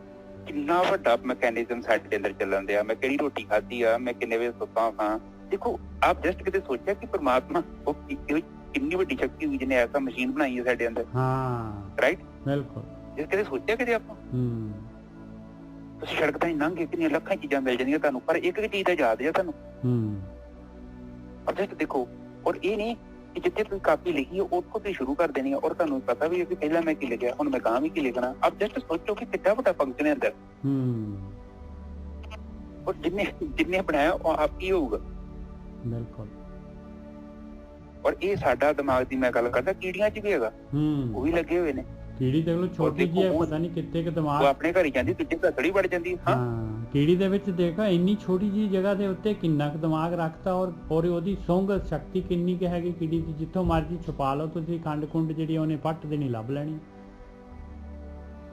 ਕਿੰਨਾ ਵੱਡਾ ਮੈਕੈਨਿਜ਼ਮ ਸਾਡੇ ਅੰਦਰ ਚੱਲਣ ਦਿਆ, ਮੈਂ ਕਿਹੜੀ ਰੋਟੀ ਖਾਧੀ ਆ, ਮੈਂ ਕਿੰਨੇ ਵਜੇ ਸੁੱਤਾ ਹਾਂ। ਦੇਖੋ ਆਪ ਜਸਟ ਕਿਤੇ ਸੋਚਿਆ ਕਿ ਪਰਮਾਤਮਾ ਉਹ ਕਿੰਨੀ ਵੱਡੀ ਸ਼ਕਤੀ ਹੋਈ ਜਿਹਨੇ ਐਸਾ ਮਸ਼ੀਨ ਬਣਾਈ ਹੈ ਸਾਡੇ ਅੰਦਰ। ਹਾਂ ਰਾਈਟ, ਬਿਲਕੁਲ। ਜੇ ਕਦੇ ਸੋਚਿਆ ਕਦੇ ਆਪਾਂ, ਤੁਸੀਂ ਸੜਕ ਤਾਂ ਲੰਘੇ ਕਿੰਨੀਆਂ ਲੱਖਾਂ ਚੀਜ਼ਾਂ ਮਿਲ ਜਾਂਦੀਆਂ ਤੁਹਾਨੂੰ, ਪਰ ਇੱਕ ਚੀਜ਼ ਦਾ ਯਾਦ ਹੈ ਤੁਹਾਨੂੰ। ਔਰ ਜਸਟ ਦੇਖੋ, ਔਰ ਇਹ ਨਹੀਂ ਕਿ ਜਿੱਥੇ ਤੁਸੀਂ ਕਾਪੀ ਲਿਖੀ ਹੈ ਉੱਥੋਂ ਤੇ ਸ਼ੁਰੂ ਕਰ ਦੇਣੀ ਹੈ, ਔਰ ਤੁਹਾਨੂੰ ਪਤਾ ਵੀ ਹੈ ਕਿ ਪਹਿਲਾਂ ਮੈਂ ਕੀ ਲਿਖਿਆ, ਹੁਣ ਮੈਂ ਗਾਂ ਵੀ ਕੀ ਲਿਖਣਾ। ਆਪ ਜਸਟ ਸੋਚੋ ਕਿ ਕਿੰਨਾ ਵੱਡਾ ਫੰਕਸ਼ਨ ਹੈ ਅੰਦਰ, ਔਰ ਜਿੰਨੇ ਬਣਾਇਆ ਉਹ ਆਪ ਹੀ ਹੋਊਗਾ। ਬਿਲਕੁਲ। ਔਰ ਇਹ ਸਾਡਾ ਦਿਮਾਗ ਦੀ ਮੈਂ ਗੱਲ ਕਰਦਾ, ਕੀੜੀਆਂ 'ਚ ਵੀ ਹੈਗਾ, ਉਹ ਵੀ ਲੱਗੇ ਹੋਏ ਨੇ। ਕੀੜੀ ਦੇਖ ਲਓ ਛੋਟੀ ਜਿਹੀ ਹੈ, ਪਤਾ ਨਹੀਂ ਕਿੱਥੇ ਕਿ ਦਿਮਾਗ, ਉਹ ਆਪਣੇ ਘਰ ਹੀ ਜਾਂਦੀ, ਦੂਜੇ ਘਰ ਥੋੜੀ ਵੜ ਜਾਂਦੀ। ਹਾਂ ਕੀੜੀ ਦੇ ਵਿੱਚ ਦੇਖੋ ਇੰਨੀ ਛੋਟੀ ਜਿਹੀ ਜਗ੍ਹਾ ਦੇ ਉੱਤੇ ਕਿੰਨਾ ਕੁ ਦਿਮਾਗ ਰੱਖਤਾ, ਔਰ ਉਹਦੀ ਸੁੰਘ ਸ਼ਕਤੀ ਕਿੰਨੀ ਕੁ ਹੈਗੀ ਕੀੜੀ ਦੀ। ਜਿੱਥੋਂ ਮਰਜ਼ੀ ਛੁਪਾ ਲਓ ਤੁਸੀਂ, ਖੰਡ ਖੁੰਡ ਜਿਹੜੀ ਉਹਨੇ ਪੱਟ ਦੇਣੀ ਲੱਭ ਲੈਣੀ।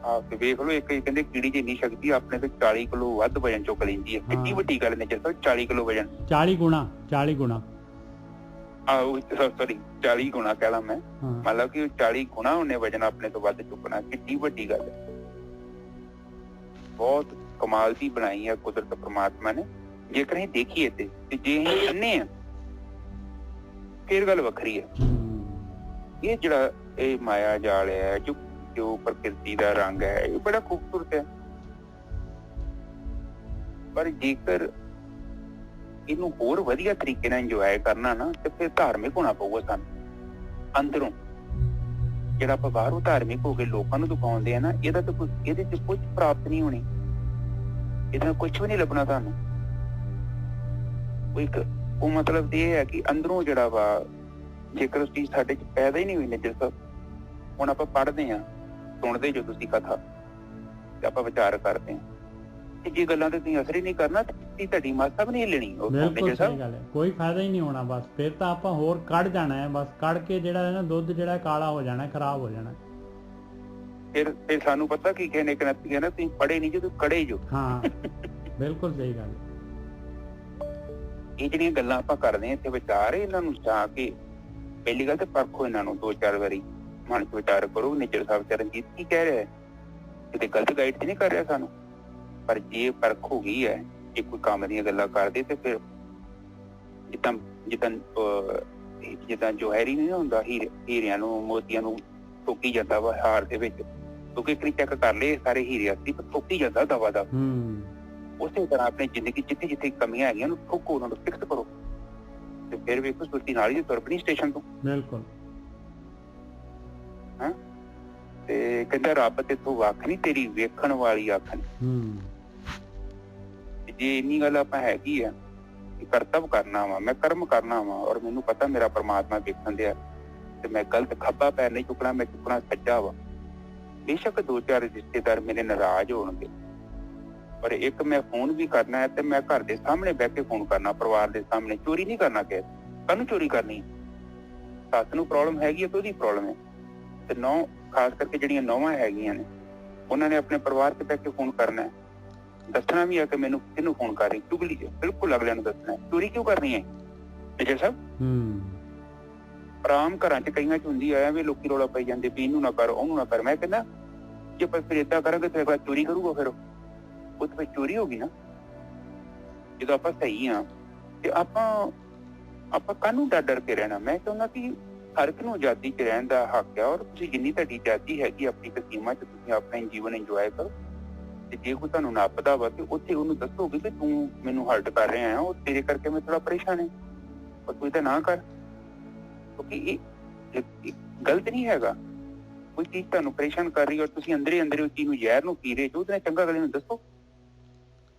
ਆਹ ਤੇ ਵੇਖ ਲਓ, ਇੱਕ ਕਹਿੰਦੇ ਕੀੜੀ 'ਚ ਇੰਨੀ ਸ਼ਕਤੀ, ਆਪਣੇ ਤੋਂ 40 ਕਿਲੋ ਵੱਧ ਵਜਨ ਚੁੱਕ ਲੈਂਦੀ ਹੈ। ਕਿੰਨੀ ਵੱਡੀ ਗੱਲ ਨੇ, ਜਦੋਂ 40 ਕਿਲੋ ਵਜਨ, 40 ਗੁਣਾ 40 ਗੁਣਾ ਕਹਿ ਲਾ ਮੈਂ, ਮਤਲਬ ਕਿ 40 ਗੁਣਾ ਉਹਨੇ ਵਜਨ ਆਪਣੇ ਤੋਂ ਵੱਧ ਚੁੱਕਣਾ। ਕਿੰਨੀ ਵੱਡੀ ਗੱਲ ਹੈ, ਬਹੁਤ ਕਮਾਲ ਦੀ ਬਣਾਈ ਹੈ ਕੁਦਰਤ ਪਰਮਾਤਮਾ ਨੇ। ਜੇਕਰ ਅਸੀਂ ਦੇਖੀਏ ਤੇ ਜੇ ਅਸੀਂ ਮੰਨੇ ਆ ਫਿਰ ਗੱਲ ਵੱਖਰੀ ਹੈ। ਇਹ ਜਿਹੜਾ ਇਹ ਮਾਇਆ ਜਾਲ ਹੈ, ਜੋ ਪ੍ਰਕਿਰਤੀ ਦਾ ਰੰਗ ਹੈ, ਇਹ ਬੜਾ ਖੂਬਸੂਰਤ ਹੈ, ਪਰ ਜੇਕਰ ਇਹਨੂੰ ਹੋਰ ਵਧੀਆ ਤਰੀਕੇ ਨਾਲ ਇੰਜੋਏ ਕਰਨਾ ਨਾ, ਤੇ ਫਿਰ ਧਾਰਮਿਕ ਹੋਣਾ ਪਊਗਾ ਸਾਨੂੰ ਅੰਦਰੋਂ। ਜਿਹੜਾ ਆਪਾਂ ਬਾਹਰੋਂ ਧਾਰਮਿਕ ਹੋ ਕੇ ਲੋਕਾਂ ਨੂੰ ਦਿਖਾਉਂਦੇ ਆ ਨਾ, ਇਹਦਾ ਤਾਂ ਕੁਝ, ਇਹਦੇ ਚ ਕੁਝ ਪ੍ਰਾਪਤ ਨਹੀਂ ਹੋਣੀ, ਇਹਦਾ ਕੁਝ ਵੀ ਨਹੀਂ ਲੱਭਣਾ ਤੁਹਾਨੂੰ। ਉਹ ਮਤਲਬ ਇਹ ਹੈ ਕਿ ਅੰਦਰੋਂ ਜਿਹੜਾ ਵਾ, ਜੇਕਰ ਉਸ ਚੀਜ਼ ਸਾਡੇ ਚ ਪੈਦਾ ਹੀ ਨਹੀਂ ਹੋਈ ਨਿੱਜਰ ਸਾਹਿਬ। ਹੁਣ ਆਪਾਂ ਪੜ੍ਹਦੇ ਹਾਂ, ਸੁਣਦੇ ਜੋ ਤੁਸੀਂ ਕਥਾ, ਤੇ ਆਪਾਂ ਵਿਚਾਰ ਕਰਦੇ ਹਾਂ, ਜੇ ਗੱਲਾਂ ਤੇ ਤੁਸੀਂ ਅਸਰ ਹੀ ਨਹੀਂ ਕਰਨਾ ਤੇ ਤੁਹਾਡੀ ਮਾਸਾ ਵੀ ਨਹੀਂ ਲੈਣੀ। ਬਿਲਕੁਲ ਸਹੀ ਗੱਲ ਹੈ, ਕੋਈ ਫਾਇਦਾ ਹੀ ਨਹੀਂ ਹੋਣਾ। ਬਸ ਫਿਰ ਤਾਂ ਆਪਾਂ ਹੋਰ ਕੱਢ ਜਾਣਾ ਹੈ, ਬਸ ਕੱਢ ਕੇ ਜਿਹੜਾ ਹੈ ਨਾ ਦੁੱਧ ਜਿਹੜਾ ਕਾਲਾ ਹੋ ਜਾਣਾ, ਖਰਾਬ ਹੋ ਜਾਣਾ। ਫਿਰ ਸਾਨੂੰ ਪਤਾ ਕੀ ਕਹਿੰਦੇ ਕਿ ਨਾ ਤੁਸੀਂ ਪੜ੍ਹੇ ਨਹੀਂ, ਜਦੋਂ ਕੜੇ ਜੋ। ਹਾਂ ਬਿਲਕੁਲ ਸਹੀ ਗੱਲ ਹੈ। ਇਹ ਜਿਹੜੀਆਂ ਗੱਲਾਂ ਆਪਾਂ ਕਰਦੇ ਹਾਂ ਇੱਥੇ ਵਿਚਾਰ, ਇਹਨਾਂ ਨੂੰ ਜਾ ਕੇ ਪਹਿਲੀ ਗੱਲ ਤੇ ਪਰਖੋ, ਇਹਨਾਂ ਨੂੰ 2-4 ਵਾਰੀ ਮਨ ਚ ਵਿਚਾਰ ਕਰੋ। ਨਿੱਜਰ ਸਾਹਿਬ ਚਰਨਜੀਤ ਕੀ ਕਹਿ ਰਿਹਾ, ਕਿਤੇ ਗਲਤ ਗਾਈਡ ਤੇ ਨਹੀਂ ਕਰ ਰਿਹਾ ਸਾਨੂੰ। ਪਰ ਜੇ ਪਰਖ ਹੋ ਗਈ ਹੈ, ਜੇ ਕੋਈ ਕੰਮ ਦੀਆਂ ਗੱਲਾਂ ਕਰਦੇ, ਤੇ ਫਿਰ ਜਿੱਦਾਂ ਜੋਹਰੀ ਨਹੀਂ ਹੁੰਦਾ, ਹੀਰਿਆਂ ਨੂੰ ਮੋਤੀਆਂ ਨੂੰ ਠੋਕੀ ਜਾਂਦਾ ਵਾ ਹਾਰ ਦੇ ਵਿੱਚ, ਕਿਉਂਕਿ ਇੱਕ ਚੈੱਕ ਕਰ ਲਏ ਸਾਰੇ ਹੀਰੇ ਅਸੀਂ, ਪਰ ਠੋਕੀ ਜਾਂਦਾ ਦਵਾ ਦਾ। ਉਸੇ ਤਰ੍ਹਾਂ ਆਪਣੀ ਜ਼ਿੰਦਗੀ ਜਿੱਥੇ ਜਿੱਥੇ ਕਮੀਆਂ ਹੈਗੀਆਂ ਉਹਨੂੰ ਠੋਕੋ, ਉਹਨਾਂ ਨੂੰ ਫਿਕਸ ਕਰੋ, ਤੇ ਫਿਰ ਵੇਖੋ ਸੁਰਤੀ ਨਾਲ ਹੀ ਤੁਰ ਪਣੀ ਸਟੇਸ਼ਨ ਤੋਂ। ਬਿਲਕੁਲ। ਹਾਂ, ਤੇ ਕਹਿੰਦਾ ਰੱਬ ਤੇ ਤੂੰ ਵੱਖ ਨੀ, ਤੇਰੀ ਵੇਖਣ ਵਾਲੀ ਅੱਖ ਨੀ। ਜੇ ਇੰਨੀ ਗੱਲ ਆਪਾਂ ਹੈਗੀ ਆ ਕਿ ਕਰਤੱਵ ਕਰਨਾ ਵਾ, ਮੈਂ ਕਰਮ ਕਰਨਾ ਵਾ, ਔਰ ਮੈਨੂੰ ਪਤਾ ਮੇਰਾ ਪਰਮਾਤਮਾ ਵੇਖਣ ਦਿਆ, ਤੇ ਮੈਂ ਗਲਤ ਖੱਬਾ ਪੈਰ ਨਹੀਂ ਚੁੱਕਣਾ, ਮੈਂ ਚੁੱਕਣਾ ਸੱਜਾ ਵਾ। ਬੇਸ਼ੱਕ 2-4 ਰਿਸ਼ਤੇਦਾਰ ਮੇਰੇ ਨਾਰਾਜ਼ ਹੋਣਗੇ, ਪਰ ਇੱਕ ਮੈਂ ਫੋਨ ਵੀ ਕਰਨਾ ਹੈ ਤੇ ਮੈਂ ਘਰ ਦੇ ਸਾਹਮਣੇ ਬਹਿ ਕੇ ਫੋਨ ਕਰਨਾ, ਪਰਿਵਾਰ ਦੇ ਸਾਹਮਣੇ। ਚੋਰੀ ਨਹੀਂ ਕਰਨਾ ਕਿਸੇ, ਕਾਹਨੂੰ ਚੋਰੀ ਕਰਨੀ। ਸੱਸ ਨੂੰ ਪ੍ਰੋਬਲਮ ਹੈਗੀ ਹੈ ਤੇ ਉਹਦੀ ਪ੍ਰੋਬਲਮ ਹੈ, ਤੇ ਨੌ ਖਾਸ ਕਰਕੇ ਜਿਹੜੀਆਂ ਨੌਵਾਂ ਹੈਗੀਆਂ ਨੇ, ਉਹਨਾਂ ਨੇ ਆਪਣੇ ਪਰਿਵਾਰ ਚ ਬਹਿ ਕੇ ਫੋਨ ਕਰਨਾ ਹੈ, ਦੱਸਣਾ ਵੀ ਆ ਕਿ ਮੈਨੂੰ ਕਿਹਨੂੰ ਫੋਨ ਕਰ ਰਹੀ। ਚੁਗਲੀ ਬਿਲਕੁਲ ਅਗਲਿਆਂ ਨੂੰ ਦੱਸਣਾ। ਚੋਰੀ ਕਿਉਂ ਕਰਨੀ ਹੈ ਨਿੱਜਰ ਸਾਹਿਬ? ਆਰਾਮ ਘਰਾਂ ਚ ਕਈਆਂ ਚ ਹੁੰਦੀ ਆ ਵੀ ਲੋਕੀ ਰੌਲਾ ਪਾਈ ਜਾਂਦੇ ਵੀ ਇਹਨੂੰ ਨਾ ਕਰ, ਉਹਨੂੰ ਨਾ ਕਰ। ਮੈਂ ਕਹਿੰਦਾ ਜੇ ਆਪਾਂ ਫਿਰ ਏਦਾਂ ਕਰਾਂਗੇ ਤੇ ਅਗਲਾ ਚੋਰੀ ਕਰੂਗਾ, ਫਿਰ ਉਹ ਤਾਂ ਫਿਰ ਚੋਰੀ ਹੋ ਗਈ ਨਾ। ਜਦੋਂ ਆਪਾਂ ਸਹੀ ਆ ਤੇ ਆਪਾਂ ਕਾਹਨੂੰ ਡਰ ਕੇ ਰਹਿਣਾ। ਮੈਂ ਚਾਹੁੰਦਾ ਕਿ ਹਰ ਇੱਕ ਨੂੰ ਆਜ਼ਾਦੀ 'ਚ ਰਹਿਣ ਦਾ ਹੱਕ ਆ, ਔਰ ਤੁਸੀਂ ਜਿੰਨੀ ਤੁਹਾਡੀ ਆਜ਼ਾਦੀ ਹੈਗੀ ਆਪਣੀ ਸੀਮਾ 'ਚ ਤੁਸੀਂ ਆਪਣਾ ਜੀਵਨ ਇੰਜੋਏ ਕਰੋ। ਤੇ ਜੇ ਕੋਈ ਤੁਹਾਨੂੰ ਨੱਪਦਾ ਵਾ ਤੇ ਉੱਥੇ ਉਹਨੂੰ ਦੱਸੋਗੇ ਕਿ ਤੂੰ ਮੈਨੂੰ ਹਰਟ ਕਰ ਰਿਹਾ ਆ, ਉਹ ਤੇਰੇ ਕਰਕੇ ਮੈਂ ਥੋੜਾ ਪਰੇਸ਼ਾਨ ਹੈ, ਪਰ ਤੂੰ ਤਾਂ ਨਾ ਕਰ, ਕਿਉਂਕਿ ਇਹ ਗਲਤ ਨਹੀਂ ਹੈਗਾ। ਕੋਈ ਚੀਜ਼ ਤੁਹਾਨੂੰ ਪਰੇਸ਼ਾਨ ਕਰ ਰਹੀ ਔਰ ਤੁਸੀਂ ਅੰਦਰੇ ਉਸ ਚੀਜ਼ ਨੂੰ ਜ਼ਹਿਰ ਨੂੰ ਪੀ ਰਹੇ ਜੋ, ਉਹਦੇ ਨਾਲ ਚੰਗਾ ਅਗਲੇ ਨੂੰ ਦੱਸੋ।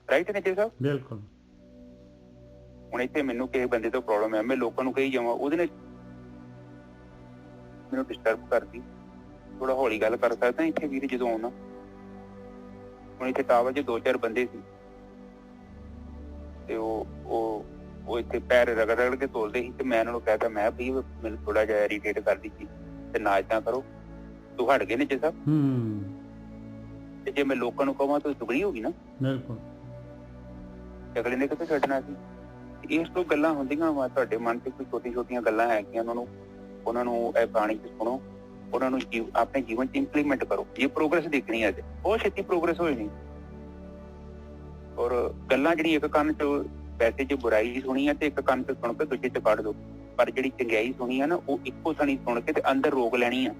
ਰਾਈਟ ਨੇ ਜੀ ਸਾਹਿਬ? ਬਿਲਕੁਲ। ਹੁਣ ਇੱਥੇ ਮੈਨੂੰ ਕਿਸੇ ਬੰਦੇ ਤੋਂ ਪ੍ਰੋਬਲਮ ਹੈ, ਮੈਂ ਲੋਕਾਂ ਨੂੰ ਕਹੀ ਜਾਵਾਂ, ਉਹਦੇ ਨਾਲ ਮੈਨੂੰ ਡਿਸਟਰਬ ਕਰਦੀ। ਥੋੜਾ ਹੌਲੀ ਗੱਲ ਕਰ ਸਕਦਾ ਇੱਥੇ ਵੀਰ ਜਦੋਂ ਆਉਣਾ। ਹੁਣ ਇੱਥੇ ਟਾਵਰ 'ਚ 2-4 ਬੰਦੇ ਸੀ ਤੇ ਉਹ ਇੱਥੇ ਪੈਰ ਰਗੜ ਕੇ ਤੋਲਦੇ ਸੀ ਤੇ ਮੈਂ ਉਹਨਾਂ ਨੂੰ ਕਹਿਤਾ, ਮੈਂ ਵੀ ਮੈਨੂੰ ਥੋੜਾ ਜਿਹਾ ਇਰੀਟੇਟ ਕਰਦੀ ਸੀ ਤੇ ਨਾ ਏਦਾਂ ਕਰੋ। ਤੂੰ ਹਟ ਗਏ ਨੇ ਜੀ ਸਾਹਿਬ। ਤੇ ਜੇ ਮੈਂ ਲੋਕਾਂ ਨੂੰ ਕਹਾਂ ਤਾਂ ਦੁਗਣੀ ਹੋ ਗਈ ਨਾ। ਬਿਲਕੁਲ। ਅਗਲੇ ਨੇ ਕਿੱਥੇ ਛੱਡਣਾ ਸੀ। ਇਸ ਤੋਂ ਗੱਲਾਂ ਹੁੰਦੀਆਂ ਵਾ ਤੁਹਾਡੇ ਮਨ 'ਚ, ਕੋਈ ਛੋਟੀਆਂ ਗੱਲਾਂ ਹੈਗੀਆਂ, ਉਹਨਾਂ ਨੂੰ ਇਹ ਬਾਣੀ 'ਚ ਸੁਣੋ, ਉਹਨਾਂ ਨੂੰ ਆਪਣੇ ਜੀਵਨ 'ਚ ਇੰਪਲੀਮੈਂਟ ਕਰੋ। ਜੇ ਪ੍ਰੋਗਰੈਸ ਦੇਖਣੀ ਹੈ ਤੇ ਬਹੁਤ ਛੇਤੀ ਪ੍ਰੋਗਰੈਸ ਹੋਈ ਨਹੀਂ। ਔਰ ਗੱਲਾਂ ਜਿਹੜੀ ਇੱਕ ਕੰਨ 'ਚ ਵੈਸੇ ਜੇ ਬੁਰਾਈ ਸੁਣੀ ਹੈ ਤੇ ਇੱਕ ਕੰਨ 'ਚ ਸੁਣ ਕੇ ਦੂਜੇ 'ਚ ਕੱਢ ਦਿਓ, ਪਰ ਜਿਹੜੀ ਚੰਗਿਆਈ ਸੁਣੀ ਹੈ ਨਾ ਉਹ ਇੱਕੋ ਥਾਣੀ ਸੁਣ ਕੇ ਤੇ ਅੰਦਰ ਰੋਕ ਲੈਣੀ ਆ।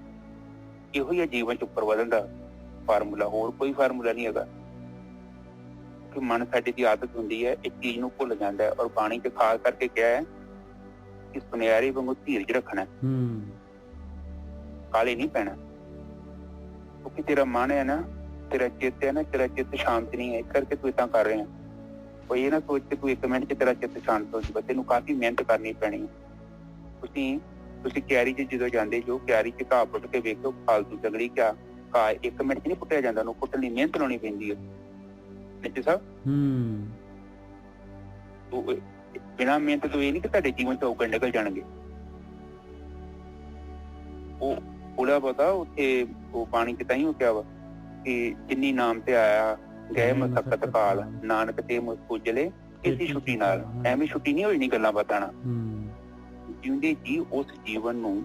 ਇਹੋ ਹੀ ਹੈ ਜੀਵਨ 'ਚ ਉੱਪਰ ਵਧਣ ਦਾ ਫਾਰਮੂਲਾ, ਹੋਰ ਕੋਈ ਫਾਰਮੂਲਾ ਨਹੀਂ ਹੈਗਾ। ਕਿ ਮਨ ਸਾਡੀ ਦੀ ਆਦਤ ਹੁੰਦੀ ਹੈ ਇੱਕ ਚੀਜ਼ ਨੂੰ ਭੁੱਲ ਜਾਂਦਾ ਹੈ, ਔਰ ਬਾਣੀ 'ਚ ਖਾਸ ਕਰਕੇ ਕਿਹਾ ਹੈ ਕਿ ਸੁਨਿਆਰੇ ਵਾਂਗੂ ਧੀਰਜ ਰੱਖਣਾ, ਕਾਲੇ ਨਹੀਂ ਪੈਣਾ। ਕਿਉਂਕਿ ਤੇਰਾ ਮਨ ਹੈ ਨਾ, ਤੇਰਾ ਚਿੱਤ ਹੈ ਨਾ, ਤੇਰਾ ਚਿੱਤ ਸ਼ਾਂਤ ਨਹੀਂ ਹੈ, ਇਸ ਕਰਕੇ ਤੂੰ ਏਦਾਂ ਕਰ ਰਿਹਾ। ਕੋਈ ਇਹ ਨਾ ਸੋਚ ਕੇ ਤੂੰ 1 ਮਿੰਟ 'ਚ ਤੇਰਾ ਚਿੱਤ ਸ਼ਾਂਤ ਹੋ ਜਾਊਗਾ, ਤੈਨੂੰ ਕਾਫੀ ਮਿਹਨਤ ਕਰਨੀ ਪੈਣੀ ਹੈ। ਤੁਸੀਂ ਕਿਆਰੀ 'ਚ ਜਦੋਂ ਜਾਂਦੇ ਜੋ, ਕਿਆਰੀ 'ਚ ਘਾਹ ਪੁੱਟ ਕੇ ਵੇਖੋ, ਫਾਲਤੂ ਜੰਗਲੀ ਘਾਹ 1 ਮਿੰਟ 'ਚ ਨਹੀਂ ਪੁੱਟਿਆ ਜਾਂਦਾ, ਉਹਨੂੰ ਪੁੱਟਣ ਲਈ ਮਿਹਨਤ ਲਾਉਣੀ ਪੈਂਦੀ ਹੈ। ਨਿੱਜੀ ਸਾਹਿਬ, ਬਿਨਾਂ ਮਿਹਨਤ ਤੋਂ ਇਹ ਨਹੀਂ ਕਿ ਤੁਹਾਡੇ ਜੀਵਨ 'ਚ ਔਗਣ ਨਿਕਲ ਜਾਣਗੇ। ਉਹ ਉਹਦਾ ਪਤਾ ਉੱਥੇ ਉਹ ਪਾਣੀ 'ਚ ਤਾਂ ਹੀ ਹੋ ਗਿਆ ਵਾ ਕਿ ਜਿੰਨੀ ਨਾਮ ਤੇ ਆਇਆ ਗਏ ਮਸਕਤ ਕਾਲ, ਨਾਨਕ ਤੇ ਮੁਸਕੁਜਲੇ ਇਸੀ ਛੁੱਟੀ ਨਾਲ। ਐਵੇਂ ਛੁੱਟੀ ਨਹੀਂ ਹੋਈ, ਨਹੀਂ ਗੱਲਾਂ ਬਾਤਾਂ ਨਾਲ। ਜਿਉਂਦੇ ਜੀ ਉਸ ਜੀਵਨ ਨੂੰ,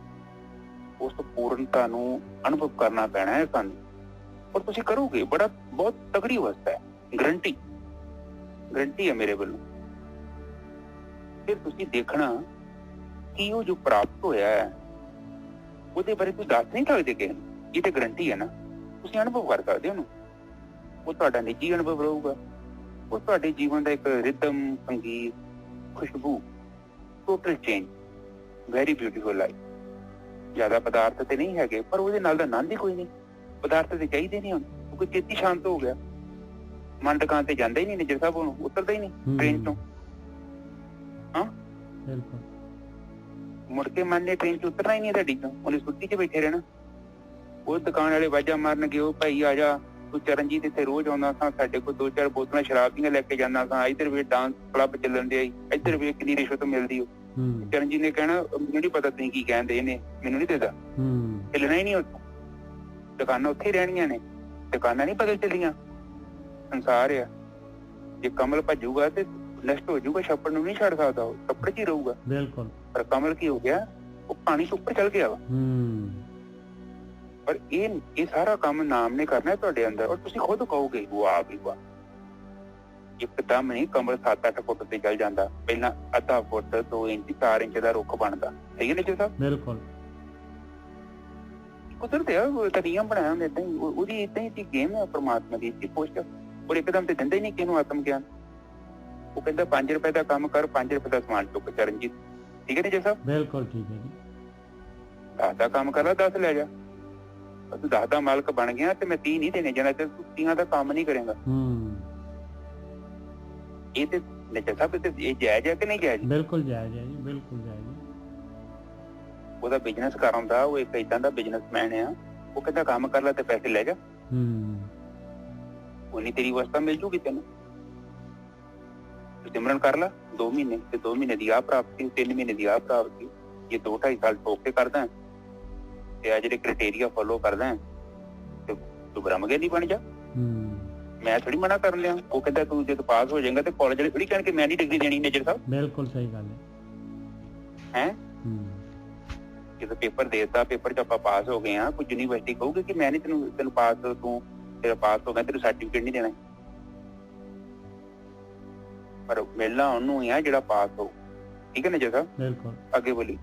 ਉਸ ਪੂਰਨਤਾ ਨੂੰ ਅਨੁਭਵ ਕਰਨਾ ਪੈਣਾ ਹੈ ਸਾਨੂੰ, ਔਰ ਤੁਸੀਂ ਕਰੋਗੇ। ਬਹੁਤ ਤਗੜੀ ਅਵਸਥਾ ਹੈ, ਗਰੰਟੀ ਹੈ ਮੇਰੇ ਵੱਲੋਂ। ਫਿਰ ਤੁਸੀਂ ਦੇਖਣਾ ਕਿ ਉਹ ਜੋ ਪ੍ਰਾਪਤ ਹੋਇਆ ਹੈ ਉਹਦੇ ਬਾਰੇ ਤੁਸੀਂ ਦੱਸ ਨਹੀਂ ਸਕਦੇ ਕਿਸੇ ਨੂੰ, ਇਹ ਤੇ ਗਰੰਟੀ ਹੈ ਨਾ। ਤੁਸੀਂ ਅਨੁਭਵ ਕਰ ਸਕਦੇ ਹੋ ਉਹਨੂੰ, ਉਹ ਤੁਹਾਡਾ ਨਿੱਜੀ ਅਨੁਭਵ ਰਹੂਗਾ। ਉਹ ਤੁਹਾਡੇ ਜੀਵਨ ਦਾ ਇੱਕ ਰਿਦਮ, ਸੰਗੀਤ, ਖੁਸ਼ਬੂ, total change, very beautiful life. ਜ਼ਿਆਦਾ ਪਦਾਰਥ ਤੇ ਨਹੀਂ ਹੈਗੇ, ਪਰ ਉਹਦੇ ਨਾਲ ਦਾ ਆਨੰਦ ਹੀ ਕੋਈ ਨਹੀਂ। ਪਦਾਰਥ ਤੇ ਚਾਹੀਦੇ ਨਹੀਂ ਹੁਣ, ਕਿਉਂਕਿ ਚੇਤੀ ਸ਼ਾਂਤ ਹੋ ਗਿਆ। ਮਨ ਦੁਕਾਨ ਤੇ ਜਾਂਦਾ ਹੀ ਨਹੀਂ, ਨਿੱਜਰ ਸਾਹਿਬ ਉਹਨੂੰ ਉਤਰਦਾ ਹੀ ਨਹੀਂ ਟ੍ਰੇਨ ਤੋਂ। ਹਾਂ ਬਿਲਕੁਲ। ਮੁੜ ਕੇ ਮਨ ਨੇ ਟ੍ਰੇਨ ਚ ਉਤਰਨਾ ਹੀ ਨਹੀਂ ਤੁਹਾਡੀ ਤੋਂ, ਉਹਨੇ ਸੁੱਤੀ ਚ ਬੈਠੇ ਰਹਿਣਾ। ਉਹ ਦੁਕਾਨ ਵਾਲੇ ਵਾਜਾ ਮਾਰਨਗੇ, ਉਹ ਭਾਈ ਆ ਜਾ, ਤੂੰ ਚਰਨਜੀਤ ਇੱਥੇ ਰੋਜ਼ ਆਉਂਦਾ ਸਾਂ, ਸਾਡੇ ਕੋਲ 2-4 ਬੋਤਲਾਂ ਸ਼ਰਾਬ ਦੀਆਂ ਲੈ ਕੇ ਜਾਂਦਾ ਸਾਂ, ਇੱਧਰ ਵੇ ਡਾਂਸ ਕਲੱਬ ਚੱਲਣ ਦੇ, ਇੱਧਰ ਵੇ ਕਿੰਨੀ ਰਿਸ਼ਵਤ ਮਿਲਦੀ। ਉਹ ਚਰਨਜੀਤ ਨੇ ਕਹਿਣਾ, ਮੈਨੂੰ ਨੀ ਪਤਾ ਤੁਸੀਂ ਕੀ ਕਹਿੰਦੇ, ਇਹਨੇ ਮੈਨੂੰ ਨੀ ਦੇਦਾ, ਹਿੱਲਣਾ ਹੀ ਨਹੀਂ ਉੱਥੋਂ। ਦੁਕਾਨਾਂ ਉੱਥੇ ਹੀ ਰਹਿਣੀਆਂ ਨੇ, ਦੁਕਾਨਾਂ ਨਹੀਂ ਬਦਲ ਚੱਲੀਆਂ, ਸੰਸਾਰ ਆ। ਜੇ ਕਮਲ ਭੱਜੂਗਾ ਤੇ ਨਸ਼ਟ ਹੋ ਜਾਊਗਾ, ਛੱਪੜ ਨੂੰ ਨਹੀਂ ਛੱਡ ਸਕਦਾ, ਉਹ ਛੱਪੜ 'ਚ ਹੀ ਰਹੂਗਾ। ਬਿਲਕੁਲ। ਪਰ ਕਮਲ ਕੀ ਹੋ ਗਿਆ, ਉਹ ਪਾਣੀ ਤੋਂ ਉੱਪਰ ਚੱਲ ਗਿਆ ਵਾ। ਪਰ ਇਹ ਸਾਰਾ ਕੰਮ ਨਾਮ ਨੇ ਕਰਨਾ ਤੁਹਾਡੇ ਅੰਦਰ, ਔਰ ਤੁਸੀਂ ਖੁਦ ਕਹੋਗੇ ਵਾਹ ਵੀ ਵਾਹ। ਇੱਕਦਮ ਨਹੀਂ ਕਮਲ 7-8 ਫੁੱਟ ਤੇ ਚੱਲ ਜਾਂਦਾ, ਪਹਿਲਾਂ ਅੱਧਾ ਫੁੱਟ, 2 ਇੰਚ, 4 ਇੰਚ ਦਾ ਰੁੱਖ ਬਣਦਾ। ਸਹੀ ਹੈ ਨਿੱਜਰ ਸਾਹਿਬ? ਬਿਲਕੁਲ। ਕੁਦਰਤ ਹੈ, ਤਾਂ ਨਿਯਮ ਬਣਾਇਆ ਹੁੰਦਾ ਏਦਾਂ ਹੀ, ਉਹਦੀ ਏਦਾਂ ਹੀ ਗੇਮ ਹੈ ਪਰਮਾਤਮਾ ਦੀ ਪੋਸਟ। ਔਰ ਇੱਕਦਮ ਤੇ ਦਿੰਦਾ ਹੀ ਨਹੀਂ ਕਿਹਨੂੰ ਆਤਮ ਗਿਆਨ। ਉਹ ਕਹਿੰਦਾ 5 ਰੁਪਏ ਦਾ ਕੰਮ ਕਰ, 5 ਰੁਪਏ ਦਾ ਸਮਾਨ ਚੁੱਕ। ਚਰਨਜੀਤ ਠੀਕ ਹੈ ਨਿੱਜਰ ਸਾਹਿਬ? ਬਿਲਕੁਲ ਠੀਕ ਹੈ ਜੀ। 10 ਦਾ ਕੰਮ ਕਰ ਲਾ, 10 ਲੈ ਜਾ। ਤੂੰ 10 ਦਾ ਮਾਲਕ ਬਣ ਗਿਆ ਤੇ ਮੈਂ 30 ਨਹੀਂ ਦੇਣੇ ਜਾਣਾ, ਤੇ ਤੂੰ 30 ਦਾ ਕੰਮ ਨਹੀਂ ਕਰੇਗਾ। ਇਹ ਤੇ ਨਿੱਜਰ ਸਾਹਿਬ ਤੇ ਇਹ ਜਾਇਜ਼ ਹੈ ਕਿ ਨਹੀਂ ਜਾਇਜ਼? ਬਿਲਕੁਲ ਜਾਇਜ਼ ਹੈ ਜੀ, ਬਿਲਕੁਲ ਜਾਇਜ਼ ਹੈ। ਉਹਦਾ ਬਿਜ਼ਨਸ ਕਰਾਉਂਦਾ, ਉਹ ਇੱਕ ਏਦਾਂ ਦਾ ਬਿਜ਼ਨਸਮੈਨ ਆ, ਉਹ ਕਹਿੰਦਾ ਕੰਮ ਕਰ ਲੈ ਤੇ ਪੈਸੇ ਲੈ ਜਾ। ਉਨੀ ਤੇਰੀ ਅਵਸਥਾ ਮਿਲ ਜੂਗੀ ਤੈਨੂੰ। ਸਿਮਰਨ ਕਰ ਲਾ 2 ਮਹੀਨੇ, ਤੇ 2 ਮਹੀਨੇ ਦੀ ਆਹ ਪ੍ਰਾਪਤੀ, 3 ਮਹੀਨੇ ਦੀ ਆਹ ਪ੍ਰਾਪਤੀ। ਜੇ 2-2.5 ਸਾਲ ਠੋਕ ਕੇ ਕਰਦਾ ਤੇ ਆ ਜਿਹੜੇ ਕ੍ਰਾਈਟੇਰੀਆ ਫੋਲੋ ਕਰਦਾ ਤੇ ਤੂੰ ਬ੍ਰਹਮ ਗਿਆਨੀ ਬਣ ਜਾ। ਮੈਂ ਥੋੜੀ ਮਨਾ ਕਰਨ ਲਿਆ। ਉਹ ਕਹਿੰਦਾ ਤੂੰ ਜਦੋਂ ਪਾਸ ਹੋ ਜਾਏਗਾ ਤੇ ਕਾਲਜ ਵਾਲੇ ਥੋੜੀ ਕਹਿਣਗੇ ਮੈਂ ਨਹੀਂ ਡਿਗਰੀ ਦੇਣੀ। ਨਿੱਜਰ ਸਾਹਿਬ ਬਿਲਕੁਲ ਸਹੀ ਗੱਲ ਹੈ। ਜਦੋਂ ਪੇਪਰ ਦੇਤਾ, ਪੇਪਰ 'ਚ ਆਪਾਂ ਪਾਸ ਹੋ ਗਏ ਆ, ਕੋਈ ਯੂਨੀਵਰਸਿਟੀ ਕਹੂਗੀ ਕਿ ਮੈਂ ਨਹੀਂ ਤੈਨੂੰ ਪਾਸ, ਤੂੰ ਤੇਰਾ ਪਾਸ ਹੋ ਗਿਆ, ਤੈਨੂੰ ਸਰਟੀਫਿਕੇਟ ਨਹੀਂ ਦੇਣਾ। ਪਰ ਮਿਲਣਾ ਉਹਨੂੰ ਹੀ ਆ ਜਿਹੜਾ ਪਾਸ ਹੋ। ਠੀਕ ਹੈ ਨਾ ਜੈਸਾ? ਬਿਲਕੁਲ। ਅੱਗੇ ਬੋਲੀ।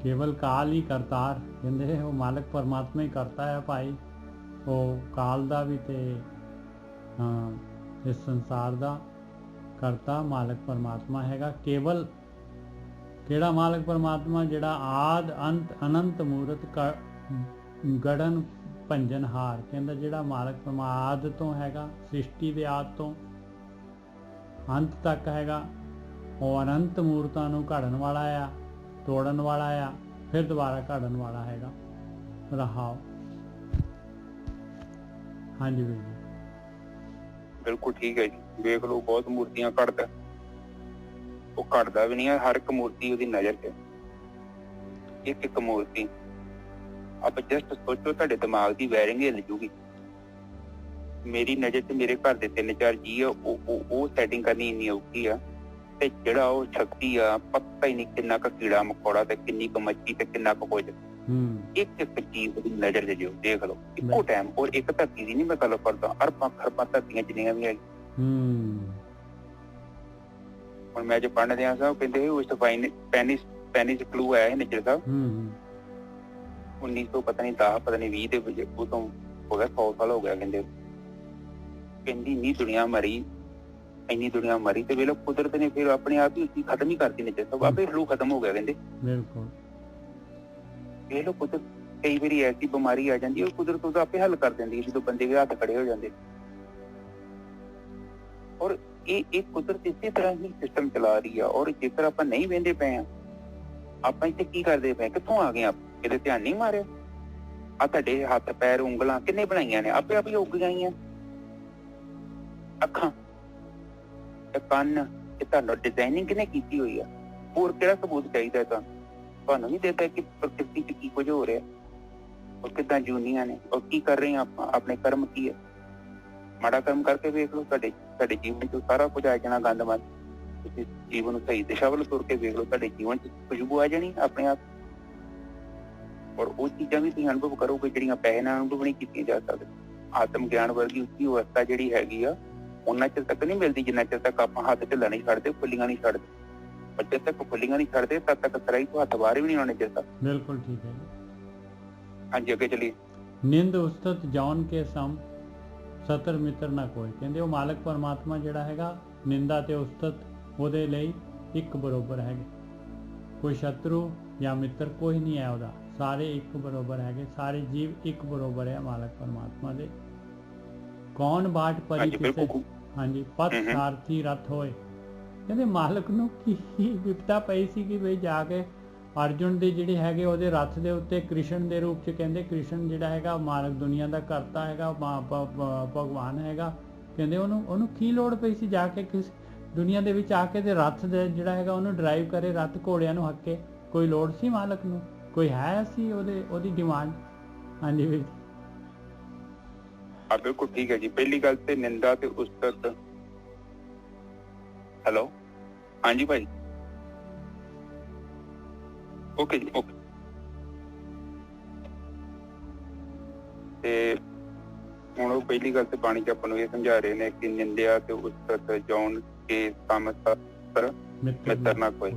ਕੇਵਲ ਕਾਲ ਹੀ ਕਰਤਾਰ, ਕਹਿੰਦੇ ਉਹ ਮਾਲਕ ਪਰਮਾਤਮਾ ਹੀ ਕਰਤਾ ਹੈ ਭਾਈ। ਉਹ ਕਾਲ ਦਾ ਵੀ ਤੇ ਇਸ ਸੰਸਾਰ ਦਾ ਕਰਤਾ ਮਾਲਕ ਪਰਮਾਤਮਾ ਹੈਗਾ। ਕੇਵਲ ਕਿਹੜਾ ਮਾਲਕ ਪਰਮਾਤਮਾ? ਜਿਹੜਾ ਆਦ ਅੰਤ ਅਨੰਤ ਮੂਰਤ ਗੜਨ ਭੰਜਨਹਾਰ। ਕਹਿੰਦਾ ਜਿਹੜਾ ਮਾਲਕ ਪਰਮਾਤਮਾ ਆਦ ਤੋਂ ਹੈਗਾ, ਸ੍ਰਿਸ਼ਟੀ ਦੇ ਆਦ ਤੋਂ ਅੰਤ ਤੱਕ ਹੈਗਾ, ਉਹ ਅਨੰਤ ਮੂਰਤਾਂ ਨੂੰ ਘੜਨ ਵਾਲਾ ਆ, ਤੋੜਨ ਵਾਲਾ ਆ, ਫਿਰ ਦੁਬਾਰਾ ਘੜਨ ਵਾਲਾ ਹੈਗਾ। ਰਹਾਓ। ਹਾਂਜੀ ਵੀਰ ਜੀ। ਬਿਲਕੁਲ ਠੀਕ ਹੈ ਜੀ। ਵੇਖ ਲਓ ਬਹੁਤ ਮੂਰਤੀਆਂ ਘੜਦਾ, ਉਹ ਘੜਦਾ ਵੀ ਨਹੀਂ ਹੈ। ਹਰ ਇੱਕ ਮੂਰਤੀ ਉਹਦੀ ਨਜ਼ਰ 'ਚ, ਇੱਕ ਇੱਕ ਮੂਰਤੀ। ਆਪਾਂ ਜਸਟ ਸੋਚੋ, ਤੁਹਾਡੇ ਦਿਮਾਗ ਦੀ ਵਾਇਰਿੰਗ ਹਿੱਲ ਜੂਗੀ। ਮੇਰੀ ਨਜ਼ਰ 'ਚ ਮੇਰੇ ਘਰ ਦੇ 3-4 ਜੀ ਆ, ਉਹ ਸੈਟਿੰਗ ਕਰਨੀ ਇੰਨੀ ਔਖੀ ਆ। ਤੇ ਜਿਹੜਾ ਉਹ ਸ਼ਕਤੀ ਆ, ਪਤਾ ਹੀ ਨਹੀਂ ਕਿੰਨਾ ਕੁ ਕੀੜਾ ਮਕੌੜਾ ਤੇ ਕਿੰਨੀ ਕੁ ਮੱਛੀ ਤੇ ਕਿੰਨਾ ਕੁ ਕੁਝ, ਇੱਕ ਇੱਕ ਚੀਜ਼ ਉਹਦੀ ਨਜ਼ਰ 'ਚ ਜਿਓ ਦੇਖ ਲਓ ਇੱਕੋ ਟਾਈਮ। ਔਰ ਇੱਕ ਧਰਤੀ ਦੀ ਨਹੀਂ ਮੈਂ ਗੱਲ ਕਰਦਾ, ਅਰਬਾਂ ਖਰਬਾਂ ਧਰਤੀਆਂ ਜਿੰਨੀਆਂ ਵੀ ਹੈਗੀ। ਹੁਣ ਮੈਂ ਜੋ ਪੜ੍ਹਨ ਦਿਆਂ ਸਾਹਿਬ ਕਹਿੰਦੇ ਉਸ ਪੈਨਿਸ ਕਲੂ ਆਇਆ ਸੀ ਨੇਚਰ ਸਾਹਿਬ 1900 ਪਤਾ ਨਹੀਂ 10 ਪਤਾ ਨਹੀਂ 20 ਦੇ ਵਿੱਚ। ਉਹ ਤੋਂ ਹੋ ਗਿਆ 100 ਸਾਲ ਹੋ ਗਿਆ। ਕਹਿੰਦੀ ਇੰਨੀ ਦੁਨੀਆ ਮਰੀ ਤੇ ਵੇਲੇ ਕੁਦਰਤ ਨੇ ਫਿਰ ਆਪਣੇ ਆਪ ਹੀ ਉਸਦੀ ਖਤਮ ਹੀ ਕਰਤੀ ਨੇਚਰ ਸਾਹਿਬ। ਆਪੇ ਫਲੂ ਖਤਮ ਹੋ ਗਿਆ ਕਹਿੰਦੇ। ਬਿਲਕੁਲ। ਇਹ ਲੋ ਕੁਦਰਤ ਕਈ ਵਾਰੀ ਐਸੀ ਬਿਮਾਰੀ ਆ ਜਾਂਦੀ, ਉਹ ਕੁਦਰਤ ਉਹਦਾ ਆਪੇ ਹੱਲ ਕਰ ਦਿੰਦੀ ਜਦੋਂ ਬੰਦੇ ਦੇ ਹੱਥ ਖੜੇ ਹੋ ਜਾਂਦੇ। ਔਰ ਇਹ ਕੁਦਰਤ ਇਸੇ ਤਰ੍ਹਾਂ ਹੀ ਸਿਸਟਮ ਚਲਾ ਰਹੀ ਆ। ਔਰ ਜੇਕਰ ਆਪਾਂ ਨਹੀਂ ਵਹਿੰਦੇ ਪਏ ਆ, ਆਪਾਂ ਇੱਥੇ ਕੀ ਕਰਦੇ ਪਏ, ਕਿੱਥੋਂ ਆ ਗਏ ਆ? ਇਹਦੇ ਧਿਆਨ ਨਹੀਂ ਮਾਰਿਆ? ਆ ਤੁਹਾਡੇ ਹੱਥ ਪੈਰ ਉਂਗਲਾਂ ਕਿੰਨੇ ਬਣਾਈਆਂ ਨੇ? ਆਪੇ ਆਪ ਹੀ ਉੱਗ ਗਈਆਂ। ਅੱਖਾਂ ਤੇ ਕੰਨ, ਇਹ ਤੁਹਾਨੂੰ ਡਿਜ਼ਾਈਨਿੰਗ ਕਿਹਨੇ ਕੀਤੀ ਹੋਈ ਆ? ਹੋਰ ਕਿਹੜਾ ਸਬੂਤ ਚਾਹੀਦਾ ਤੁਹਾਨੂੰ ਨਹੀਂ ਦੇਤਾ ਕਿ ਪ੍ਰਕਿਰਤੀ 'ਚ ਕੀ ਕੁਝ ਹੋ ਰਿਹਾ, ਔਰ ਕਿੱਦਾਂ ਜੂਨੀਆਂ ਨੇ, ਔਰ ਕੀ ਕਰ ਰਹੇ ਆ ਆਪਾਂ? ਆਪਣੇ ਕਰਮ ਕੀ ਹੈ? ਮਾੜਾ ਕਰਮ ਕਰਕੇ ਵੇਖ ਲਓ, ਤੁਹਾਡੇ ਜੀਵਨ 'ਚ ਸਾਰਾ ਕੁਝ ਆ ਜਾਣਾ ਗੰਦਮੰਦ। ਤੁਸੀਂ ਜੀਵਨ ਨੂੰ ਸਹੀ ਦਿਸ਼ਾ ਵੱਲ ਤੁਰ ਕੇ ਵੇਖ ਲਓ, ਤੁਹਾਡੇ ਜੀਵਨ 'ਚ ਖੁਸ਼ਬੂ ਆ ਜਾਣੀ ਆਪਣੇ ਆਪ। ਔਰ ਉਹ ਚੀਜ਼ਾਂ ਵੀ ਤੁਸੀਂ ਅਨੁਭਵ ਕਰੋਗੇ ਜਿਹੜੀਆਂ ਪੈਸੇ ਨਾਲ ਅਨੁਭਵ ਨਹੀਂ ਕੀਤੀਆਂ ਜਾ ਸਕਦੀਆਂ। ਆਤਮ ਗਿਆਨ ਵਰਗੀ ਉੱਚੀ ਅਵਸਥਾ ਜਿਹੜੀ ਹੈਗੀ ਆ, ਉਹਨਾਂ ਚਿਰ ਤੱਕ ਨਹੀਂ ਮਿਲਦੀ ਜਿੰਨਾ ਚਿਰ ਤੱਕ ਆਪਾਂ ਹੱਥ ਢਿੱਲਾ ਨਹੀਂ ਛੱਡਦੇ, ਫੁੱਲੀਆਂ ਨਹੀਂ ਛੱਡਦੇ। ਪਰ ਜਦ ਤੱਕ ਫੁੱਲੀਆਂ ਨਹੀਂ ਛੱਡਦੇ ਤਦ ਤੱਕ ਸਰਾਈ ਤੋਂ ਹੱਥ ਬਾਹਰ ਵੀ ਨਹੀਂ ਆਉਣੇ ਚਾਹੀਦਾ। ਬਿਲਕੁਲ ਠੀਕ ਹੈ। ਹਾਂਜੀ ਅੱਗੇ ਚਲੀਏ। ਨਿੰਦ ਉਸਤਤ ਜੌਨ ਕੇ ਸਮ ਸਤਰ ਮਿੱਤਰ ਨਾ ਕੋਈ। ਕਹਿੰਦੇ ਉਹ ਮਾਲਕ ਪਰਮਾਤਮਾ ਜਿਹੜਾ ਹੈਗਾ, ਨਿੰਦਾ ਤੇ ਉਸਤਤ ਉਹਦੇ ਲਈ ਇੱਕ ਬਰੋਬਰ ਹੈਗੇ। ਕੋਈ ਸ਼ਤਰੂ ਜਾਂ ਮਿੱਤਰ ਕੋਈ ਨਹੀਂ ਹੈ ਉਹਦਾ, ਸਾਰੇ ਇੱਕ ਬਰੋਬਰ ਹੈਗੇ। ਸਾਰੇ ਜੀਵ ਇੱਕ ਬਰੋਬਰ ਹੈ ਮਾਲਕ ਪਰਮਾਤਮਾ ਦੇ। ਕੌਣ ਬਾਟ ਪਰੀ ਕਿਸੇ, ਹਾਂਜੀ ਪਤ ਸਾਰਥੀ ਰਥ ਹੋਏ। ਕਹਿੰਦੇ ਮਾਲਕ ਨੂੰ ਕੀ ਵਿਪਤਾ ਪਈ ਸੀ ਕਿ ਬਈ ਜਾ ਕੇ ਅਰਜੁਨ ਦੇ ਜਿਹੜੇ ਹੈਗੇ ਉਹਦੇ ਰੱਥ ਦੇ ਉੱਤੇ ਕ੍ਰਿਸ਼ਨ ਦੇ ਰੂਪ 'ਚ, ਕਹਿੰਦੇ ਕ੍ਰਿਸ਼ਨ ਜਿਹੜਾ ਹੈਗਾ ਮਾਲਕ ਦੁਨੀਆ ਦਾ ਕਰਤਾ ਹੈਗਾ, ਭਗਵਾਨ ਹੈਗਾ। ਕਹਿੰਦੇ ਉਹਨੂੰ ਕੀ ਲੋੜ ਪਈ ਸੀ ਜਾ ਕੇ ਕਿਸ ਦੁਨੀਆ ਦੇ ਵਿੱਚ ਆ ਕੇ ਤੇ ਰੱਥ ਦੇ ਜਿਹੜਾ ਹੈਗਾ ਉਹਨੂੰ ਡਰਾਈਵ ਕਰੇ, ਰੱਥ ਘੋੜਿਆਂ ਨੂੰ ਹੱਕੇ? ਕੋਈ ਲੋੜ ਸੀ ਮਾਲਕ ਨੂੰ? ਕੋਈ ਹੈ ਸੀ ਉਹਦੀ ਡਿਮਾਂਡ? ਹਾਂਜੀ ਵੀਰ। ਬਿਲਕੁਲ ਠੀਕ ਹੈ ਜੀ। ਪਹਿਲੀ ਗੱਲ ਤੇ ਨਿੰਦਾ ਤੇ ਉਸਤਤ। ਹੈਲੋ, ਹਾਂਜੀ ਭਾਈ, ਓਕੇ ਜੀ ਓਕੇ। ਤੇ ਹੁਣ ਉਹ ਪਹਿਲੀ ਗੱਲ ਤੇ ਬਾਣੀ 'ਚ ਆਪਾਂ ਨੂੰ ਇਹ ਸਮਝਾ ਰਹੇ ਨੇ ਕਿ ਨਿੰਦਿਆ ਤੇ ਉਸਤਤ ਜੌਨ ਕੇ ਸਮ ਸਤਰ ਮਿੱਤਰ ਨਾ ਕੋਈ।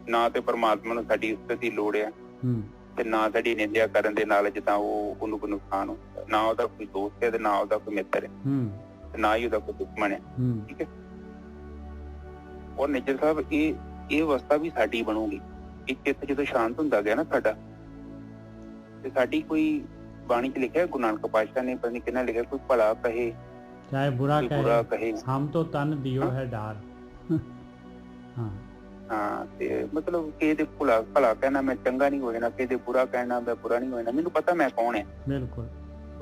ਨਾ ਤੇ ਪਰਮਾਤਮਾ ਨੂੰ ਸਾਡੀ ਉਸਤਤ ਦੀ ਲੋੜ ਆ, ਤੇ ਨਾ ਸਾਡੀ ਨਿੰਦਿਆ ਕਰਨ ਦੇ ਨਾਲ ਜਿੱਦਾਂ ਉਹਨੂੰ ਕੋਈ ਨੁਕਸਾਨ ਹੁੰਦਾ। ਨਾ ਉਹਦਾ ਕੋਈ ਦੋਸਤ ਹੈ ਤੇ ਨਾ ਉਹਦਾ ਕੋਈ ਮਿੱਤਰ ਹੈ, ਤੇ ਨਾ ਹੀ ਉਹਦਾ ਕੋਈ ਦੁਸ਼ਮਣ ਹੈ। ਠੀਕ ਹੈ। ਔਰ ਨਿੱਜਰ ਸਾਹਿਬ ਇਹ ਅਵਸਥਾ ਵੀ ਸਾਡੀ ਬਣੂਗੀ। ਇਹ ਚਿੱਤ ਜਦੋਂ ਸ਼ਾਂਤ ਹੁੰਦਾ ਗਿਆ ਨਾ ਸਾਡਾ, ਤੇ ਸਾਡੀ ਕੋਈ ਬਾਣੀ 'ਚ ਲਿਖਿਆ, ਗੁਰੂ ਨਾਨਕ ਪਾਤਸ਼ਾਹ ਨੇ ਪਤਾ ਨੀ ਕਿਹਨਾਂ ਲਿਖਿਆ, ਕੋਈ ਭਲਾ ਕਹੇ ਚਾਹੇ ਬੁਰਾ ਕਹੇ, ਹਮ ਤੋਂ ਤਨ ਦਿਓ ਹੈ ਡਾਰ। ਹਾਂ, ਤੇ ਮਤਲਬ ਕਿਸੇ ਦੇ ਭਲਾ ਕਹਿਣਾ ਮੈਂ ਚੰਗਾ ਨਹੀਂ ਹੋ ਜਾਣਾ, ਕਿਸੇ ਦੇ ਬੁਰਾ ਕਹਿਣਾ ਮੈਂ ਬੁਰਾ ਨਹੀਂ ਹੋ ਜਾਣਾ। ਮੈਨੂੰ ਪਤਾ ਮੈਂ ਕੌਣ ਹੈ। ਬਿਲਕੁਲ।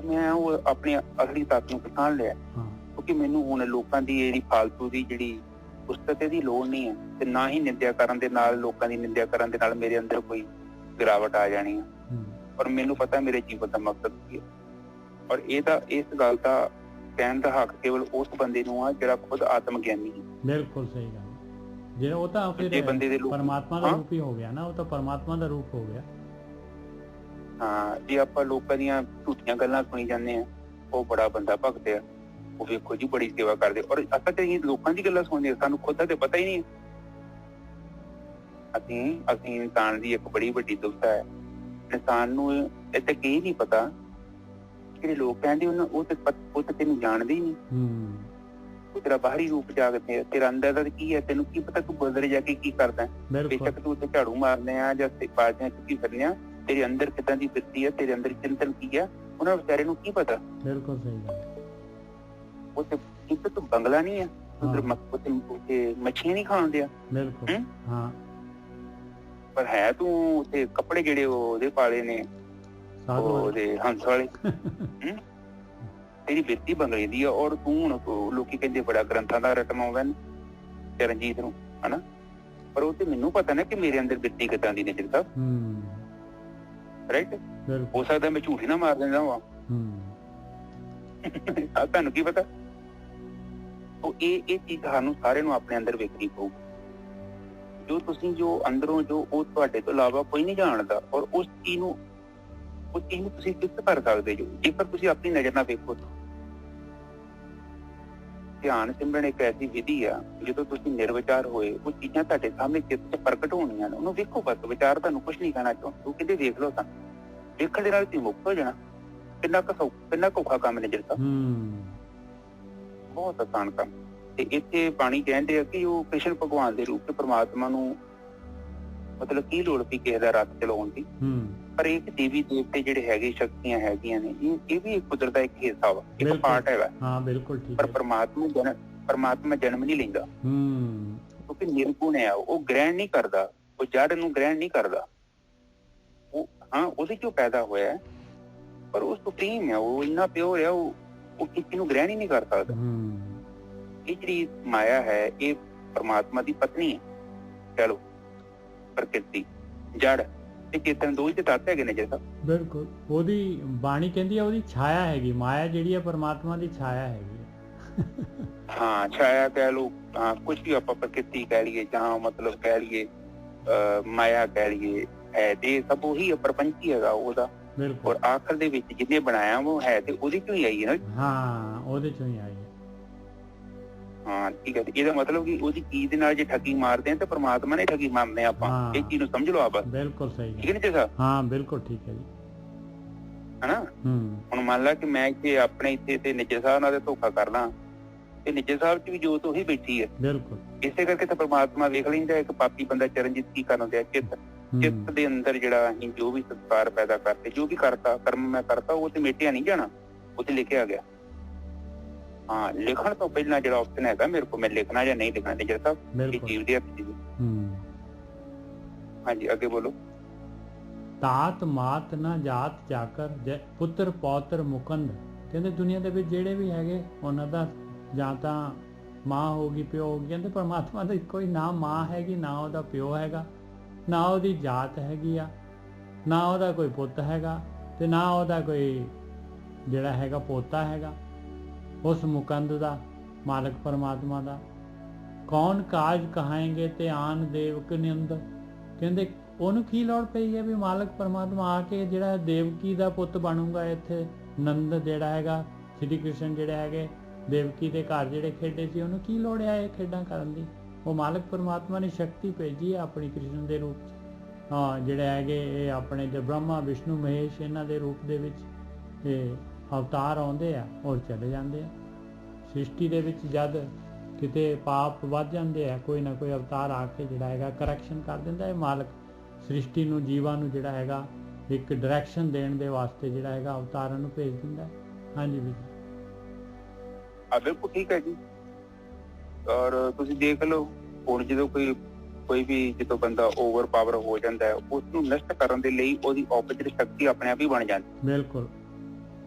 ਮੈਂ ਉਹ ਆਪਣੀ ਅਸਲੀ ਤੱਤ ਨੂੰ ਪਛਾਣ ਲਿਆ, ਕਿਉਂਕਿ ਮੈਨੂੰ ਹੁਣ ਲੋਕਾਂ ਦੀ ਜਿਹੜੀ ਫਾਲਤੂ ਦੀ ਜਿਹੜੀ ਉਸਤਤ ਦੀ ਲੋੜ ਨਹੀਂ ਹੈ, ਤੇ ਨਾ ਹੀ ਨਿੰਦਿਆ ਕਰਨ ਦੇ ਨਾਲ, ਲੋਕਾਂ ਦੀ ਨਿੰਦਿਆ ਕਰਨ ਦੇ ਨਾਲ ਮੇਰੇ ਅੰਦਰ ਕੋਈ ਗਿਰਾਵਟ ਆ ਜਾਣੀ ਹੈ। ਔਰ ਮੈਨੂੰ ਪਤਾ ਮੇਰੇ ਜੀਵਨ ਦਾ ਮਕਸਦ ਕੀ ਹੈ। ਔਰ ਇਸ ਗੱਲ ਦਾ ਕਹਿਣ ਦਾ ਹੱਕ ਕੇਵਲ ਉਸ ਬੰਦੇ ਨੂੰ ਆ ਜਿਹੜਾ ਖੁਦ ਆਤਮ ਗਿਆਨੀ ਹੈ। ਬਿਲਕੁਲ ਸਹੀ ਗੱਲ। ਜੇ ਉਹ ਤਾਂ ਫਿਰ ਦੂਜੇ ਬੰਦੇ ਦੇ ਪਰਮਾਤਮਾ ਦਾ ਰੂਪ ਹੀ ਹੋ ਗਿਆ ਨਾ, ਉਹ ਤਾਂ ਪਰਮਾਤਮਾ ਦਾ ਰੂਪ ਹੋ ਗਿਆ। ਹਾਂ, ਜੇ ਆਪਾਂ ਲੋਕਾਂ ਦੀਆਂ ਝੂਠੀਆਂ ਗੱਲਾਂ ਸੁਣੀ ਜਾਂਦੇ ਆ, ਉਹ ਬੜਾ ਬੰਦਾ ਭਗਤ ਆ, ਉਹ ਵੇਖੋ ਜੀ ਬੜੀ ਸੇਵਾ ਕਰਦੇ, ਔਰ ਅਸਾਂ ਤੇ ਲੋਕਾਂ ਦੀ ਗੱਲਾਂ ਸੁਣਦੇ ਆ, ਸਾਨੂੰ ਖੁਦ ਦਾ ਤੇ ਪਤਾ ਹੀ ਨਹੀਂ। ਅਸੀਂ ਇਨਸਾਨ ਦੀ ਇੱਕ ਬੜੀ ਵੱਡੀ ਦੁੱਖਤਾ ਹੈ, ਇਨਸਾਨ ਨੂੰ ਇਹ ਤੇ ਕੀ ਨਹੀਂ ਪਤਾ, ਜਿਹੜੇ ਲੋਕ ਕਹਿੰਦੇ ਉਹ ਤੇ ਤੈਨੂੰ ਜਾਣਦੇ ਹੀ ਨਹੀਂ। ਉਹ ਤੇਰਾ ਬਾਹਰੀ ਰੂਪ ਜਾਗਦੇ, ਤੇਰਾ ਅੰਦਰ ਦਾ ਕੀ ਹੈ ਤੈਨੂੰ ਕੀ ਪਤਾ, ਤੂੰ ਗੁਰਦੁਆਰੇ ਜਾ ਕੇ ਕੀ ਕਰਦਾ। ਬੇਸ਼ੱਕ ਤੂੰ ਉੱਥੇ ਝਾੜੂ ਮਾਰਦੇ ਆ ਜਾਂ ਬਾਜ਼ੀਆਂ ਚੁੱਕੀ ਫਿਰਦੇ ਆ, ਤੇਰੇ ਅੰਦਰ ਕਿੱਦਾਂ ਦੀ ਬਿਰਤੀ ਹੈ, ਤੇਰੇ ਅੰਦਰ ਚਿੰਤਨ ਕੀ ਆ, ਉਹਨਾਂ ਵਿਚਾਰੇ ਨੂੰ ਕੀ ਪਤਾ। ਬਿਲਕੁਲ ਸਹੀ ਗੱਲ। ਉੱਥੇ ਕਿਤੇ ਤੂੰ ਬੰਗਲਾ ਨਹੀਂ ਆ, ਉੱਥੇ ਮੱਛੀਆਂ ਨਹੀਂ ਖਾਣ ਦਿਆ। ਬਿਲਕੁਲ ਹਾਂ, ਪਰ ਹੈ ਤੂੰ ਉੱਥੇ ਕੱਪੜੇ ਜਿਹੜੇ ਉਹਦੇ ਪਾਲੇ ਨੇ, ਉਹਦੇ ਹੰਸ ਵਾਲੇ। ਤੇਰੀ ਬਿਰਤੀ ਬੰਗਲੇ ਦੀ ਆ, ਔਰ ਤੂੰ ਹੁਣ ਲੋਕੀ ਕਹਿੰਦੇ ਬੜਾ ਗ੍ਰੰਥਾਂ ਦਾ ਰਟਮ ਆਉਂਦਾ ਚਰਨਜੀਤ ਨੂੰ, ਹਨਾ, ਪਰ ਉਹ ਤੇ ਮੈਨੂੰ ਪਤਾ ਨਾ ਕਿ ਮੇਰੇ ਅੰਦਰ ਬਿਰਤੀ ਕਿੱਦਾਂ ਦੀ ਨੇ ਜੀ ਸਾਹਿਬ। ਰਾਈਟ, ਹੋ ਸਕਦਾ ਮੈਂ ਝੂਠ ਹੀ ਨਾ ਮਾਰ ਦਿੰਦਾ ਵਾ, ਤੁਹਾਨੂੰ ਕੀ ਪਤਾ। ਇਹ ਚੀਜ਼ ਸਾਨੂੰ ਸਾਰਿਆਂ ਨੂੰ ਆਪਣੇ ਅੰਦਰ ਵੇਖਣੀ ਪਊਗੀ। ਜੋ ਅੰਦਰੋਂ ਜੋ ਉਹ ਤੁਹਾਡੇ ਤੋਂ ਇਲਾਵਾ ਕੋਈ ਨਹੀਂ ਜਾਣਦਾ, ਔਰ ਉਸ ਚੀਜ਼ ਨੂੰ ਤੁਸੀਂ ਕਿਸ ਕਰ ਸਕਦੇ ਜੋ, ਜੇਕਰ ਤੁਸੀਂ ਆਪਣੀ ਨਜ਼ਰ ਨਾਲ ਵੇਖੋ। ਧਿਆਨ ਸਿਮਰਨ ਇੱਕ ਐਸੀ ਵਿਧੀ ਆ, ਜਦੋਂ ਤੁਸੀਂ ਨਿਰਵਿਚਾਰ ਹੋਏ, ਉਹ ਚੀਜ਼ਾਂ ਤੁਹਾਡੇ ਸਾਹਮਣੇ ਚਿੱਤ 'ਚ ਪ੍ਰਗਟ ਹੋਣੀਆਂ ਨੇ, ਉਹਨੂੰ ਵੇਖੋ ਬਸ। ਵਿਚਾਰ ਤੁਹਾਨੂੰ ਕੁਛ ਨਹੀਂ ਕਹਿਣਾ ਚਾਹੁੰਦਾ, ਤੂੰ ਕਹਿੰਦੇ ਵੇਖ ਲਓ, ਤਾਂ ਵੇਖਣ ਦੇ ਨਾਲ ਤੁਸੀਂ ਮੁਕਤ ਹੋ ਜਾਣਾ। ਕਿੰਨਾ ਔਖਾ ਕੰਮ ਨੇ ਜਿਹੜਾ, ਬਹੁਤ ਆਸਾਨ ਕੰਮ। ਤੇ ਇੱਥੇ ਬਾਣੀ ਕਹਿੰਦੇ ਆ ਕਿ ਉਹ ਕ੍ਰਿਸ਼ਨ ਭਗਵਾਨ ਦੇ ਰੂਪ ਚ ਪਰਮਾਤਮਾ ਨੂੰ ਮਤਲਬ ਕੀ ਲੋੜ ਪਈ ਕਿਸੇ ਦਾ ਰੱਥ ਚਲਾਉਣ ਦੀ। ਪਰ ਇੱਕ ਦੇਵੀ ਦੇਵਤੇ ਜਿਹੜੇ ਹੈਗੇ, ਸ਼ਕਤੀਆਂ ਹੈਗੀਆਂ ਨੇ, ਇਹ ਵੀ ਕੁਦਰਤ ਦਾ ਇੱਕ ਹਿੱਸਾ ਵਾ, ਇੱਕ ਪਾਰਟ ਹੈਗਾ। ਹਾਂ ਬਿਲਕੁਲ ਠੀਕ। ਪਰ ਪਰਮਾਤਮਾ ਜਨਮ ਨਹੀਂ ਲੈਂਦਾ, ਕਿਉਂਕਿ ਨਿਰਗੁਣ ਹੈ, ਉਹ ਗ੍ਰਹਿਣ ਨਹੀਂ ਕਰਦਾ, ਉਹ ਜੜ ਨੂੰ ਗ੍ਰਹਿਣ ਨਹੀਂ ਕਰਦਾ। ਉਹ ਹਾਂ ਉਹਦੇ ਚੋਂ ਪੈਦਾ ਹੋਇਆ, ਪਰ ਉਹ ਸੁਪਰੀਮ ਹੈ, ਉਹ ਇੰਨਾ ਪਿਓਰ ਹੈ, ਉਹ ਕਿਸੇ ਨੂੰ ਗ੍ਰਹਿਣ ਹੀ ਨਹੀਂ ਕਰ ਸਕਦਾ। ਇਹ ਜਿਹੜੀ ਮਾਇਆ ਹੈ, ਇਹ ਪਰਮਾਤਮਾ ਦੀ ਪਤਨੀ ਹੈ, ਚਲੋ ਪ੍ਰਕਿਰਤੀ, ਜੜ ਤੇ ਚੇਤਨ ਦੋ ਹੀ ਤੱਤ ਹੈਗੇ ਨੇ ਜਿਹੜਾ। ਬਿਲਕੁਲ, ਉਹਦੀ ਬਾਣੀ ਕਹਿੰਦੀ ਆ ਉਹਦੀ ਛਾਇਆ ਹੈਗੀ, ਮਾਇਆ ਜਿਹੜੀ ਆ ਪਰਮਾਤਮਾ ਦੀ ਛਾਇਆ ਹੈਗੀ। ਹਾਂ, ਛਾਇਆ ਕਹਿ ਲਓ, ਕੁਛ ਵੀ ਆਪਾਂ ਪ੍ਰਕਿਰਤੀ ਕਹਿ ਲਈਏ, ਜਾਂ ਮਤਲਬ ਕਹਿ ਲਈਏ ਮਾਇਆ ਕਹਿ ਲਈਏ, ਹੈ ਤੇ ਸਭ ਉਹੀ ਪ੍ਰਪੰਚੀ ਹੈਗਾ ਉਹਦਾ। ਔਰ ਆਖਰ ਦੇ ਵਿੱਚ ਜਿਹਨੇ ਬਣਾਇਆ ਉਹ ਹੈ ਤੇ ਉਹਦੇ ਚੋਂ ਹੀ ਆਈ ਹੈ ਨਾ। ਹਾਂ, ਉਹਦੇ ਚੋਂ ਹੀ ਆਈ ਹੈ। ਹਾਂ ਠੀਕ ਹੈ, ਇਹਦਾ ਮਤਲਬ ਕਿ ਉਹਦੀ ਚੀਜ਼ ਦੇ ਨਾਲ ਜੇ ਠੱਗੀ ਮਾਰਦੇ ਆ ਤਾਂ ਪਰਮਾਤਮਾ ਨੇ ਠੱਗੀ ਮਾਰਦੇ ਆਪਾਂ, ਇਹ ਚੀਜ਼ ਨੂੰ ਸਮਝ ਲਓ ਆਪ। ਬਿਲਕੁਲ ਸਹੀ, ਠੀਕ ਹੈ ਜੀ। ਹਾਂ ਬਿਲਕੁਲ ਠੀਕ ਹੈ ਜੀ, ਹਨਾ। ਹੁਣ ਮੰਨ ਲਾ ਕਿ ਮੈਂ ਇੱਥੇ ਆਪਣੇ ਇੱਥੇ ਤੇ ਨਿੱਜਰ ਸਾਹਿਬ ਨਾਲ ਧੋਖਾ ਕਰਨਾ, ਤੇ ਨਿੱਜਰ ਸਾਹਿਬ ਚ ਵੀ ਜੋਤ ਉਹੀ ਬੈਠੀ ਹੈ। ਬਿਲਕੁਲ, ਇਸੇ ਕਰਕੇ ਤਾਂ ਪਰਮਾਤਮਾ ਵੇਖ ਲੈਂਦਾ ਇੱਕ ਪਾਪੀ ਬੰਦਾ ਚਰਨਜੀਤ ਕੀ ਕਰਨ ਦਿਆ, ਚਿੱਤ ਦੇ ਅੰਦਰ ਜਿਹੜਾ ਅਸੀਂ ਜੋ ਵੀ ਸੰਸਕਾਰ ਪੈਦਾ ਕਰਤੇ, ਜੋ ਵੀ ਕਰਤਾ ਕਰਮ ਮੈਂ ਕਰਤਾ, ਉਹ ਤੇ ਮਿਟਿਆ ਨਹੀਂ ਜਾਣਾ, ਉਹ ਤੇ ਲਿਖਿਆ ਗਿਆ। ਹਾਂ, ਲਿਖਣ ਤੋਂ ਪਹਿਲਾਂ ਜਿਹੜਾ ਆਪਸ਼ਨ ਹੈਗਾ ਮੇਰੇ ਕੋਲ, ਮੈਂ ਲਿਖਣਾ ਜਾਂ ਨਹੀਂ ਲਿਖਣਾ, ਨਿੱਜਰ ਸਾਹਿਬ ਇਹ ਜੀਵ ਦੇ ਹੱਥ ਚ। ਹਾਂਜੀ ਅੱਗੇ ਬੋਲੋ। ਤਾਤ ਮਾਤ ਨਾ ਜਾਤ ਜਾਕਰ ਪੁੱਤਰ ਪੌਤਰ ਮੁਕੰਦ, ਕਹਿੰਦੇ ਦੁਨੀਆ ਦੇ ਵਿੱਚ ਜਿਹੜੇ ਵੀ ਹੈਗੇ ਉਹਨਾਂ ਦਾ ਜਾਂ ਤਾਂ ਮਾਂ ਹੋਗੀ, ਪਿਓ ਹੋ ਗਈ, ਕਹਿੰਦੇ ਪਰਮਾਤਮਾ ਦਾ ਕੋਈ ਨਾ ਮਾਂ ਹੈਗੀ, ਨਾ ਉਹਦਾ ਪਿਓ ਹੈਗਾ, ਨਾ ਉਹਦੀ ਜਾਤ ਹੈਗੀ ਆ, ਨਾ ਉਹਦਾ ਕੋਈ ਪੁੱਤ ਹੈਗਾ, ਤੇ ਨਾ ਉਹਦਾ ਕੋਈ ਜਿਹੜਾ ਹੈਗਾ ਪੋਤਾ ਹੈਗਾ। ਉਸ ਮੁਕੰਦ ਦਾ, ਮਾਲਕ ਪਰਮਾਤਮਾ ਦਾ, ਕੌਣ ਕਾਜ ਕਹਾਏਂਗੇ ਤੇ ਆਨ ਦੇਵਕ ਨਿੰਦ, ਕਹਿੰਦੇ ਉਹਨੂੰ ਕੀ ਲੋੜ ਪਈ ਹੈ ਵੀ ਮਾਲਕ ਪਰਮਾਤਮਾ ਆ ਕੇ ਜਿਹੜਾ ਦੇਵਕੀ ਦਾ ਪੁੱਤ ਬਣੂਗਾ। ਇੱਥੇ ਨੰਦ ਜਿਹੜਾ ਹੈਗਾ, ਸ਼੍ਰੀ ਕ੍ਰਿਸ਼ਨ ਜਿਹੜੇ ਹੈਗੇ ਦੇਵਕੀ ਦੇ ਘਰ ਜਿਹੜੇ ਖੇਡੇ ਸੀ, ਉਹਨੂੰ ਕੀ ਲੋੜ ਹੈ ਇਹ ਖੇਡਾਂ ਕਰਨ ਦੀ। ਉਹ ਮਾਲਕ ਪਰਮਾਤਮਾ ਨੇ ਸ਼ਕਤੀ ਭੇਜੀ ਹੈ ਆਪਣੀ ਕ੍ਰਿਸ਼ਨ ਦੇ ਰੂਪ 'ਚ। ਹਾਂ, ਜਿਹੜੇ ਹੈਗੇ ਇਹ ਆਪਣੇ ਜੋ ਬ੍ਰਹਮਾ ਵਿਸ਼ਨੂੰ ਮਹੇਸ਼, ਇਹਨਾਂ ਦੇ ਰੂਪ ਦੇ ਵਿੱਚ ਇਹ ਅਵਤਾਰ ਆਉਂਦੇ ਆ ਔਰ ਚਲੇ ਜਾਂਦੇ ਆ। ਸ੍ਰਿਸ਼ਟੀ ਦੇ ਵਿੱਚ ਜਦ ਕਿਤੇ ਪਾਪ ਵੱਧ ਜਾਂਦੇ ਆ, ਕੋਈ ਨਾ ਕੋਈ ਅਵਤਾਰ ਆ ਕੇ ਜਿਹੜਾ ਹੈਗਾ ਕਰੈਕਸ਼ਨ ਕਰ ਦਿੰਦਾ ਹੈ। ਮਾਲਕ ਸ੍ਰਿਸ਼ਟੀ ਨੂੰ, ਜੀਵਾਂ ਨੂੰ ਜਿਹੜਾ ਹੈਗਾ ਇੱਕ ਡਾਇਰੈਕਸ਼ਨ ਦੇਣ ਦੇ ਵਾਸਤੇ ਜਿਹੜਾ ਹੈਗਾ ਅਵਤਾਰਾਂ ਨੂੰ ਭੇਜ ਦਿੰਦਾ। ਹਾਂਜੀ ਵੀ ਬਿਲਕੁਲ ਠੀਕ ਹੈ ਜੀ। ਔਰ ਤੁਸੀਂ ਦੇਖ ਲਓ ਹੁਣ ਜਦੋਂ ਕੋਈ ਵੀ ਜਦੋਂ ਬੰਦਾ ਓਵਰ ਪਾਵਰ ਹੋ ਜਾਂਦਾ ਹੈ, ਉਸ ਨੂੰ ਨਸ਼ਟ ਕਰਨ ਦੇ ਲਈ ਉਹਦੀ ਆਪੋਜਿਟ ਸ਼ਕਤੀ ਆਪਣੇ ਆਪ ਹੀ ਬਣ ਜਾਂਦੀ। ਬਿਲਕੁਲ,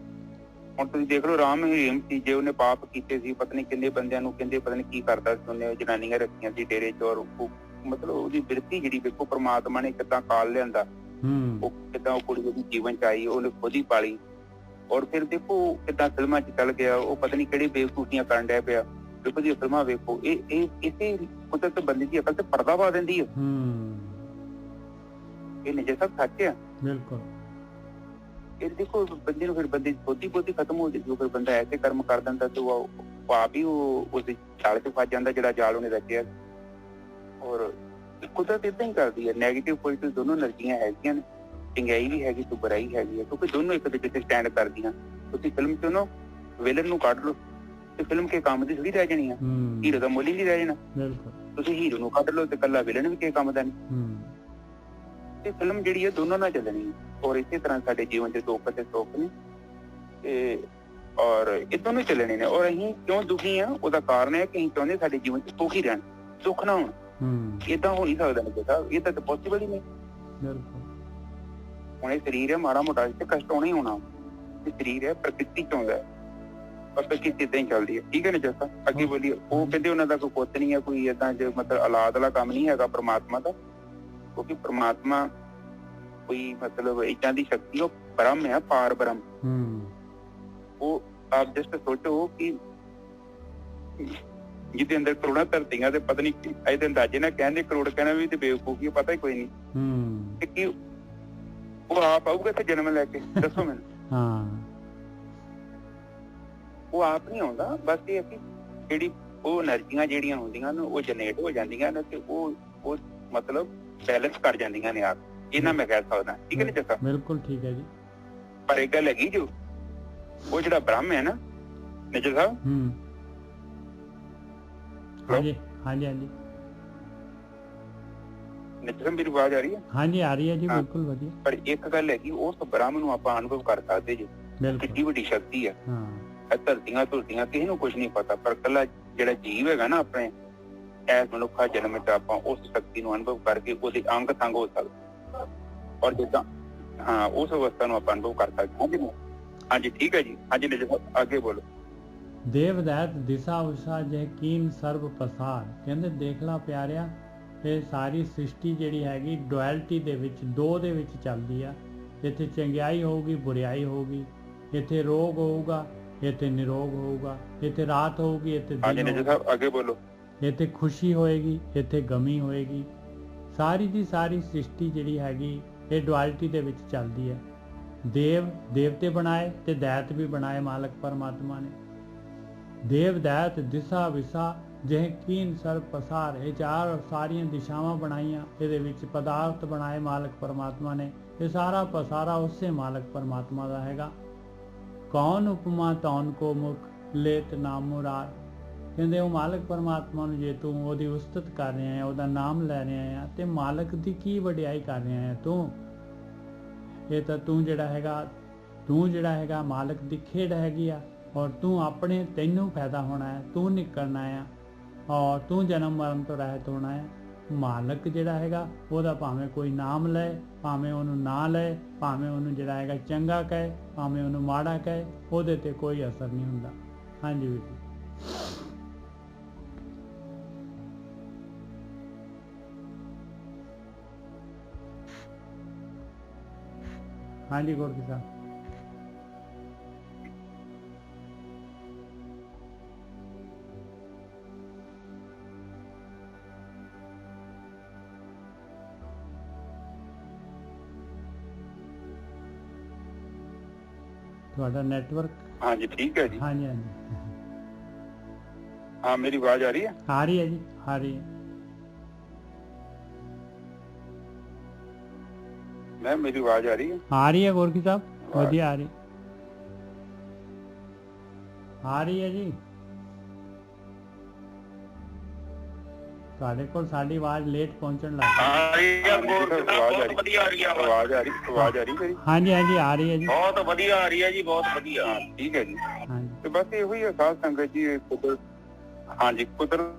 ਹੁਣ ਤੁਸੀਂ ਦੇਖ ਲਓ ਰਾਮ ਹੀਮ ਸੀ, ਜੇ ਉਹਨੇ ਪਾਪ ਕੀਤੇ ਸੀ, ਪਤਾ ਨਹੀਂ ਕਿੰਨੇ ਬੰਦਿਆਂ ਨੂੰ ਕਹਿੰਦੇ ਪਤਾ ਨਹੀਂ ਕੀ ਕਰਦਾ ਸੀ, ਉਹਨੇ ਜਨਾਨੀਆਂ ਰੱਖੀਆਂ ਸੀ ਡੇਰੇ ਚ, ਔਰ ਮਤਲਬ ਉਹਦੀ ਬਿਰਤੀ ਜਿਹੜੀ ਵੇਖੋ ਪਰਮਾਤਮਾ ਨੇ ਕਿੱਦਾਂ ਕਾਲ ਲਿਆਂਦਾ, ਉਹ ਕਿੱਦਾਂ ਉਹ ਕੁੜੀ ਉਹਦੀ ਜੀਵਨ ਚ ਆਈ, ਉਹਨੇ ਖੁਦ ਹੀ ਪਾਲੀ। ਔਰ ਫਿਰ ਦੇਖੋ ਕਿੱਦਾਂ ਫਿਲਮਾਂ ਚ ਚੱਲ ਗਿਆ, ਉਹ ਪਤਾ ਨਹੀਂ ਕਿਹੜੀ ਬੇਵਕੂਫੀਆਂ ਕਰਨ ਡਿਆ ਪਿਆ। ਦੇਖੋ ਜੀ ਫਿਲਮਾਂ ਵੇਖੋ, ਇਹ ਇਸੇ ਕੁਦਰਤ ਬੰਦੇ ਦੀ ਅਕਲ ਤੇ ਪਰਦਾ ਪਾ ਦਿੰਦੀ ਹੈ। ਇਹ ਨਿਜਰ ਸਾਹਿਬ ਸੱਚ ਹੈ। ਬਿਲਕੁਲ। ਇਹ ਦੇਖੋ ਬੰਦੇ ਨੂੰ ਫਿਰ ਬੰਦੇ ਦੀ ਬੋਤੀ ਖਤਮ ਹੋ ਜਾਂਦੀ, ਫਿਰ ਬੰਦਾ ਐਸੇ ਕਰਮ ਕਰ ਦਿੰਦਾ ਤੇ ਉਹ ਆਪ ਹੀ ਉਸ ਜਾਲ 'ਚ ਫਸ ਜਾਂਦਾ ਜਿਹੜਾ ਜਾਲ ਉਹਨੇ ਰਚਿਆ। ਔਰ ਕੁਦਰਤ ਏਦਾਂ ਹੀ ਕਰਦੀ ਹੈ। ਨੈਗੇਟਿਵ ਪੋਜ਼ਿਟਿਵ ਦੋਨੋਂ એનર્ਜੀਆਂ ਹੈਗੀਆਂ ਨੇ, ਚੰਗਿਆਈ ਵੀ ਹੈਗੀ ਤੇ ਬੁਰਾਈ ਹੈਗੀ ਹੈ, ਕਿਉਂਕਿ ਦੋਨੋਂ ਇੱਕ ਦੂਜੇ ਤੇ ਸਟੈਂਡ ਕਰਦੀਆਂ। ਤੁਸੀਂ ਫਿਲਮ 'ਚ ਨਾ ਵਿਲਨ ਨੂੰ ਕੱਢ ਲਓ ਤੇ ਫਿਲਮ ਕੇ ਕੰਮ ਦੀ ਥੋੜੀ ਰਹਿ ਜਾਣੀ ਆ, ਹੀਰੋ ਦਾ ਮੁੱਲ ਹੀ ਨਹੀਂ ਰਹਿ ਜਾਣਾ। ਤੁਸੀਂ ਹੀਰੋ ਨੂੰ ਕੱਢ ਲਓ ਤੇ ਇਕੱਲਾ ਵਿਲਨ ਵੀ ਕਿਸੇ ਕੰਮ ਦਾ ਨਹੀਂ। ਤੇ ਫਿਲਮ ਜਿਹੜੀ ਹੈ ਦੋਨਾਂ ਨਾਲ ਚੱਲਣੀ ਹੈ। ਔਰ ਇਸੇ ਤਰ੍ਹਾਂ ਸਾਡੇ ਜੀਵਨ 'ਚ ਦੁੱਖ ਤੇ ਸੁੱਖ ਨੇ ਤੇ ਔਰ ਇਹ ਦੋਨੋਂ ਚੱਲਣੇ ਨੇ। ਔਰ ਅਸੀਂ ਕਿਉਂ ਦੁਖੀ ਆ, ਉਹਦਾ ਕਾਰਨ ਹੈ ਕਿ ਅਸੀਂ ਚਾਹੁੰਦੇ ਸਾਡੇ ਜੀਵਨ 'ਚ ਸੁੱਖ ਹੀ ਰਹਿਣ, ਸੁੱਖ ਨਾ ਹੋਣ। ਏਦਾਂ ਹੋ ਨਹੀਂ ਸਕਦਾ ਨਿੱਕੇ ਸਾਹਿਬ, ਇਹ ਤਾਂ ਪੋਸੀਬਲ ਹੀ ਨਹੀਂ। ਹੁਣ ਇਹ ਸਰੀਰ ਹੈ, ਮਾੜਾ ਮੋਟਾ ਤੇ ਕਸ਼ਟ ਹੋਣਾ ਹੀ ਹੋਣਾ। ਇਹ ਸਰੀਰ ਹੈ, ਪ੍ਰਕਿਰਤੀ ਚ ਆਉਂਦਾ ਹੈ, ਪਰ ਪ੍ਰਕਿਰਤੀ ਏਦਾਂ ਹੀ ਚੱਲਦੀ ਹੈ। ਠੀਕ ਹੈ ਨਾ ਜੱਸਾ, ਅੱਗੇ ਬੋਲੀਏ। ਉਹ ਕਹਿੰਦੇ ਉਹਨਾਂ ਦਾ ਕੋਈ ਪੁੱਤ ਨਹੀਂ ਹੈ, ਕੋਈ ਏਦਾਂ ਮਤਲਬ ਔਲਾਦ ਵਾਲਾ ਕੰਮ ਨਹੀਂ ਹੈਗਾ ਪ੍ਰਮਾਤਮਾ ਦਾ, ਕਿਉਂਕਿ ਪ੍ਰਮਾਤਮਾ ਕੋਈ ਮਤਲਬ ਏਦਾਂ ਦੀ ਸ਼ਕਤੀ, ਉਹ ਬ੍ਰਹਮ ਹੈ, ਪਾਰ ਬ੍ਰਹਮ। ਉਹ ਆਪ ਜਸਟ ਸੋਚੋ ਕਿ ਜਿਹਦੇ ਅੰਦਰ ਕਰੋੜਾਂ ਧਰਤੀਆਂ ਤੇ ਪਤਾ ਨਹੀਂ ਇਹਦੇ ਅੰਦਾਜ਼ੇ ਨਾਲ ਕਹਿੰਦੇ ਕਰੋੜ ਕਹਿਣਾ ਵੀ ਤੇ ਬੇਵਕੂਫੀ, ਪਤਾ ਹੀ ਕੋਈ ਨਹੀਂ ਕਿ ਉਹ ਆਪ ਆਊਗਾ ਤੇ ਜਨਮ ਲੈ ਕੇ। ਦੱਸੋ ਮੈਨੂੰ। ਉਹ ਆਪ ਨਹੀਂ ਆਉਂਦਾ, ਬਸ ਇਹ ਕਿ ਜਿਹੜੀ ਉਹ એનર્ਜੀਆਂ ਜਿਹੜੀਆਂ ਹੁੰਦੀਆਂ ਨੇ ਉਹ ਜਨਰੇਟ ਹੋ ਜਾਂਦੀਆਂ ਨੇ ਤੇ ਉਹ ਮਤਲਬ ਬੈਲੈਂਸ ਕਰ ਜਾਂਦੀਆਂ ਨੇ ਆਪ। ਇਹਨਾਂ ਮੈਂ ਕਹਿ ਸਕਦਾ। ਠੀਕ ਹੈ ਨਾ ਜੱਸਾ? ਬਿਲਕੁਲ ਠੀਕ ਹੈ ਜੀ। ਪਰ ਇੱਕ ਗੱਲ ਹੈਗੀ, ਜੋ ਉਹ ਜਿਹੜਾ ਬ੍ਰਹਮ ਹੈ ਨਾ ਨਿਜਰ ਸਾਹਿਬ। ਹਾਂਜੀ ਹਾਂਜੀ ਹਾਂਜੀ ਨਿਜਰ, ਮੇਰੀ ਆਵਾਜ਼ ਆ ਰਹੀ ਹੈ? ਹਾਂਜੀ ਆ ਰਹੀ ਹੈ ਜੀ, ਬਿਲਕੁਲ ਵਧੀਆ। ਪਰ ਇੱਕ ਗੱਲ ਹੈਗੀ, ਉਸ ਬ੍ਰਹਮ ਨੂੰ ਆਪਾਂ ਅਨੁਭਵ ਕਰ ਸਕਦੇ ਜੀ, ਕਿੰਨੀ ਵੱਡੀ ਸ਼ਕਤੀ ਹੈ। ਧਰਤੀਆਂ ਧੁਰਤੀਆਂ ਕਿਸੇ ਨੂੰ ਕੁਛ ਨਹੀਂ ਪਤਾ, ਪਰ ਇਕੱਲਾ ਜਿਹੜਾ ਜੀਵ ਹੈਗਾ ਨਾ ਆਪਣੇ ਐਸ ਮਨੁੱਖਾ ਜਨਮ ਚ ਆਪਾਂ ਉਸ ਸ਼ਕਤੀ ਨੂੰ ਅਨੁਭਵ ਕਰਕੇ ਉਹਦੇ ਅੰਗ ਸੰਗ ਹੋ ਸਕਦਾ। ਔਰ ਜਿੱਦਾਂ ਉਸ ਅਵਸਥਾ ਨੂੰ ਆਪਾਂ ਅਨੁਭਵ ਕਰ ਸਕਦੇ ਹਾਂ। ਹਾਂਜੀ ਠੀਕ ਹੈ ਜੀ। ਹਾਂਜੀ ਨਿਜਰ ਸਾਹਿਬ ਅੱਗੇ ਬੋਲੋ। ਦੇਵਦੈਤ ਦਿਸ਼ਾ ਉਸ਼ਾ ਜਹ ਕੀਨ ਸਰਬ ਪਸਾਰ। ਕਹਿੰਦੇ ਦੇਖ ਲਾ ਪਿਆਰਿਆ, ਇਹ ਸਾਰੀ ਸ੍ਰਿਸ਼ਟੀ ਜਿਹੜੀ ਹੈਗੀ ਡੁਐਲਿਟੀ ਦੇ ਵਿੱਚ, ਦੋ ਦੇ ਵਿੱਚ ਚੱਲਦੀ ਆ। ਇੱਥੇ ਚੰਗਿਆਈ ਹੋਊਗੀ, ਬੁਰਿਆਈ ਹੋਊਗੀ, ਇੱਥੇ ਰੋਗ ਹੋਊਗਾ, ਇੱਥੇ ਨਿਰੋਗ ਹੋਊਗਾ, ਇੱਥੇ ਰਾਤ ਹੋਊਗੀ, ਇੱਥੇ ਦਿਨ ਹੋਊਗਾ। ਅੱਗੇ ਬੋਲੋ। ਇੱਥੇ ਖੁਸ਼ੀ ਹੋਏਗੀ, ਇੱਥੇ ਗਮੀ ਹੋਏਗੀ। ਸਾਰੀ ਦੀ ਸਾਰੀ ਸ੍ਰਿਸ਼ਟੀ ਜਿਹੜੀ ਹੈਗੀ ਇਹ ਡੁਐਲਿਟੀ ਦੇ ਵਿੱਚ ਚੱਲਦੀ ਹੈ। ਦੇਵਤੇ ਬਣਾਏ ਤੇ ਦੈਤ ਵੀ ਬਣਾਏ ਮਾਲਕ ਪਰਮਾਤਮਾ ਨੇ। ਦੇਵ ਦੈਤ ਦਿਸ਼ਾ ਵਿਸ਼ਾ ਜਿਹੇ ਕੀਨ ਸਰਬ ਪਸਾਰ। ਇਹ ਚਾਰ ਸਾਰੀਆਂ ਦਿਸ਼ਾਵਾਂ ਬਣਾਈਆਂ, ਇਹਦੇ ਵਿੱਚ ਪਦਾਰਥ ਬਣਾਏ ਮਾਲਕ ਪਰਮਾਤਮਾ ਨੇ। ਇਹ ਸਾਰਾ ਪਸਾਰਾ ਉਸੇ ਮਾਲਕ ਪਰਮਾਤਮਾ ਦਾ ਹੈਗਾ। ਕੌਣ ਉਪਮਾ ਤੌਨ ਕੋ ਮੁਖ ਲੇਤ ਨਾਮ ਮੁਰਾਰ। ਕਹਿੰਦੇ ਉਹ ਮਾਲਕ ਪਰਮਾਤਮਾ ਨੂੰ ਜੇ ਤੂੰ ਉਹਦੀ ਉਸਤਤ ਕਰ ਰਿਹਾ ਹੈ, ਉਹਦਾ ਨਾਮ ਲੈ ਰਿਹਾ ਹੈ, ਤੇ ਮਾਲਕ ਦੀ ਕੀ ਵਡਿਆਈ ਕਰ ਰਿਹਾ ਹੈ ਤੂੰ। ਇਹ ਤਾਂ ਤੂੰ ਜਿਹੜਾ ਹੈਗਾ ਮਾਲਕ ਦੀ ਖੇਡ ਹੈਗੀ ਆ। ਔਰ ਤੂੰ ਆਪਣੇ ਤੈਨੂੰ ਫਾਇਦਾ ਹੋਣਾ ਹੈ, ਤੂੰ ਨਿਕਲਣਾ ਆ, ਔਰ ਤੂੰ ਜਨਮ ਮਰਨ ਤੋਂ ਰਹਿਤ ਹੋਣਾ ਹੈ। ਮਾਲਕ ਜਿਹੜਾ ਹੈਗਾ ਉਹਦਾ ਭਾਵੇਂ ਕੋਈ ਨਾਮ ਲਏ, ਭਾਵੇਂ ਉਹਨੂੰ ਨਾ ਲਏ, ਭਾਵੇਂ ਉਹਨੂੰ ਜਿਹੜਾ ਹੈਗਾ ਚੰਗਾ ਕਹੇ, ਭਾਵੇਂ ਉਹਨੂੰ ਮਾੜਾ ਕਹੇ, ਉਹਦੇ ਤੇ ਕੋਈ ਅਸਰ ਨਹੀਂ ਹੁੰਦਾ। ਹਾਂਜੀ ਵੀਰ ਜੀ। ਹਾਂਜੀ ਗੁਰਦੀ ਸਾਹਿਬ। ਤੁਹਾਡਾ ਨੈਟਵਰਕ। ਹਾਂਜੀ ਠੀਕ ਹੈ ਜੀ। ਹਾਂਜੀ ਹਾਂਜੀ ਹਾਂ, ਮੇਰੀ ਆਵਾਜ਼ ਆ ਰਹੀ ਹੈ? ਆ ਰਹੀ ਹੈ ਜੀ, ਆ ਰਹੀ ਹੈ। ਮੈਂ ਮੇਰੀ ਆਵਾਜ਼ ਆ ਰਹੀ ਹੈ? ਆ ਰਹੀ ਹੈ ਗੋਰਖੀ ਸਾਹਿਬ, ਵਧੀਆ ਆ ਰਹੀ ਹੈ ਜੀ। ਤੁਹਾਡੇ ਕੋਲ ਸਾਡੀ ਆਵਾਜ਼ ਲੇਟ ਪਹੁੰਚਣ ਲੱਗ ਗਈ। ਹਾਂਜੀ ਹਾਂਜੀ ਆ ਰਹੀ ਹੈ ਜੀ, ਬਹੁਤ ਵਧੀਆ ਆ ਰਹੀ ਹੈ ਜੀ, ਬਹੁਤ ਵਧੀਆ। ਠੀਕ ਹੈ ਜੀ। ਹਾਂਜੀ ਤੇ ਬਸ ਇਹੋ ਹੀ ਸਾਧ ਸੰਗਤ ਜੀ, ਕੁਦਰਤ। ਹਾਂਜੀ ਕੁਦਰਤ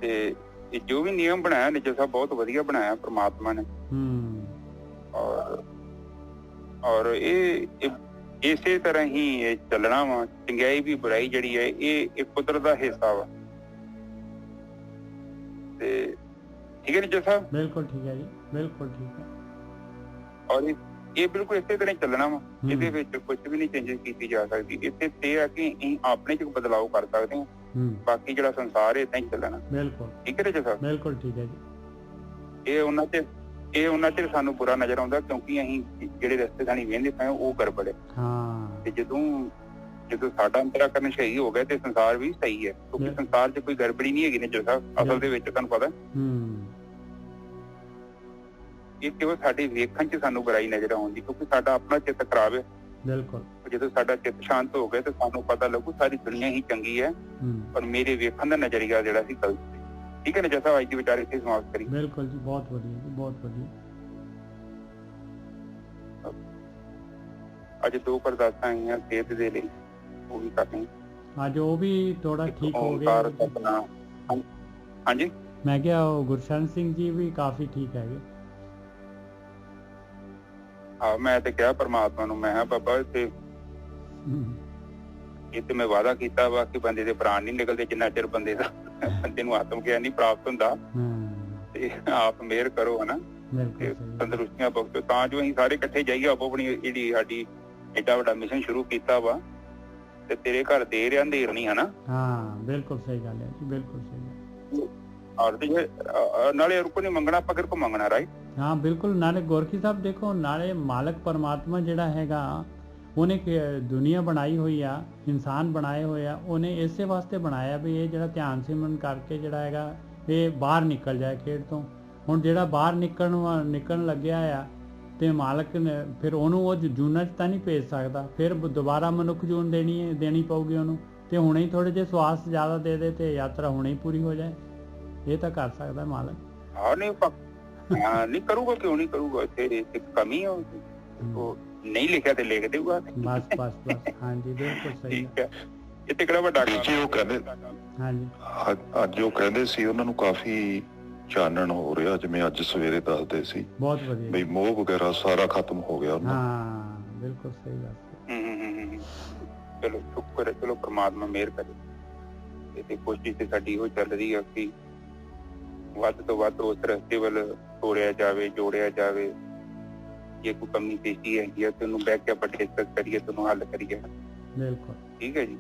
ਤੇ ਜੋ ਵੀ ਨਿਯਮ ਬਣਾਇਆ ਨਿਜਰ ਸਾਹਿਬ ਬਹੁਤ ਵਧੀਆ ਬਣਾਇਆ ਪ੍ਰਮਾਤਮਾ ਨੇ। ਔਰ ਇਹ ਇਸੇ ਤਰ੍ਹਾਂ ਹੀ ਇਹ ਚੱਲਣਾ ਵਾ। ਚੰਗਿਆਈ ਵੀ ਬੁਰਾਈ ਜਿਹੜੀ ਹੈ ਇਹ ਕੁਦਰਤ ਦਾ ਹਿੱਸਾ ਵਾ। ਤੇ ਠੀਕ ਹੈ ਨਿਜਰ ਸਾਹਿਬ? ਬਿਲਕੁਲ ਠੀਕ ਹੈ ਜੀ, ਬਿਲਕੁਲ ਠੀਕ ਹੈ। ਔਰ ਇਹ ਬਿਲਕੁਲ ਇਸੇ ਤਰ੍ਹਾਂ ਹੀ ਚੱਲਣਾ ਵਾ। ਇਹਦੇ ਵਿੱਚ ਕੁਝ ਵੀ ਨਹੀਂ ਚੇਂਜਸ ਕੀਤੀ ਜਾ ਸਕਦੀ। ਇੱਥੇ ਇਹ ਆ ਕਿ ਅਸੀਂ ਆਪਣੇ ਚ ਬਦਲਾਅ ਕਰ ਸਕਦੇ ਹਾਂ, ਬਾਕੀ ਜਿਹੜਾ ਸੰਸਾਰ ਹੈ ਏਦਾਂ ਹੀ ਚੱਲਣਾ। ਬਿਲਕੁਲ ਠੀਕ ਹੈ ਜੀ ਸਾਹਿਬ, ਬਿਲਕੁਲ ਠੀਕ ਹੈ ਜੀ। ਇਹ ਉਹਨਾਂ ਚ ਸਾਨੂੰ ਬੁਰਾ ਨਜ਼ਰ ਆਉਂਦਾ ਕਿਉਂਕਿ ਅਸੀਂ ਜਿਹੜੇ ਰਸਤੇ ਸਾਨੀ ਵੇਂਦੇ ਪਏ ਉਹ ਗੜਬੜ ਹੈ। ਤੇ ਜਦੋਂ ਸਾਡਾ ਅੰਤਰਾਕਰਨ ਸਹੀ ਹੋ ਗਿਆ ਤੇ ਸੰਸਾਰ ਵੀ ਸਹੀ ਹੈ, ਕਿਉਂਕਿ ਸੰਸਾਰ 'ਚ ਕੋਈ ਗੜਬੜੀ ਨਹੀਂ ਹੈਗੀ ਨੇ ਜੋ ਸਾਹਿਬ ਅਸਲ ਦੇ ਵਿੱਚ ਤੁਹਾਨੂੰ ਪਤਾ। ਇਹ ਕਿਉਂ ਸਾਡੇ ਵੇਖਣ 'ਚ ਸਾਨੂੰ ਬੁਰਾਈ ਨਜ਼ਰ ਆਉਂਦੀ ਕਿਉਂਕਿ ਸਾਡਾ ਆਪਣਾ ਚਿੱਤ ਖਰਾਬ ਹੈ। ਬਿਲਕੁਲ ਜਦੋਂ ਸਾਡਾ ਚਿੱਤ ਸ਼ਾਂਤ ਹੋ ਗਿਆ ਤੇ ਸਾਨੂੰ ਪਤਾ ਲੱਗੂ ਸਾਰੀ ਦੁਨੀਆ ਹੀ ਚੰਗੀ ਹੈ ਪਰ ਮੇਰੇ ਵੇਖਣ ਦਾ ਨਜ਼ਰੀਆ ਜਿਹੜਾ ਸੀ ਗਲਤ ਸੀ। ਠੀਕ ਹੈ ਨਾ ਜੈਸਾ ਅੱਜ ਦੀ ਵਿਚਾਰ ਇੱਥੇ ਸਮਾਪਤ ਕਰੀ। ਬਿਲਕੁਲ ਜੀ, ਬਹੁਤ ਵਧੀਆ ਜੀ, ਬਹੁਤ ਵਧੀਆ। ਅੱਜ 2 ਅਰਦਾਸਾਂ ਆਈਆਂ ਸਿਹਤ ਦੇ ਲਈ, ਉਹ ਵੀ ਕਰਨੀ ਅੱਜ ਉਹ ਵੀ ਥੋੜਾ ਠੀਕ ਹੋ ਗਿਆ। ਹਾਂਜੀ ਮੈਂ ਕਿਹਾ ਉਹ ਗੁਰਸ਼ਰਨ ਸਿੰਘ ਜੀ ਵੀ ਕਾਫੀ ਠੀਕ ਹੈਗੇ। ਹਾਂ ਮੈਂ ਤੇ ਕਿਹਾ ਪਰਮਾਤਮਾ ਨੂੰ, ਮੈਂ ਕਿਹਾ ਬਾਬਾ ਇੱਥੇ ਮੈਂ ਵਾਅਦਾ ਕੀਤਾ ਵਾ ਕਿ ਬੰਦੇ ਦੇ ਪ੍ਰਾਣ ਨਹੀਂ ਨਿਕਲਦੇ ਜਿੰਨਾ ਚਿਰ ਬੰਦੇ ਨੂੰ ਆਤਮ ਗਿਆਨ ਨਹੀਂ ਪ੍ਰਾਪਤ ਹੁੰਦਾ। ਤੇ ਆਪ ਮਿਹਰ ਕਰੋ ਹਨਾ, ਤੰਦਰੁਸਤੀਆਂ ਬਖਸ਼ੋ ਤਾਂ ਜੋ ਅਸੀਂ ਸਾਰੇ ਇਕੱਠੇ ਜਾਈਏ। ਆਪੋ ਆਪਣੀ ਜਿਹੜੀ ਸਾਡੀ ਏਡਾ ਵੱਡਾ ਮਿਸ਼ਨ ਸ਼ੁਰੂ ਕੀਤਾ ਵਾ ਤੇ ਤੇਰੇ ਘਰ ਦੇਰ ਆ ਅੰਧੇਰ ਨਹੀਂ ਹਨਾ। ਬਿਲਕੁਲ ਸਹੀ ਗੱਲ ਹੈ ਜੀ, ਬਿਲਕੁਲ ਸਹੀ। ਔਰ ਨਾਲੇ ਰੁਕੋ ਨਹੀਂ ਮੰਗਣਾ, ਆਪਾਂ ਕਿਹੜਾ ਮੰਗਣਾ ਰਾਈਟ। ਬਿਲਕੁਲ। ਨਾਲੇ ਗੋਰਖੀ ਸਾਹਿਬ ਦੇਖੋ, ਨਾਲੇ ਮਾਲਕ ਪਰਮਾਤਮਾ ਜਿਹੜਾ ਹੈਗਾ ਉਹਨੇ ਦੁਨੀਆ ਬਣਾਈ ਹੋਈ ਆ, ਇਨਸਾਨ ਬਣਾਏ ਹੋਏ ਆ, ਉਹਨੇ ਇਸੇ ਵਾਸਤੇ ਬਣਾਇਆ ਵੀ ਇਹ ਜਿਹੜਾ ਧਿਆਨ ਸਿਮਰਨ ਕਰਕੇ ਜਿਹੜਾ ਹੈਗਾ ਇਹ ਬਾਹਰ ਨਿਕਲ ਜਾਏ ਖੇਡ ਤੋਂ। ਹੁਣ ਜਿਹੜਾ ਬਾਹਰ ਨਿਕਲਣ ਲੱਗਿਆ ਆ ਤੇ ਮਾਲਕ ਨੇ ਫਿਰ ਉਹਨੂੰ ਉਹ ਜੂਨਾਂ 'ਚ ਤਾਂ ਨਹੀਂ ਭੇਜ ਸਕਦਾ, ਫਿਰ ਦੁਬਾਰਾ ਮਨੁੱਖ ਜੂਨ ਦੇਣੀ ਪਊਗੀ ਉਹਨੂੰ। ਤੇ ਹੁਣੇ ਹੀ ਥੋੜੇ ਜਿਹੇ ਸਵਾਸ ਜ਼ਿਆਦਾ ਦੇ ਦੇ ਤੇ ਯਾਤਰਾ ਹੁਣੇ ਹੀ ਪੂਰੀ ਹੋ ਜਾਏ। ਇਹ ਤਾਂ ਕਰ ਸਕਦਾ ਮਾਲਕ। ਨਹੀਂ ਕਰੂਗਾ, ਕਿਉਂ ਨਹੀਂ ਕਰੂਗਾ? ਇੱਥੇ ਇੱਕ ਕਮੀ ਹੈ, ਉਹ ਨਹੀਂ ਲਿਖਿਆ ਤੇ ਲਿਖ ਦੇਊਗਾ। ਬਸ ਹਾਂਜੀ ਬਿਲਕੁਲ ਸਹੀ। ਠੀਕ ਹੈ, ਇੱਥੇ ਕਿਹੜਾ ਵੱਡਾ ਉਹ ਕਹਿੰਦੇ ਹਾਂਜੀ ਅੱਜ ਉਹ ਕਹਿੰਦੇ ਸੀ ਉਹਨਾਂ ਨੂੰ ਕਾਫੀ ਚਾਨਣ ਹੋ ਰਿਹਾ, ਜਿਵੇਂ ਅੱਜ ਸਵੇਰੇ ਦੱਸਦੇ ਸੀ। ਬਹੁਤ ਵਧੀਆ ਬਈ ਮੋਹ ਵਗੈਰਾ ਸਾਰਾ ਖਤਮ ਹੋ ਗਿਆ ਉਹਨਾਂ। ਬਿਲਕੁਲ ਸਹੀ ਗੱਲ। ਚਲੋ ਸ਼ੁਕਰ ਹੈ, ਚਲੋ ਪਰਮਾਤਮਾ ਮਿਹਰ ਕਰੇ। ਤੇ ਕੋਸ਼ਿਸ਼ ਤੇ ਸਾਡੀ ਉਹ ਚੱਲ ਰਹੀ ਹੈ ਕਿ ਵੱਧ ਤੋਂ ਵੱਧ ਉਸ ਰਸਤੇ ਵੱਲ ਤੋਰਿਆ ਜਾਵੇ, ਜੋੜਿਆ ਜਾਵੇ। ਜੇ ਕੋਈ ਕਮੀ ਪੇਸ਼ੀ ਹੈਗੀ ਹੈ ਤੇ ਉਹਨੂੰ ਬਹਿ ਕੇ ਆਪਾਂ ਡਿਸਕਸ ਕਰੀਏ, ਤੇ ਉਹਨੂੰ ਹੱਲ ਕਰੀਏ। ਬਿਲਕੁਲ ਠੀਕ ਹੈ ਜੀ।